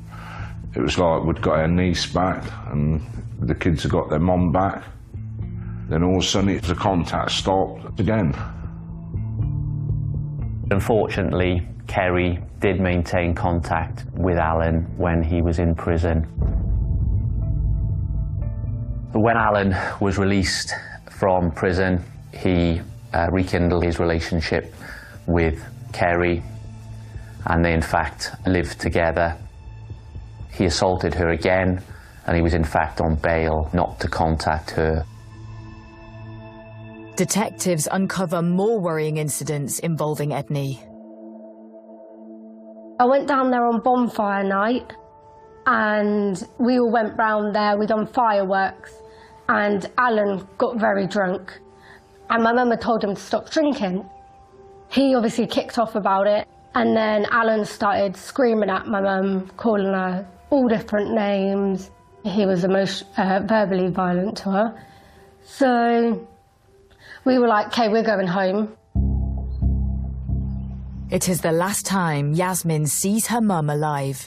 It was we'd got our niece back and the kids had got their mum back. Then all of a sudden the contact stopped again. Unfortunately, Kerry did maintain contact with Alan when he was in prison. When Alan was released from prison, he rekindled his relationship with Kerry, and they in fact lived together. He assaulted her again, and he was in fact on bail not to contact her. Detectives uncover more worrying incidents involving Edney. I went down there on bonfire night, and we all went round there. We'd done fireworks, and Alan got very drunk, and my mum had told him to stop drinking. He obviously kicked off about it, and then Alan started screaming at my mum, calling her all different names. He was verbally violent to her. So we were like, okay, we're going home. It is the last time Yasmin sees her mum alive.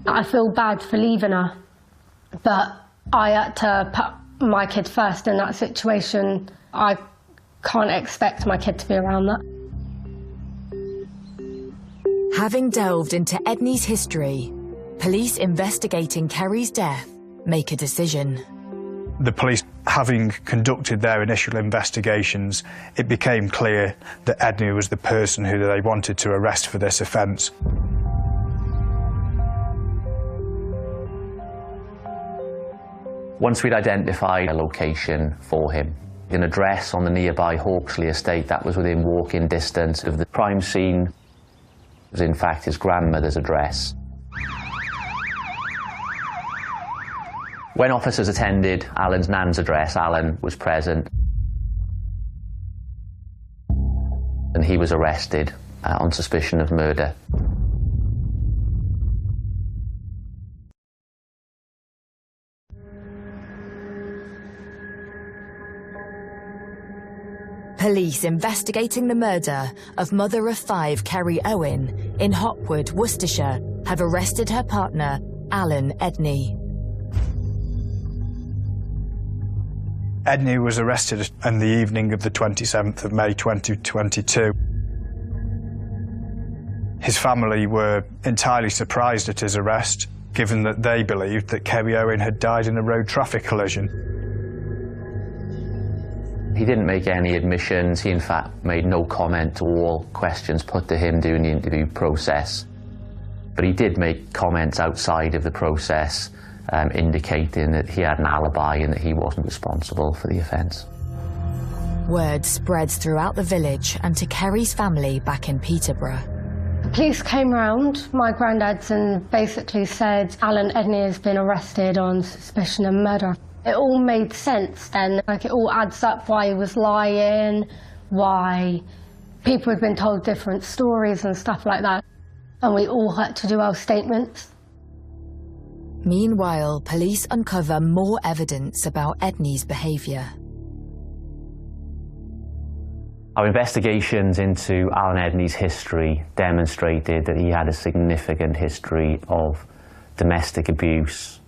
I feel bad for leaving her, but I had to put my kid first in that situation. I can't expect my kid to be around that. Having delved into Edney's history, police investigating Kerry's death make a decision. The police, having conducted their initial investigations, it became clear that Edney was the person who they wanted to arrest for this offence. Once we'd identified a location for him, an address on the nearby Hawksley estate that was within walking distance of the crime scene, was in fact his grandmother's address. When officers attended Alan's nan's address, Alan was present, and he was arrested on suspicion of murder. Police investigating the murder of mother of 5 Kerry Owen in Hopwood, Worcestershire, have arrested her partner, Alan Edney. Edney was arrested on the evening of the 27th of May 2022. His family were entirely surprised at his arrest, given that they believed that Kerry Owen had died in a road traffic collision. He didn't make any admissions. He, in fact, made no comment to all questions put to him during the interview process. But he did make comments outside of the process, indicating that he had an alibi and that he wasn't responsible for the offence. Word spreads throughout the village and to Kerry's family back in Peterborough. The police came round, my granddad's, and basically said Alan Edney has been arrested on suspicion of murder. It all made sense then, like it all adds up why he was lying, why people had been told different stories and stuff like that, and we all had to do our statements. Meanwhile, police uncover more evidence about Edney's behaviour. Our investigations into Alan Edney's history demonstrated that he had a significant history of domestic abuse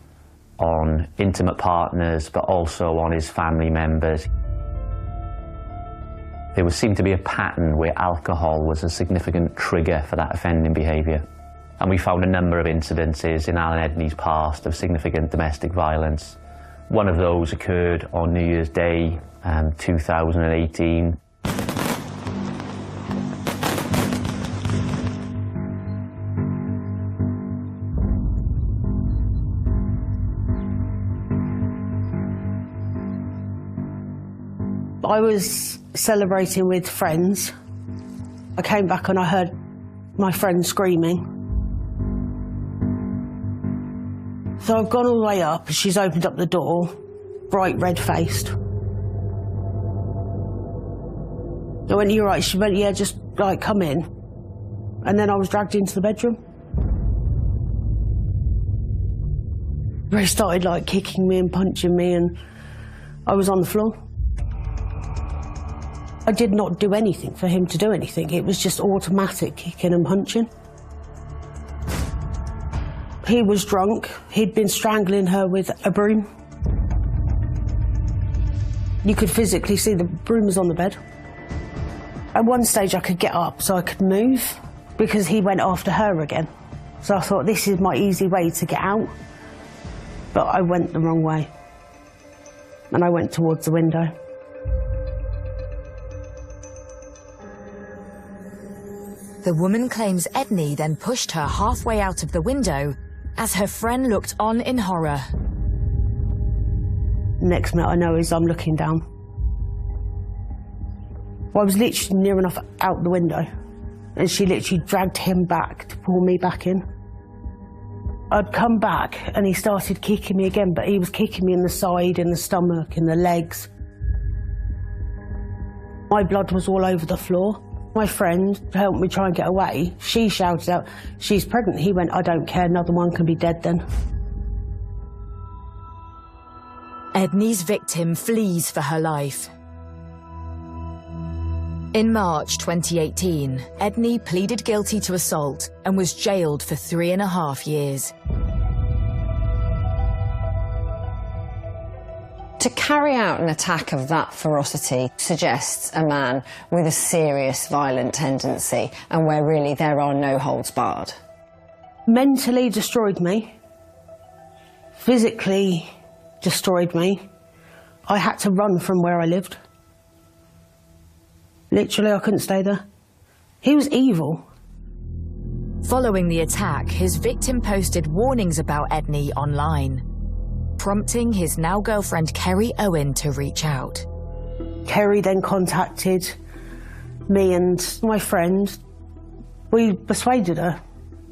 on intimate partners, but also on his family members. There seemed to be a pattern where alcohol was a significant trigger for that offending behaviour. And we found a number of incidences in Alan Edney's past of significant domestic violence. One of those occurred on New Year's Day, 2018. I was celebrating with friends. I came back and I heard my friend screaming. So I've gone all the way up, she's opened up the door, bright red-faced. I went, "You right?" She went, "Yeah, just like come in." And then I was dragged into the bedroom. They started like kicking me and punching me, and I was on the floor. I did not do anything for him to do anything. It was just automatic kicking and punching. He was drunk. He'd been strangling her with a broom. You could physically see the broom was on the bed. At one stage I could get up so I could move because he went after her again. So I thought, this is my easy way to get out. But I went the wrong way. And I went towards the window. The woman claims Edney then pushed her halfway out of the window as her friend looked on in horror. Next minute I know is I'm looking down. Well, I was literally near enough out the window, and she literally dragged him back to pull me back in. I'd come back and he started kicking me again, but he was kicking me in the side, in the stomach, in the legs. My blood was all over the floor. My friend helped me try and get away. She shouted out, "She's pregnant." He went, "I don't care, another one can be dead then." Edney's victim flees for her life. In March 2018, Edney pleaded guilty to assault and was jailed for 3.5 years. To carry out an attack of that ferocity suggests a man with a serious violent tendency and where really there are no holds barred. Mentally destroyed me. Physically destroyed me. I had to run from where I lived. Literally, I couldn't stay there. He was evil. Following the attack, his victim posted warnings about Edney online, prompting his now girlfriend Kerry Owen to reach out. Kerry then contacted me and my friend. We persuaded her.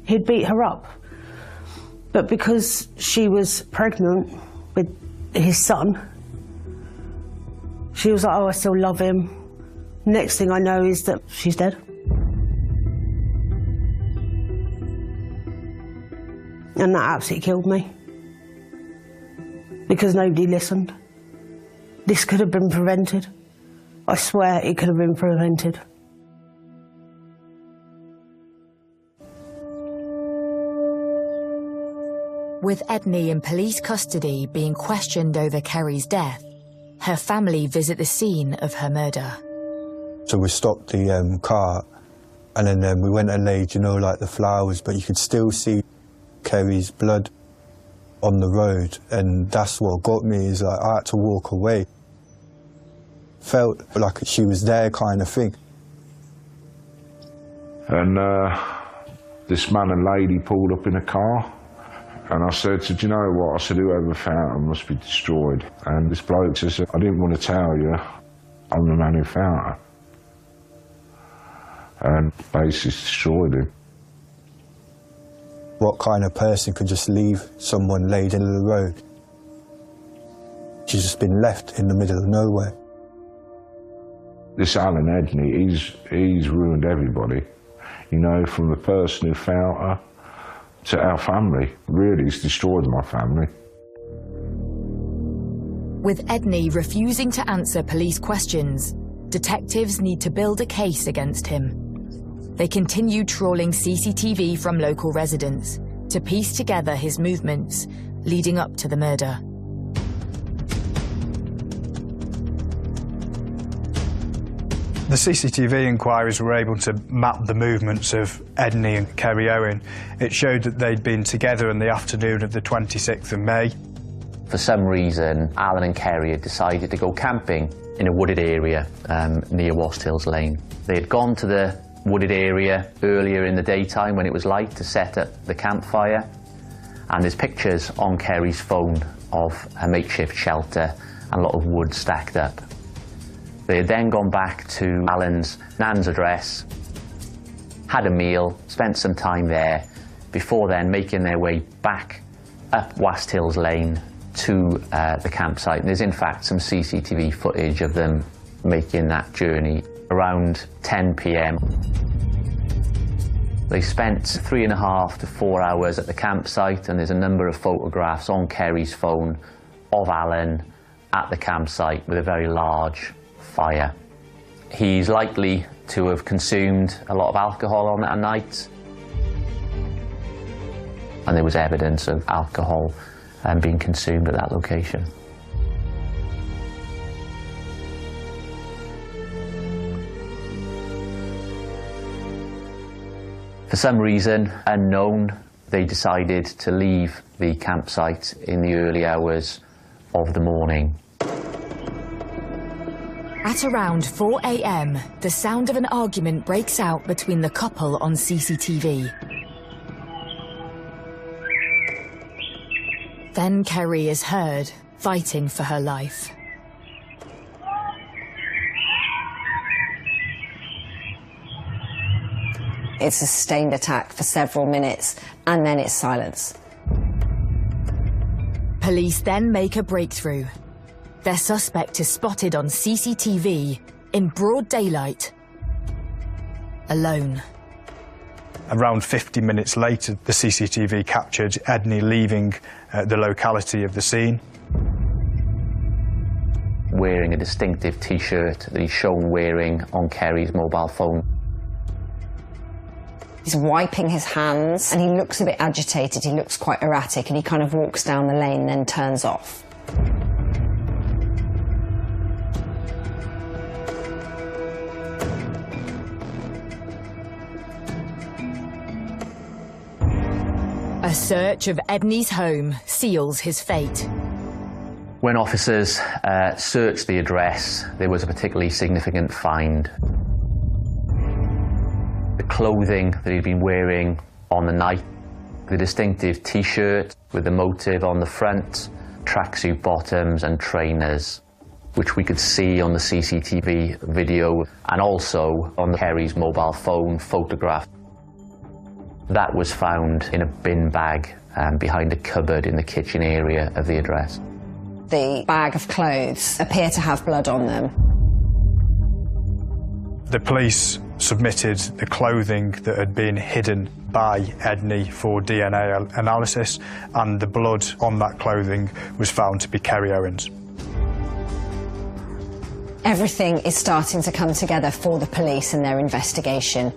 He'd beat her up. But because she was pregnant with his son, she was like, "Oh, I still love him." Next thing I know is that she's dead. And that absolutely killed me. Because nobody listened. This could have been prevented. I swear it could have been prevented. With Edney in police custody being questioned over Kerry's death, her family visit the scene of her murder. So we stopped the car, and then we went and laid, you know, like the flowers, but you could still see Kerry's blood on the road, and that's what got me, is like I had to walk away. Felt like she was there kind of thing. And this man and lady pulled up in a car, and I said, do you know what? I said, whoever found her must be destroyed. And this bloke says, I didn't want to tell you, I'm the man who found her. And basically destroyed him. What kind of person could just leave someone laid in the road? She's just been left in the middle of nowhere. This Alan Edney, he's ruined everybody. You know, from the person who found her to our family. Really, he's destroyed my family. With Edney refusing to answer police questions, detectives need to build a case against him. They continue trawling CCTV from local residents to piece together his movements leading up to the murder. The CCTV inquiries were able to map the movements of Edney and Kerry Owen. It showed that they'd been together in the afternoon of the 26th of May. For some reason, Alan and Kerry had decided to go camping in a wooded area near Wast Hills Lane. They had gone to the wooded area earlier in the daytime when it was light to set up the campfire, and there's pictures on Kerry's phone of a makeshift shelter and a lot of wood stacked up. They had then gone back to Alan's nan's address, had a meal, spent some time there, before then making their way back up Wast Hills Lane to the campsite. And there's in fact some CCTV footage of them making that journey around 10 p.m. They spent 3.5 to 4 hours at the campsite, and there's a number of photographs on Kerry's phone of Alan at the campsite with a very large fire. He's likely to have consumed a lot of alcohol on that night, and there was evidence of alcohol being consumed at that location. For some reason unknown, they decided to leave the campsite in the early hours of the morning. At around 4 a.m, the sound of an argument breaks out between the couple on CCTV. Then Kerry is heard, fighting for her life. It's a sustained attack for several minutes, and then it's silence. Police then make a breakthrough. Their suspect is spotted on CCTV in broad daylight, alone. Around 50 minutes later, the CCTV captured Edney leaving the locality of the scene. Wearing a distinctive T-shirt that he's shown wearing on Kerry's mobile phone. He's wiping his hands, and he looks a bit agitated, he looks quite erratic, and he kind of walks down the lane and then turns off. A search of Edney's home seals his fate. When officers searched the address, there was a particularly significant find. The clothing that he'd been wearing on the night, the distinctive T-shirt with the motive on the front, tracksuit bottoms and trainers, which we could see on the CCTV video and also on Kerry's mobile phone photograph. That was found in a bin bag behind a cupboard in the kitchen area of the address. The bag of clothes appear to have blood on them. The police submitted the clothing that had been hidden by Edney for DNA analysis, and the blood on that clothing was found to be Kerry Owen's. Everything is starting to come together for the police in their investigation.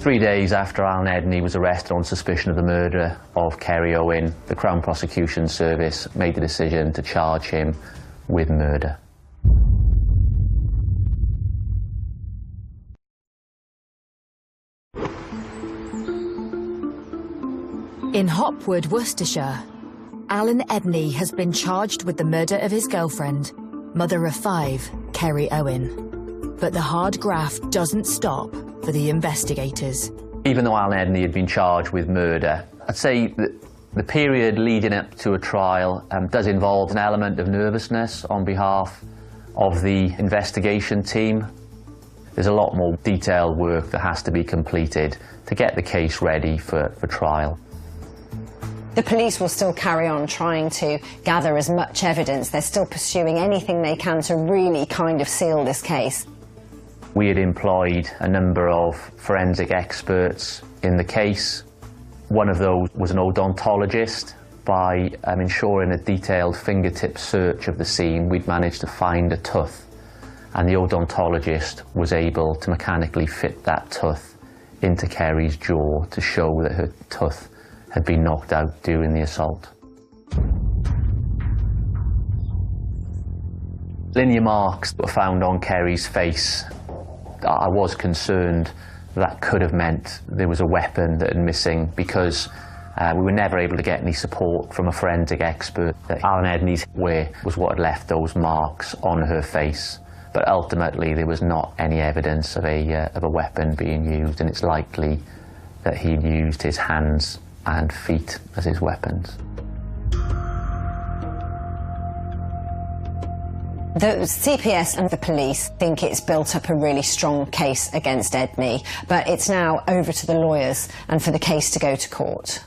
3 days after Alan Edney was arrested on suspicion of the murder of Kerry Owen, the Crown Prosecution Service made the decision to charge him with murder. In Hopwood, Worcestershire, Alan Edney has been charged with the murder of his girlfriend, mother of 5, Kerry Owen. But the hard graft doesn't stop for the investigators. Even though Alan Edney had been charged with murder, I'd say that the period leading up to a trial does involve an element of nervousness on behalf of the investigation team. There's a lot more detailed work that has to be completed to get the case ready for trial. The police will still carry on trying to gather as much evidence. They're still pursuing anything they can to really kind of seal this case. We had employed a number of forensic experts in the case. One of those was an odontologist. By ensuring a detailed fingertip search of the scene, we'd managed to find a tooth, and the odontologist was able to mechanically fit that tooth into Kerry's jaw to show that her tooth had been knocked out during the assault. Linear marks were found on Kerry's face. I was concerned that could have meant there was a weapon that had missing, because we were never able to get any support from a forensic expert that Alan Edney's wear was what had left those marks on her face. But ultimately there was not any evidence of a weapon being used, and it's likely that he'd used his hands and feet as his weapons. The CPS and the police think it's built up a really strong case against Edney, but it's now over to the lawyers and for the case to go to court.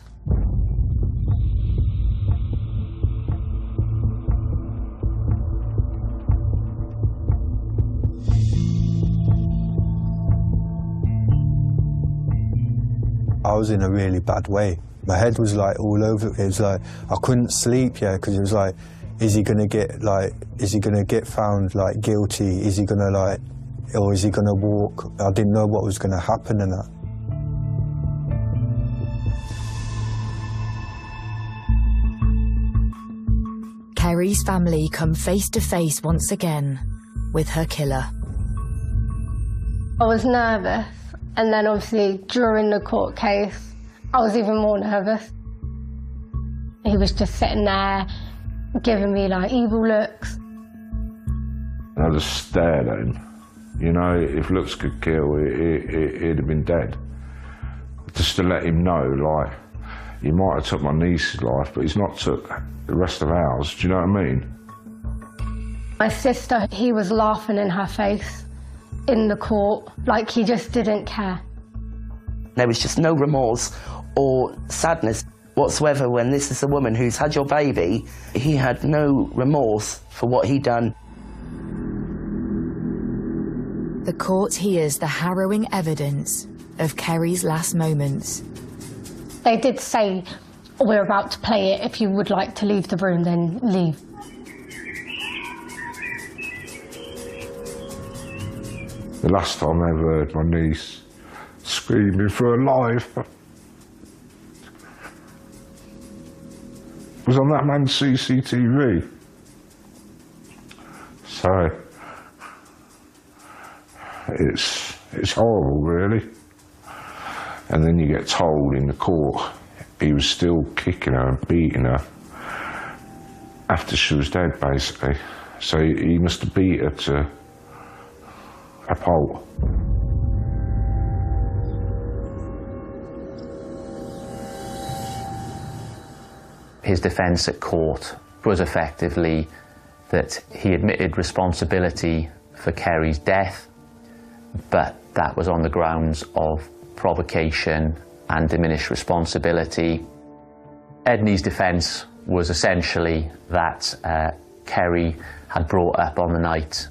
I was in a really bad way. My head was like all over. It was like I couldn't sleep, because it was like, is he gonna get found like guilty? Is he gonna or is he gonna walk? I didn't know what was gonna happen and that. Kerry's family come face to face once again with her killer. I was nervous, and then obviously during the court case, I was even more nervous. He was just sitting there, giving me like evil looks. I just stared at him. You know, if looks could kill, he'd have been dead. Just to let him know, like, he might have took my niece's life, but he's not took the rest of ours. Do you know what I mean? My sister, he was laughing in her face in the court, like he just didn't care. There was just no remorse or sadness whatsoever when this is a woman who's had your baby. He had no remorse for what he'd done. The court hears the harrowing evidence of Kerry's last moments. They did say, we're about to play it, if you would like to leave the room, then leave. The last time I ever heard my niece screaming for her life was on that man's CCTV. So, it's horrible, really. And then you get told in the court he was still kicking her and beating her after she was dead, basically. So he must have beat her to a pulp. His defence at court was effectively that he admitted responsibility for Kerry's death, but that was on the grounds of provocation and diminished responsibility. Edney's defence was essentially that Kerry had brought up on the night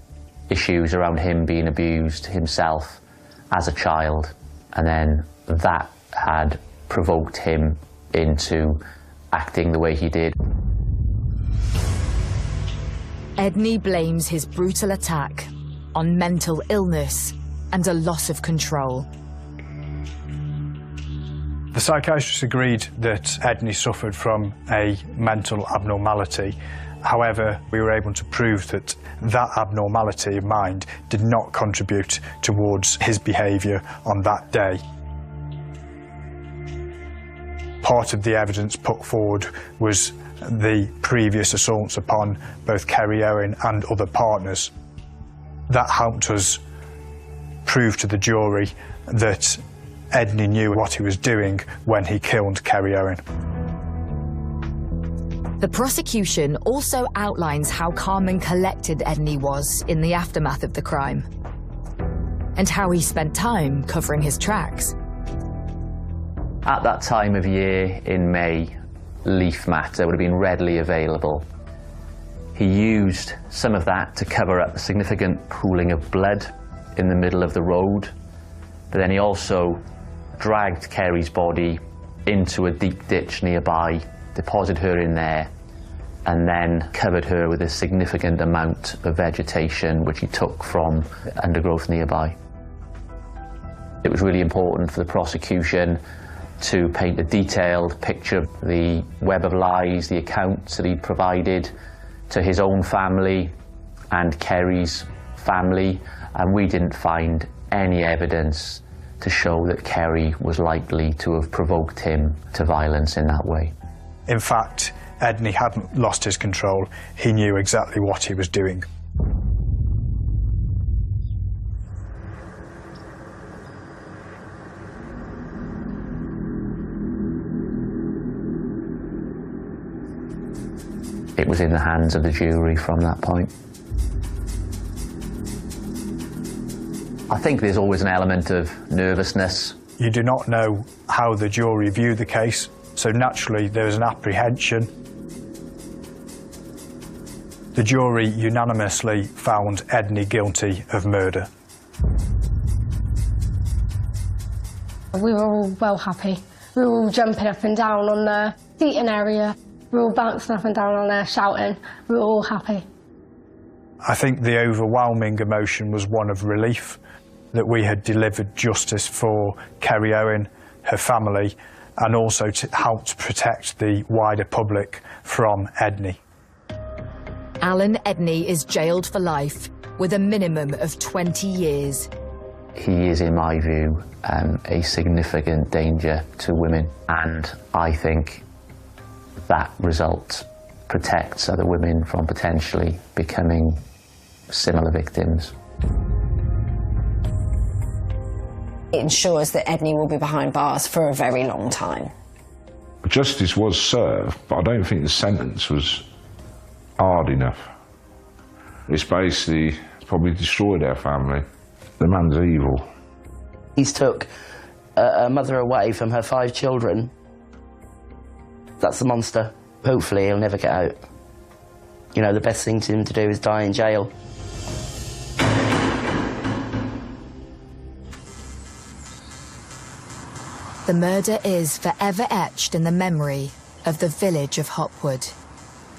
issues around him being abused himself as a child, and then that had provoked him into acting the way he did. Edney blames his brutal attack on mental illness and a loss of control. The psychiatrist agreed that Edney suffered from a mental abnormality. However, we were able to prove that that abnormality of mind did not contribute towards his behaviour on that day. Part of the evidence put forward was the previous assaults upon both Kerry Owen and other partners. That helped us prove to the jury that Edney knew what he was doing when he killed Kerry Owen. The prosecution also outlines how calm and collected Edney was in the aftermath of the crime, and how he spent time covering his tracks. At that time of year in May, leaf matter would have been readily available. He used some of that to cover up a significant pooling of blood in the middle of the road, but then he also dragged Kerry's body into a deep ditch nearby, deposited her in there, and then covered her with a significant amount of vegetation which he took from undergrowth nearby. It was really important for the prosecution to paint a detailed picture of the web of lies, the accounts that he'd provided to his own family and Kerry's family, and we didn't find any evidence to show that Kerry was likely to have provoked him to violence in that way. In fact, Edney hadn't lost his control. He knew exactly what he was doing. It was in the hands of the jury from that point. I think there's always an element of nervousness. You do not know how the jury view the case, so naturally there was an apprehension. The jury unanimously found Edney guilty of murder. We were all well happy. We were all jumping up and down on the seating area. We were all bouncing up and down on there, shouting. We were all happy. I think the overwhelming emotion was one of relief that we had delivered justice for Kerry Owen, her family, and also to help to protect the wider public from Edney. Alan Edney is jailed for life with a minimum of 20 years. He is, in my view, a significant danger to women, and I think that result protects other women from potentially becoming similar victims. It ensures that Edney will be behind bars for a very long time. Justice was served, but I don't think the sentence was hard enough. It's basically probably destroyed our family. The man's evil. He's took a mother away from her 5 children. That's the monster. Hopefully he'll never get out. You know, the best thing to him to do is die in jail. The murder is forever etched in the memory of the village of Hopwood.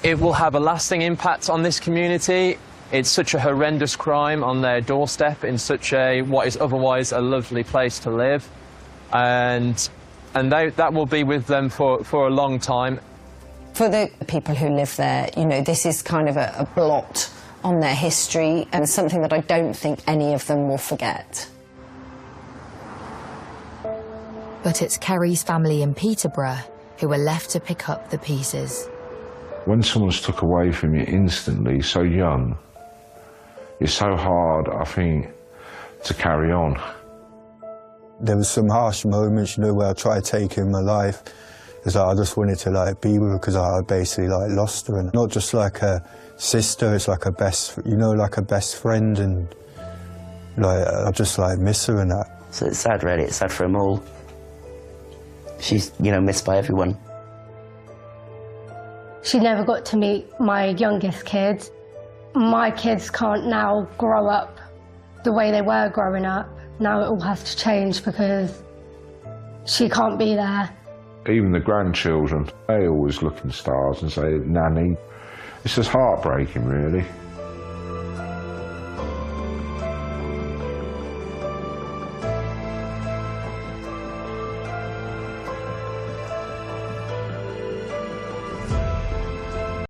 It will have a lasting impact on this community. It's such a horrendous crime on their doorstep in such a, what is otherwise a lovely place to live. And that will be with them for a long time. For the people who live there, you know, this is kind of a blot on their history and something that I don't think any of them will forget. But it's Kerry's family in Peterborough who are left to pick up the pieces. When someone's took away from you instantly, so young, it's so hard, I think, to carry on. There was some harsh moments, you know, where I tried taking my life. It's like I just wanted to like be with her because I basically like lost her, and not just like a sister, it's like a best, you know, like a best friend, and like I just like miss her and that. So it's sad, really. It's sad for them all. She's, you know, missed by everyone. She never got to meet my youngest kids. My kids can't now grow up the way they were growing up. Now it all has to change because she can't be there. Even the grandchildren, they always look in stars and say, Nanny. It's just heartbreaking, really.